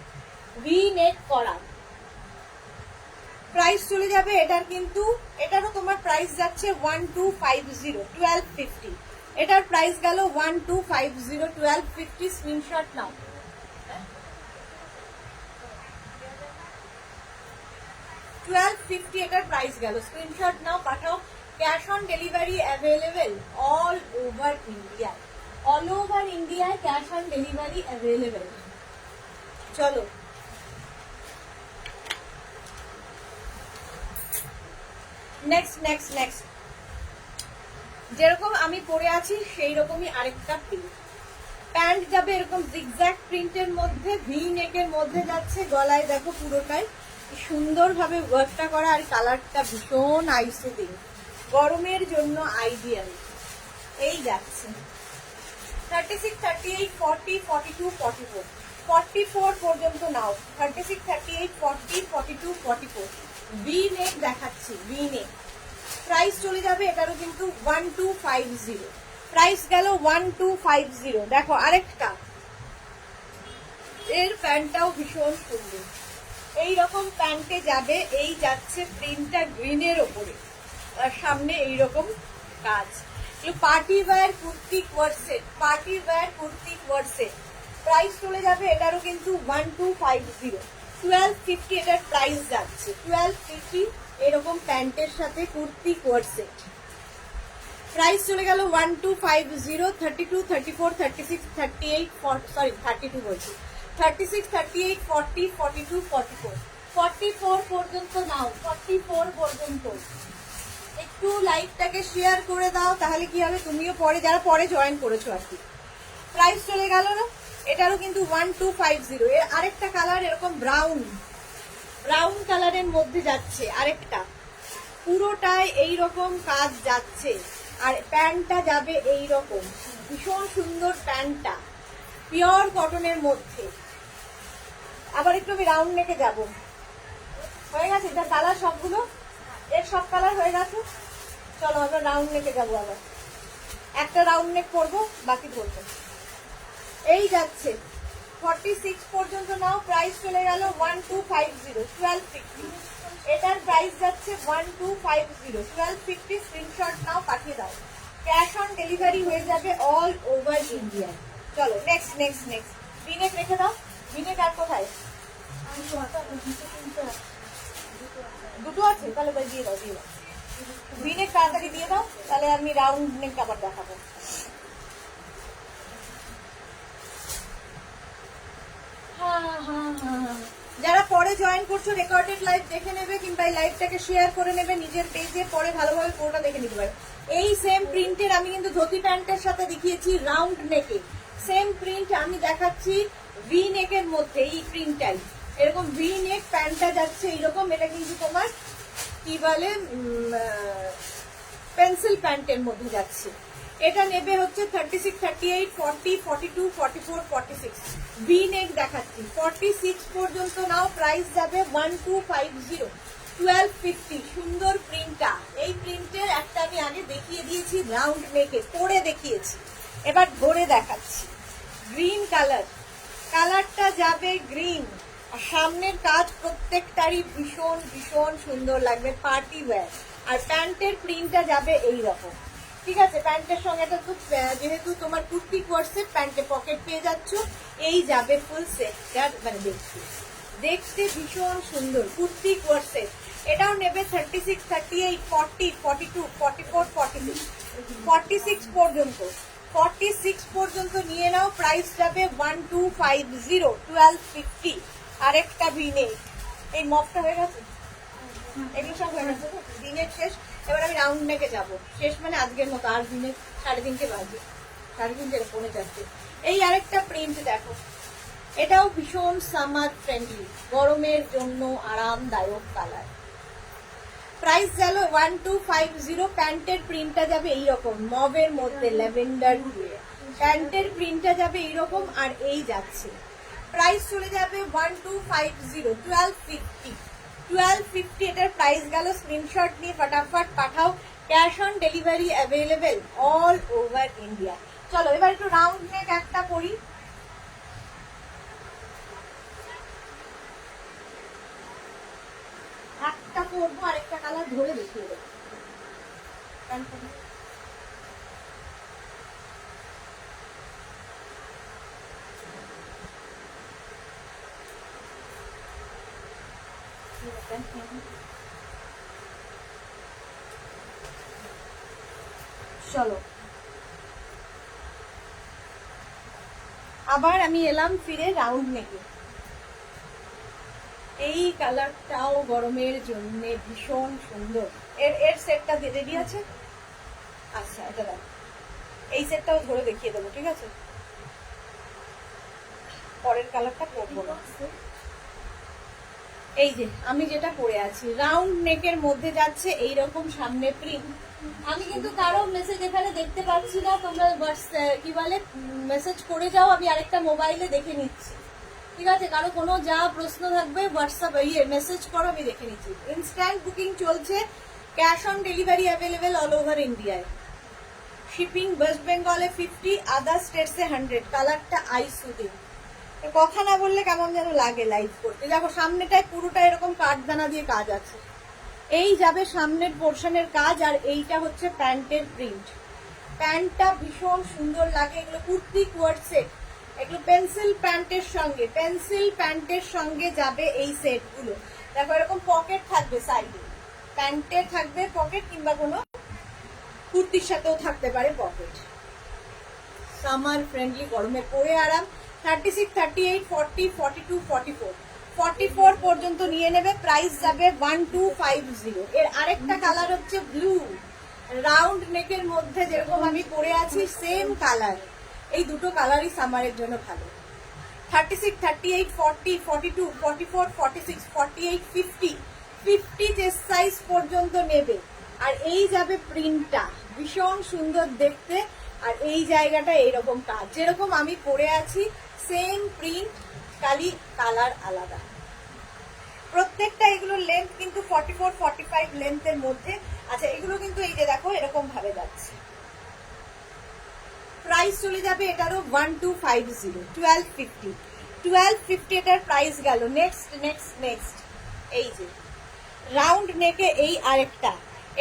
ভি নেক করা। প্রাইস চলে যাবে এটার কিন্তু, এটারও তোমার প্রাইস যাচ্ছে 1250, 1250। এটার প্রাইস গেল 1250, 1250। স্ক্রিনশট নাও। 1250 এটার প্রাইস গেল। স্ক্রিনশট নাও, পাঠাও। Cash on delivery available all over India. All over ইন্ডিয়ায় ক্যাশ অন ডেলিভারি অ্যাভেলেবেল। চলো নেক্সট নেক্সট নেক্সট। যেরকম আমি পরে আছি সেই রকমই আরেকটা প্রিন্ট। প্যান্ট যাবে এরকম জিগজ্যাগ প্রিন্টের মধ্যে, ভি নেকের মধ্যে যাচ্ছে। গলায় দেখো পুরোটাই সুন্দরভাবে ওয়ার্কটা করা, আর কালারটা ভীষণ আইসুদিং, গরমের জন্য আইডিয়াল। এই যাচ্ছে 36, 38, 40, 42, 44, 44 পর্যন্ত নাও। 36, 38, 40, 42, 44 ভি নেক দেখাচ্ছি, ভি নেক। প্রাইস চলে যাবে এটারও কিন্তু 1250। প্রাইস গেল 1250। দেখো আরেকটা, এর প্যান্টটাও ভীষণ সুন্দর। এই রকম প্যান্টে যাবে, এই যাচ্ছে প্রিন্টটা গ্রিনের ওপরে, আর সামনে এইরকম কাজ। Party wear kurti coord set, party wear kurti coord set. Price চলে যাবে এটারও কিন্তু 1250। 1250 এটার প্রাইস যাচ্ছে। 1250 এরকম প্যান্টের সাথে কুর্তি কোয়ার্সেট। প্রাইস চলে গেল 1250। 32, 34, 36, 38, সরি 32 বলছি, 36, 38, 40, 42, 44, 44 পর্যন্ত নাও। 44 পর্যন্ত একটু লাইভটাকে শেয়ার করে দাও, তাহলে কি হবে, তুমিও পরে, যারা পরে জয়েন করেছো আর কি। প্রাইস চলে গেল না, এটারও কিন্তু 1250। এর আরেকটা কালার এরকম ব্রাউন, ব্রাউন কালারের মধ্যে যাচ্ছে আরেকটা, পুরোটাই এইরকম কাজ যাচ্ছে। আর প্যান্টটা যাবে এইরকম, ভীষণ সুন্দর প্যান্টটা, পিওর কটনের মধ্যে। আবার একটু আমি রাউন্ড নেকে যাবো। হয়ে গেছে যার কালার সবগুলো, এর সব কালার হয়ে গেছে। চলো আমরা রাউন্ড নেকে যাবো, আবার একটা রাউন্ড নেক করবো, বাকি করবো। এই যাচ্ছে 46 পর্যন্ত নাও। প্রাইস চলে গেল 1250। 1250 এটার প্রাইস যাচ্ছে 1250। 1250 স্ক্রিনশট নাও, পাঠিয়ে দাও। ক্যাশ অন ডেলিভারি হয়ে যাবে অল ওভার ইন্ডিয়া। চলো নেক্সট নেক্সট নেক্সট। ভিনেক রেখে দাও। ভিনেক আর কোথায়? দুটো আছে, তাহলে দিয়ে দাও, দিয়ে দাও। ভিনেক তাড়াতাড়ি দিয়ে দাও, তাহলে আমি রাউন্ড নেক আবার দেখাবো। যারা পরে জয়েন করছো রেকর্ডেড লাইভ দেখে নেবে, কিংবা এই লাইভটাকে শেয়ার করে নেবে নিজের পেজে, পরে ভালোভাবে পুরোটা দেখে নিতে পারে। এই সেম প্রিন্টের আমি কিন্তু ধুতি প্যান্টের সাথে দেখিয়েছি রাউন্ড নেকে, সেম প্রিন্ট আমি দেখাচ্ছি ভি নেকের মধ্যে। এই প্রিন্টটাই এরকম ভি নেক, প্যান্টটা যাচ্ছে এইরকম। এটা কিন্তু তোমার কি বলে, পেন্সিল প্যান্টের মধ্যে যাচ্ছে। এটা নেবে হচ্ছে 36, 38, 40, 42, 44, 46 ভি নেক দেখাচ্ছি। 46 পর্যন্ত নাও। প্রাইস যাবে 1250। 1250 সুন্দর প্রিন্টটা। এই প্রিন্টের একটা আমি আগে দেখিয়ে দিয়েছি রাউন্ড নেকে, পরে দেখিয়েছি, এবার ধরে দেখাচ্ছি। গ্রিন কালার, কালারটা যাবে গ্রিন, আর সামনের কাজ প্রত্যেকটারই ভীষণ ভীষণ সুন্দর লাগবে, পার্টি ওয়্যার। আর প্যান্টের প্রিন্টটা যাবে এই রকম, ঠিক আছে। প্যান্টের সঙ্গে এটা তো যেহেতু তোমার কুর্তি কোয়ার্সেট, প্যান্টে পকেট পেয়ে যাচ্ছ, এই যাবে ফুল সেটটা, মানে দেখতে ভীষণ সুন্দর কুর্তি কোয়ার্সেট। এটাও নেবে 36, 38, 40, 42, 44, 46, 46 পর্যন্ত। 46 পর্যন্ত নিয়ে নাও। প্রাইস যাবে 1250। 1250 আরেকটা ভিনে। এই মপটা হয়ে গেছে, এগুলো সব হয়ে গেছে, দিনের শেষ। এবার আমি রাউন্ড নেকে যাবো, শেষ মানে আজকের মতো। আর দিনে 3:30 বাজে, 3:30 পৌনে 4টে। এই আরেকটা প্রিন্ট দেখো, এটাও ভীষণ সামার ফ্রেন্ডলি, গরমের জন্য আরামদায়ক কালার। প্রাইস গেল 1250। প্যান্টের প্রিন্টটা যাবে এইরকম, মবের মধ্যে ল্যাভেন্ডার দিয়ে প্যান্টের প্রিন্টটা যাবে এইরকম। আর এই যাচ্ছে, প্রাইস চলে যাবে 1250। 1250। 1250 এটার প্রাইস গেল। স্ক্রিনশট নিয়ে ফটাফট পাঠাও। Cash on delivery available all over India. চলো এবার একটু রাউন্ড নেক একটা করি। একটা করবো, আরেকটা কালার ধরে দেখিয়ে দেবো। চলো আবার আমি এলাম ফিরে রাউন্ড নেকে। এই কালারটাও গরমের জন্য ভীষণ সুন্দর। এর এর সেটটা রেডি আছে? আচ্ছা, এটা দাও, এই সেটটাও ধরে দেখিয়ে দেবো, ঠিক আছে? পরের কালারটা পরবো না। এই যে আমি যেটা পরে আছি রাউন্ড নেকের মধ্যে যাচ্ছে এইরকম সামনে প্রিন্ট। আমি কিন্তু কারো মেসেজ এখানে দেখতে পাচ্ছি না, তোমরা কি বলে মেসেজ করে যাও, আমি আরেকটা মোবাইলে দেখে নিচ্ছি, ঠিক আছে? কারো কোনো যা প্রশ্ন থাকবে হোয়াটসঅ্যাপ মেসেজ করো, আমি দেখে নিচ্ছি। ইনস্ট্যান্ট বুকিং চলছে, cash on delivery available all over ইন্ডিয়ায়। শিপিং ওয়েস্ট বেঙ্গলে 50, আদার স্টেটসে 100। কালারটা আই সুদিং। কথা না বললে কেমন যেন লাগে লাইভ করতে। দেখো সামনেটায় পুরোটা এরকম কাঠদানা দিয়ে কাজ আছে, এই যাবে সামনের পোর্শনের কাজ, আর এইটা হচ্ছে প্যান্টের প্রিন্ট। প্যান্টটা ভীষণ সুন্দর লাগে। এগুলো কুর্তি কোয়ার্ড সেট, এগুলো পেন্সিল প্যান্টের সঙ্গে যাবে এই সেটগুলো। দেখো এরকম পকেট থাকবে সাইডে, প্যান্টের থাকবে পকেট, কিংবা কোনো কুর্তির সাথেও থাকতে পারে পকেট। সামার ফ্রেন্ডলি, গরমে পরে আরাম। 36, 38, 40, 42, 44, 44 পর্যন্ত নিয়ে নেবে। প্রাইস যাবে 1250। এর আরেকটা কালার হচ্ছে ব্লু, রাউন্ড নেকের মধ্যে যেরকম আমি পরে আছি সেম কালার। এই দুটো কালারই সামারের জন্য ভালো। 36, 38, 40, 42, 44, 46, 48, 50, 50 চেস্ট সাইজ পর্যন্ত নেবে। আর এই যাবে প্রিন্টটা ভীষণ সুন্দর দেখতে, আর এই জায়গাটা এইরকম কাজ, যেরকম আমি পরে আছি সেম প্রিন্ট, খালি কালার আলাদা। প্রত্যেকটা এগুলোর লেন্থ কিন্তু 44, 45 লেন্থের মধ্যে। আচ্ছা, এগুলো কিন্তু এই যে দেখো এরকম ভাবে যাচ্ছে। প্রাইস চলে যাবে এটারও 1250, 1250, 1250 এটার প্রাইস গেল। নেক্সট এই যে রাউন্ড নেকে এই আরেকটা,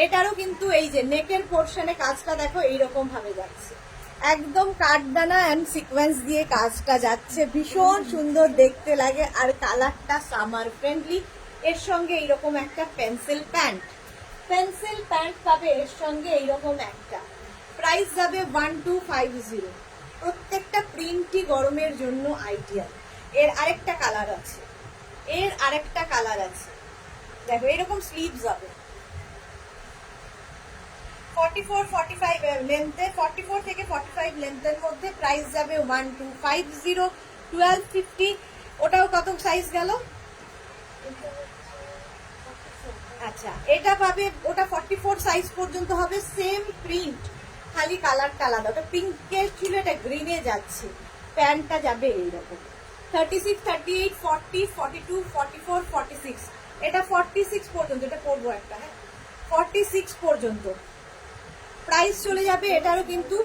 এটারও কিন্তু এই যে নেকের পোর্শনে কাজটা দেখো এইরকম ভাবে যাচ্ছে, একদম কাঠদানা অ্যান্ড সিকোয়েন্স দিয়ে কাজটা যাচ্ছে, ভীষণ সুন্দর দেখতে লাগে। আর কালারটা সামার ফ্রেন্ডলি। এর সঙ্গে এইরকম একটা পেন্সিল প্যান্ট পাবে, এর সঙ্গে এইরকম একটা। প্রাইস যাবে 1250। প্রত্যেকটা প্রিন্টই গরমের জন্য আইডিয়াল। এর আরেকটা কালার আছে, দেখো এরকম স্লিভস হবে। 44, 45 লেন্থে, 44 থেকে 45 লেন্থের মধ্যে। প্রাইস যাবে 1250, 1250। ওটাও কত সাইজ গেল? আচ্ছা, এটা পাবে, ওটা 44 সাইজ পর্যন্ত হবে। সেম প্রিন্ট, খালি কালারটা আলাদা। ওটা পিঙ্কের ছিল, এটা গ্রিনে যাচ্ছে। প্যান্টটা যাবে এইরকম। 36, 38, 40, 42, 44, 46। এটা 46 পর্যন্ত, এটা পরবো একটা, হ্যাঁ 46 পর্যন্ত প্রাইস চলে যাবে এটারও কিন্তু।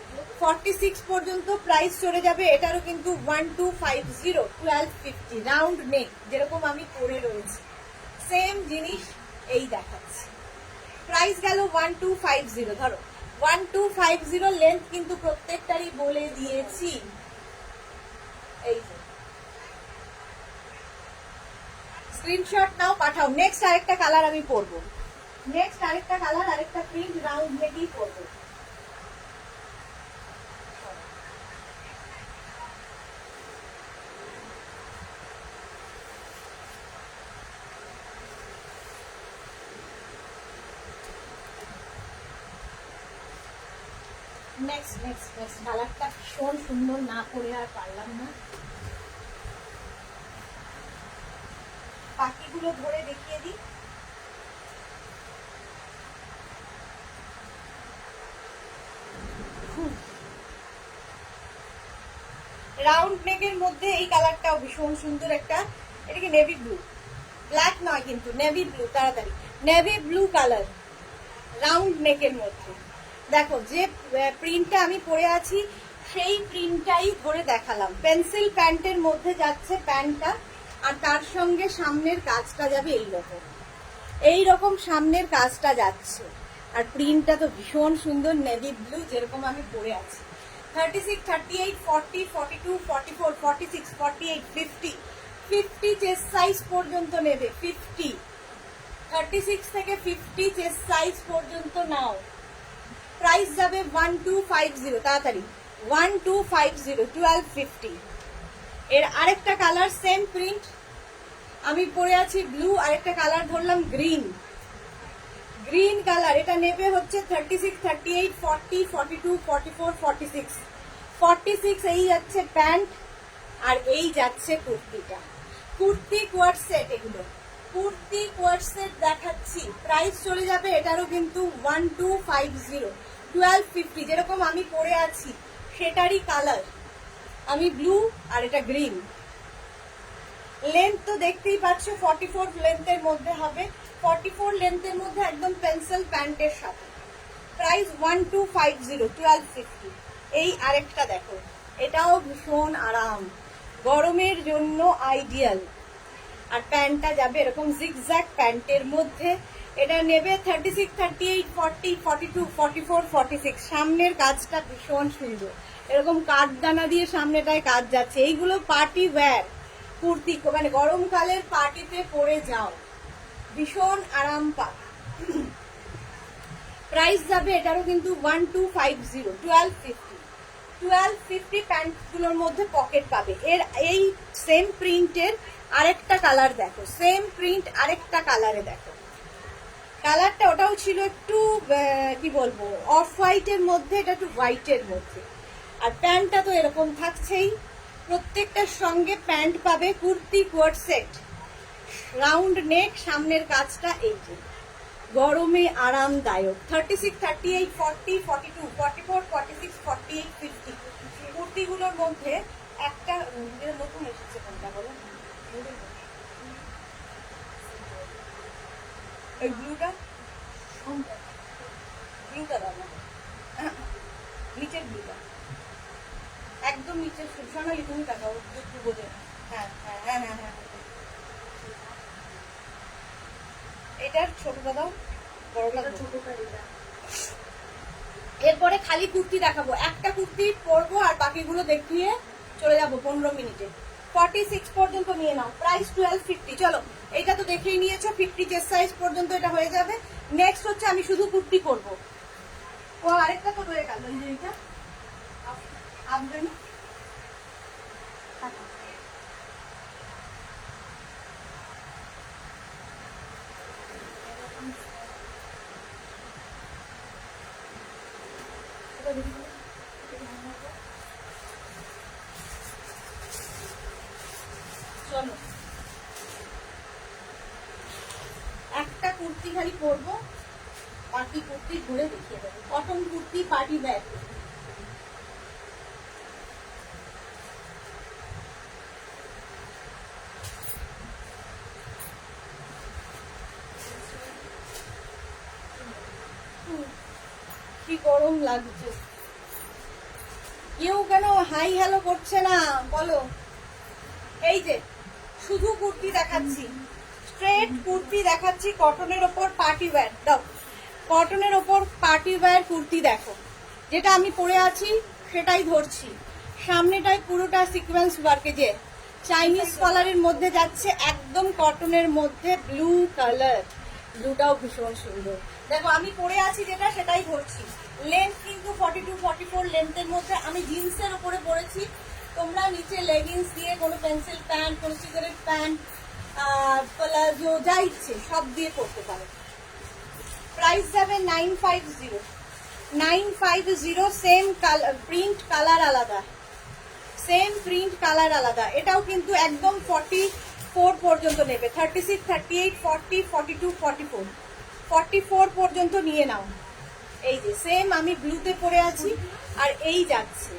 46 পর্যন্ত প্রাইস চলে যাবে এটারও কিন্তু 1250, 1250। রাউন্ড নেক যেরকম আমি পরে রয়েছি সেম জিনিস এই দেখাচ্ছি। প্রাইস গেল 1250। ধরো 1250 লেন্থ কিন্তু প্রত্যেকটারই বলে দিয়েছি। এই যে স্ক্রিনশট নাও, পাঠাও। নেক্সট আরেকটা কালার আমি পরবো, আরেকটা প্রিন্ট রাউন্ড নেকেই পরবো। নেক্সট কালারটা ভীষণ সুন্দর, না করে আর পারলাম না। বাকিগুলো ধরে দেখিয়ে দিই। রাউন্ড নেকের মধ্যে এই কালারটাও ভীষণ সুন্দর একটা। এটা কি নেভি ব্লু, ব্ল্যাক নয় কিন্তু নেভি ব্লু, তাড়াতাড়ি নেভি ব্লু কালার রাউন্ড নেকের মধ্যে। দেখো যে প্রিন্টটা আমি পরে আছি সেই প্রিন্টটাই ধরে দেখালাম। পেন্সিল প্যান্টের মধ্যে যাচ্ছে প্যান্টটা, আর তার সঙ্গে সামনের কাজটা যাবে এইরকম সামনের কাজটা যাচ্ছে। আর প্রিন্টটা তো ভীষণ সুন্দর, নেভি ব্লু যেরকম আমি পরে আছি। 36, 38, 40, 42, 44, 46, 48, 50, 50 চেস্ট সাইজ পর্যন্ত নেবে। 50, 36 থেকে 50 চেস্ট সাইজ পর্যন্ত নাও। প্রাইস যাবে 1250, তাড়াতাড়ি 1250, 1250। এর আরেকটা কালার সেম প্রিন্ট, আমি পরে আছি ব্লু, আরেকটা কালার ধরলাম গ্রিন, গ্রিন কালার। এটা নেবে হচ্ছে 36, 38, 40, 42, 44, 46, 46। এই যাচ্ছে প্যান্ট আর এই যাচ্ছে কুর্তিটা। কুর্তি কোয়ার্ড সেট, এগুলো কুর্তি কোয়ার্ড সেট দেখাচ্ছি। প্রাইস চলে যাবে এটারও কিন্তু 1250, 1250। যেরকম আমি পরে আছি সেটারই কালার, আমি ব্লু আর এটা গ্রিন। লেন্থ তো দেখতেই পাচ্ছ 44 লেন্থের মধ্যে হবে, 44 লেন্থের মধ্যে একদম পেন্সিল প্যান্টের সাথে। প্রাইস 1250, 1250। এই আরেকটা দেখো, এটাও ভীষণ আরাম, গরমের জন্য আইডিয়াল। আর প্যান্টটা যাবে এরকম জিগজ্যাগ প্যান্টের মধ্যে। এটা নেবে 36, 38, 40, 42, 44, 46। সামনের কাজটা ভীষণ সুন্দর, এরকম কাঠদানা দিয়ে সামনেটায় কাজ যাচ্ছে। এইগুলো পার্টি ওয়্যার কুর্তি, মানে গরমকালের পার্টিতে পরে যাও, ভীষণ আরাম পাবে। প্রাইস যাবে এটারও কিন্তু 1250, 1250, 1250। প্যান্টগুলোর মধ্যে পকেট পাবে। এর এই সেম প্রিন্টের আরেকটা কালার দেখো, সেম প্রিন্ট আরেকটা কালারে দেখো। কালারটা ওটাও ছিল একটু কি বলবো অফ হোয়াইটের মধ্যে, এটা একটু হোয়াইটের মধ্যে। আর প্যান্টটা তো এরকম থাকছেই, প্রত্যেকটার সঙ্গে প্যান্ট পাবে। কুর্তি কোয়ার্ড সেট, রাউন্ড নেক, সামনের কাজটা এই যে, গরমে আরামদায়ক। 36, 38, 40, 42, 44, 46, 48, 50। কুর্তিগুলোর মধ্যে একটা নতুন এসেছে, কোনটা বলো? ওই ব্লুটা, ব্লুটা দাও, নিচের ব্লুটা, একদম নিচের। সোনালি তুমি তাকাও একটু বোঝে। হ্যাঁ হ্যাঁ হ্যাঁ হ্যাঁ হ্যাঁ, এটার ছোটটা দাও, বড়টা ছোটটা। এরপরে খালি কুর্তি দেখাবো, একটা কুর্তি পরবো আর বাকিগুলো দেখিয়ে চলে যাবো 15 মিনিটে। 46 পর্যন্ত নিয়ে নাও, প্রাইস 1250। চলো, এটা তো দেখেই নিয়েছো, 50 চেস্ট সাইজ পর্যন্ত এটা হয়ে যাবে। নেক্সট হচ্ছে আমি শুধু কুর্তি করবো। ও আরেকটা তো রয়ে গেল, এই যে এটা আফগানি। চলো, একটা কুর্তি খালি পরবো, বাকি কুর্তি ঘুরে দেখিয়ে দেবো। Cotton kurti, party bag. কি গরম লাগছে, কেউ কেন হাই হ্যালো করছে না বলো? এই যে শুধু কুর্তি দেখাচ্ছি, স্ট্রেট কুর্তি দেখাচ্ছি, কটনের ওপর পার্টি ওয়্যার। দাও, কটনের ওপর পার্টি ওয়্যার কুর্তি দেখো, যেটা আমি পরে আছি সেটাই ধরছি। সামনেটায় পুরোটা সিকোয়েন্স ওয়ার্কে, যে চাইনিজ কলারের মধ্যে যাচ্ছে, একদম কটনের মধ্যে ব্লু কালার। ব্লুটাও ভীষণ সুন্দর। দেখো আমি পরে আছি যেটা, সেটাই ধরছি। লেন্থ কিন্তু 42, 44 লেন্থের মধ্যে। আমি জিন্সের ওপরে পরেছি, তোমরা নিচে লেগিংস দিয়ে, কোনো পেন্সিল প্যান্ট, কোনো সিগারেট প্যান্ট, প্লাজো, যা ইচ্ছে সব দিয়ে পরতে পারো। প্রাইস যাবে 950, 950। সেম কালার, প্রিন্ট কালার আলাদা, সেম প্রিন্ট কালার আলাদা। এটাও কিন্তু একদম 44 পর্যন্ত নেবে, 36, 38, 40, 42, 44, 44 পর্যন্ত নিয়ে নাও। এই যে সেম আমি ব্লুতে পরে আছি, আর এই যাচ্ছে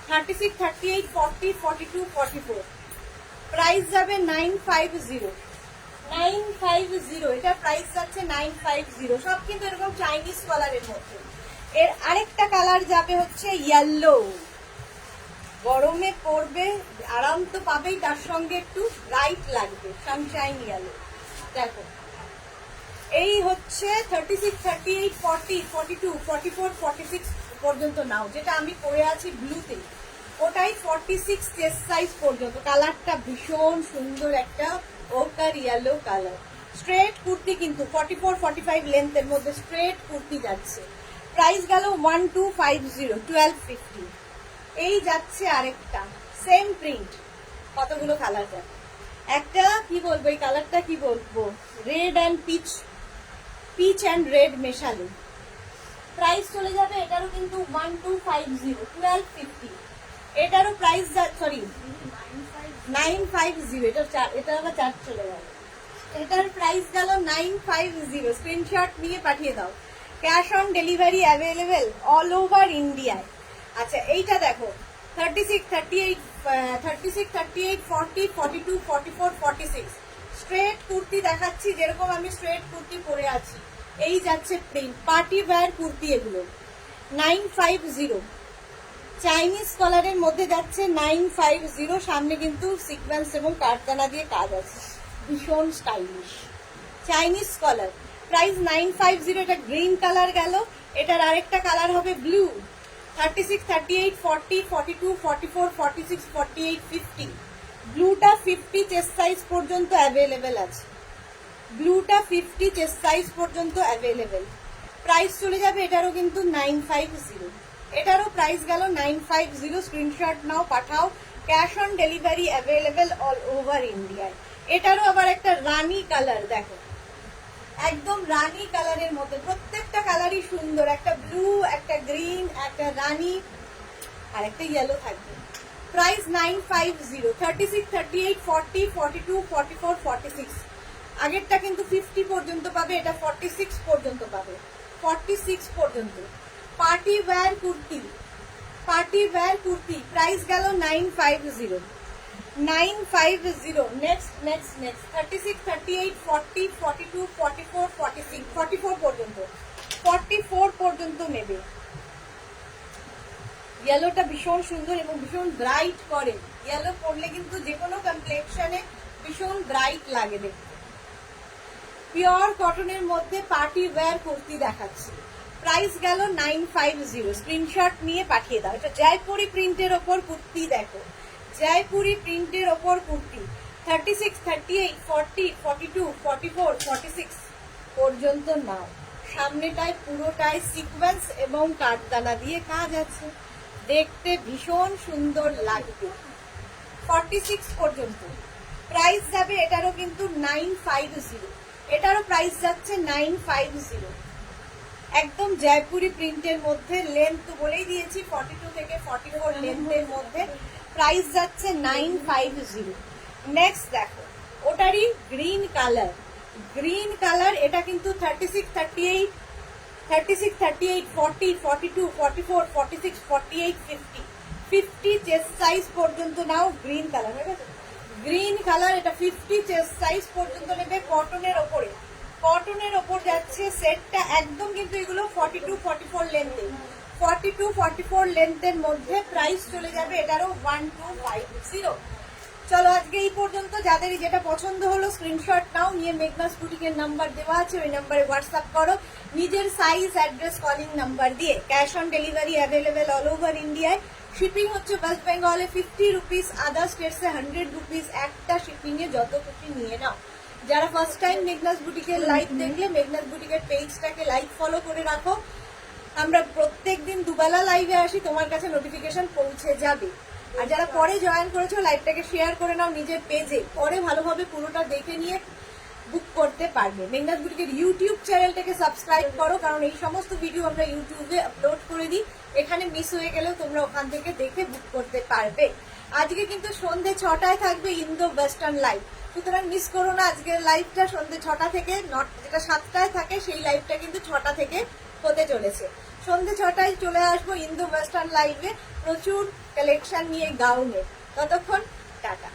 36, 38, 40, 42, 44। প্রাইস যাবে 950, 950। এটা প্রাইস যাচ্ছে 950। সব কিন্তু এরকম চাইনিজ কালারের মধ্যে। এর আরেকটা কালার যাবে হচ্ছে ইয়েলো, গরমে পরবে, আরাম তো পাবেই, তার সঙ্গে একটু ব্রাইট লাগবে, সানশাইন ইয়েলো। দেখো এই হচ্ছে 36, 38, 40, 42, 44, 46 পর্যন্ত নাও। যেটা আমি পরে আছি ব্লুতে, ওটাই 46 চেস্ট সাইজ পর্যন্ত। কালারটা ভীষণ সুন্দর, একটা ওকার ইয়েলো কালার। স্ট্রেট কুর্তি কিন্তু 44, 45 লেন্থের মধ্যে স্ট্রেট কুর্তি যাচ্ছে। প্রাইস গেল 1250, 1250। এই যাচ্ছে আরেকটা সেম প্রিন্ট, কতগুলো কালার যাবে। একটা কি বলবো, এই কালারটা কি বলবো, red and peach, peach and red মেশালো। প্রাইস চলে যাবে এটারও কিন্তু 1250, 1250। এটারও প্রাইস সরি 950, এটা আবার চার্জ চলে যাবে। এটার প্রাইস গেল 950, স্ক্রিনশট নিয়ে পাঠিয়ে দাও। Cash on delivery available all over ইন্ডিয়ায়। আচ্ছা এইটা দেখো 36, 38, 36, 38, 40, 42, 44, 46 স্ট্রেট কুর্তি দেখাচ্ছি, যেরকম আমি স্ট্রেট কুর্তি পরে আছি। এই যাচ্ছে প্রিন্ট, পার্টি ওয়্যার কুর্তি এগুলো 950। চাইনিজ কলারের মধ্যে যাচ্ছে 950, সামনে কিন্তু সিকোয়েন্স এবং কারদানা দিয়ে কাজ আছে, ভীষণ স্টাইলিশ চাইনিজ কলার। প্রাইস 950। এটা গ্রিন কালার গেল, এটার আরেকটা কালার হবে ব্লু। 36, 38, 40, 42, 44, 46, 48, 50। ব্লুটা 50 চেস্ট সাইজ পর্যন্ত অ্যাভেলেবেল আছে, ব্লুটা 50 চেস্ট সাইজ পর্যন্ত অ্যাভেলেবেল। প্রাইস চলে যাবে এটারও কিন্তু 950। এটারও প্রাইস গেল 950, স্ক্রিনশট নাও পাঠাও। Cash on delivery available all over ইন্ডিয়ায়। এটারও আবার একটা রানী কালার দেখো, একদম রানী কালারের মধ্যে, প্রত্যেকটা কালারই সুন্দর, একটা ব্লু, একটা গ্রিন, একটা রানী আর একটা ইয়েলো থাকবে। প্রাইস 950। 36, 38, 40, 42, 44, 46। আগেরটা কিন্তু 50 পর্যন্ত পাবে, এটা 46 পর্যন্ত পাবে, 46 পর্যন্ত। Party wear kurti, party wear kurti price গেল 950, 950। নেক্সট নেক্সট নেক্সট 36, 38, 40, 42, 44, 46, 44 পর্যন্ত, 44 পর্যন্ত নেবে। ইয়েলোটা ভীষণ সুন্দর এবং ভীষণ ব্রাইট করে, ইয়েলো পরলে কিন্তু যে কোনো কমপ্লেক্সনে ভীষণ ব্রাইট লাগে দেখতে। পিওর কটনের মধ্যে পার্টি ওয়্যার কুর্তি দেখাচ্ছি, প্রাইস গেল 950, স্ক্রিনশট নিয়ে পাঠিয়ে দাও। এটা জয়পুরি প্রিন্টের ওপর কুর্তি দেখো, জয়পুরি প্রিন্টের ওপর কুর্তি 36, 38, 40, 42, 44, 46 পর্যন্ত নাও। সামনেটায় পুরোটাই সিকোয়েন্স এবং কাঠদানা দিয়ে কাজ আছে, দেখতে ভীষণ সুন্দর লাগবে। 46 পর্যন্ত প্রাইস যাবে এটারও কিন্তু 950, এটারও প্রাইস যাচ্ছে 950। একদম জয়পুরি প্রিন্টের মধ্যে, লেন্থ তো বলেই দিয়েছি 42 থেকে 44 লেন্থের মধ্যে, প্রাইস যাচ্ছে 950। নেক্সট দেখো ওটারই গ্রিন কালার, গ্রিন কালার, এটা কিন্তু 36, 38, 36, 38, 40, 42, 44, 46, 48, 50, 50 চেস্ট সাইজ পর্যন্ত নাও। গ্রিন কালার হয়ে গেছে, গ্রিন কালার, এটা 50 চেস্ট সাইজ পর্যন্ত নেবে। কটনের ওপরে, কটনের ওপর যাচ্ছে সেটটা একদম, কিন্তু এগুলো 42, 44 লেন্থে, 42, 44 লেন্থের মধ্যে। প্রাইস চলে যাবে এটারও 1250। চলো আজকে এই পর্যন্ত। যাদের যেটা পছন্দ হলো স্ক্রিনশট নাও, নিয়ে মেঘনাস বুটিকের নাম্বার দেওয়া আছে, ওই নাম্বারে হোয়াটসঅ্যাপ করো নিজের সাইজ, অ্যাড্রেস, কলিং নাম্বার দিয়ে। Cash on delivery available all over ইন্ডিয়ায়। শিপিং হচ্ছে ওয়েস্ট বেঙ্গলে 50 রুপিস, আদার স্টেটসে 100 রুপিস। একটা শিপিং এ যত খুশি নিয়ে নাও। যারা ফার্স্ট টাইম মেঘনাস বুটিকের লাইভ দেখলে, মেঘনাস বুটিকের পেজটাকে লাইক ফলো করে রাখো। আমরা প্রত্যেকদিন দুবেলা লাইভে আসি, তোমার কাছে নোটিফিকেশন পৌঁছে যাবে। আর যারা পরে জয়েন করেছো, লাইভটাকে শেয়ার করে নাও নিজের পেজে, পরে ভালোভাবে পুরোটা দেখে নিয়ে বুক করতে পারবে। মেঘনাস বুটিকের ইউটিউব চ্যানেলটাকে সাবস্ক্রাইব করো, কারণ এই সমস্ত ভিডিও আমরা ইউটিউবে আপলোড করে দিই, এখানে মিস হয়ে গেলেও তোমরা ওখান থেকে দেখে বুক করতে পারবে। আজকে কিন্তু সন্ধ্যে 6টায় থাকবে ইন্দো ওয়েস্টার্ন লাইভ, সুতরাং মিস করো না আজকের লাইভটা। সন্ধ্যে 6টা থেকে, যেটা 7টায় থাকে সেই লাইভটা কিন্তু 6টা থেকে হতে চলেছে। সন্ধ্যে 6টায় চলে আসবো ইন্দো ওয়েস্টার্ন লাইভে, প্রচুর কালেকশন নিয়ে গাউনের। ততক্ষণ টাটা।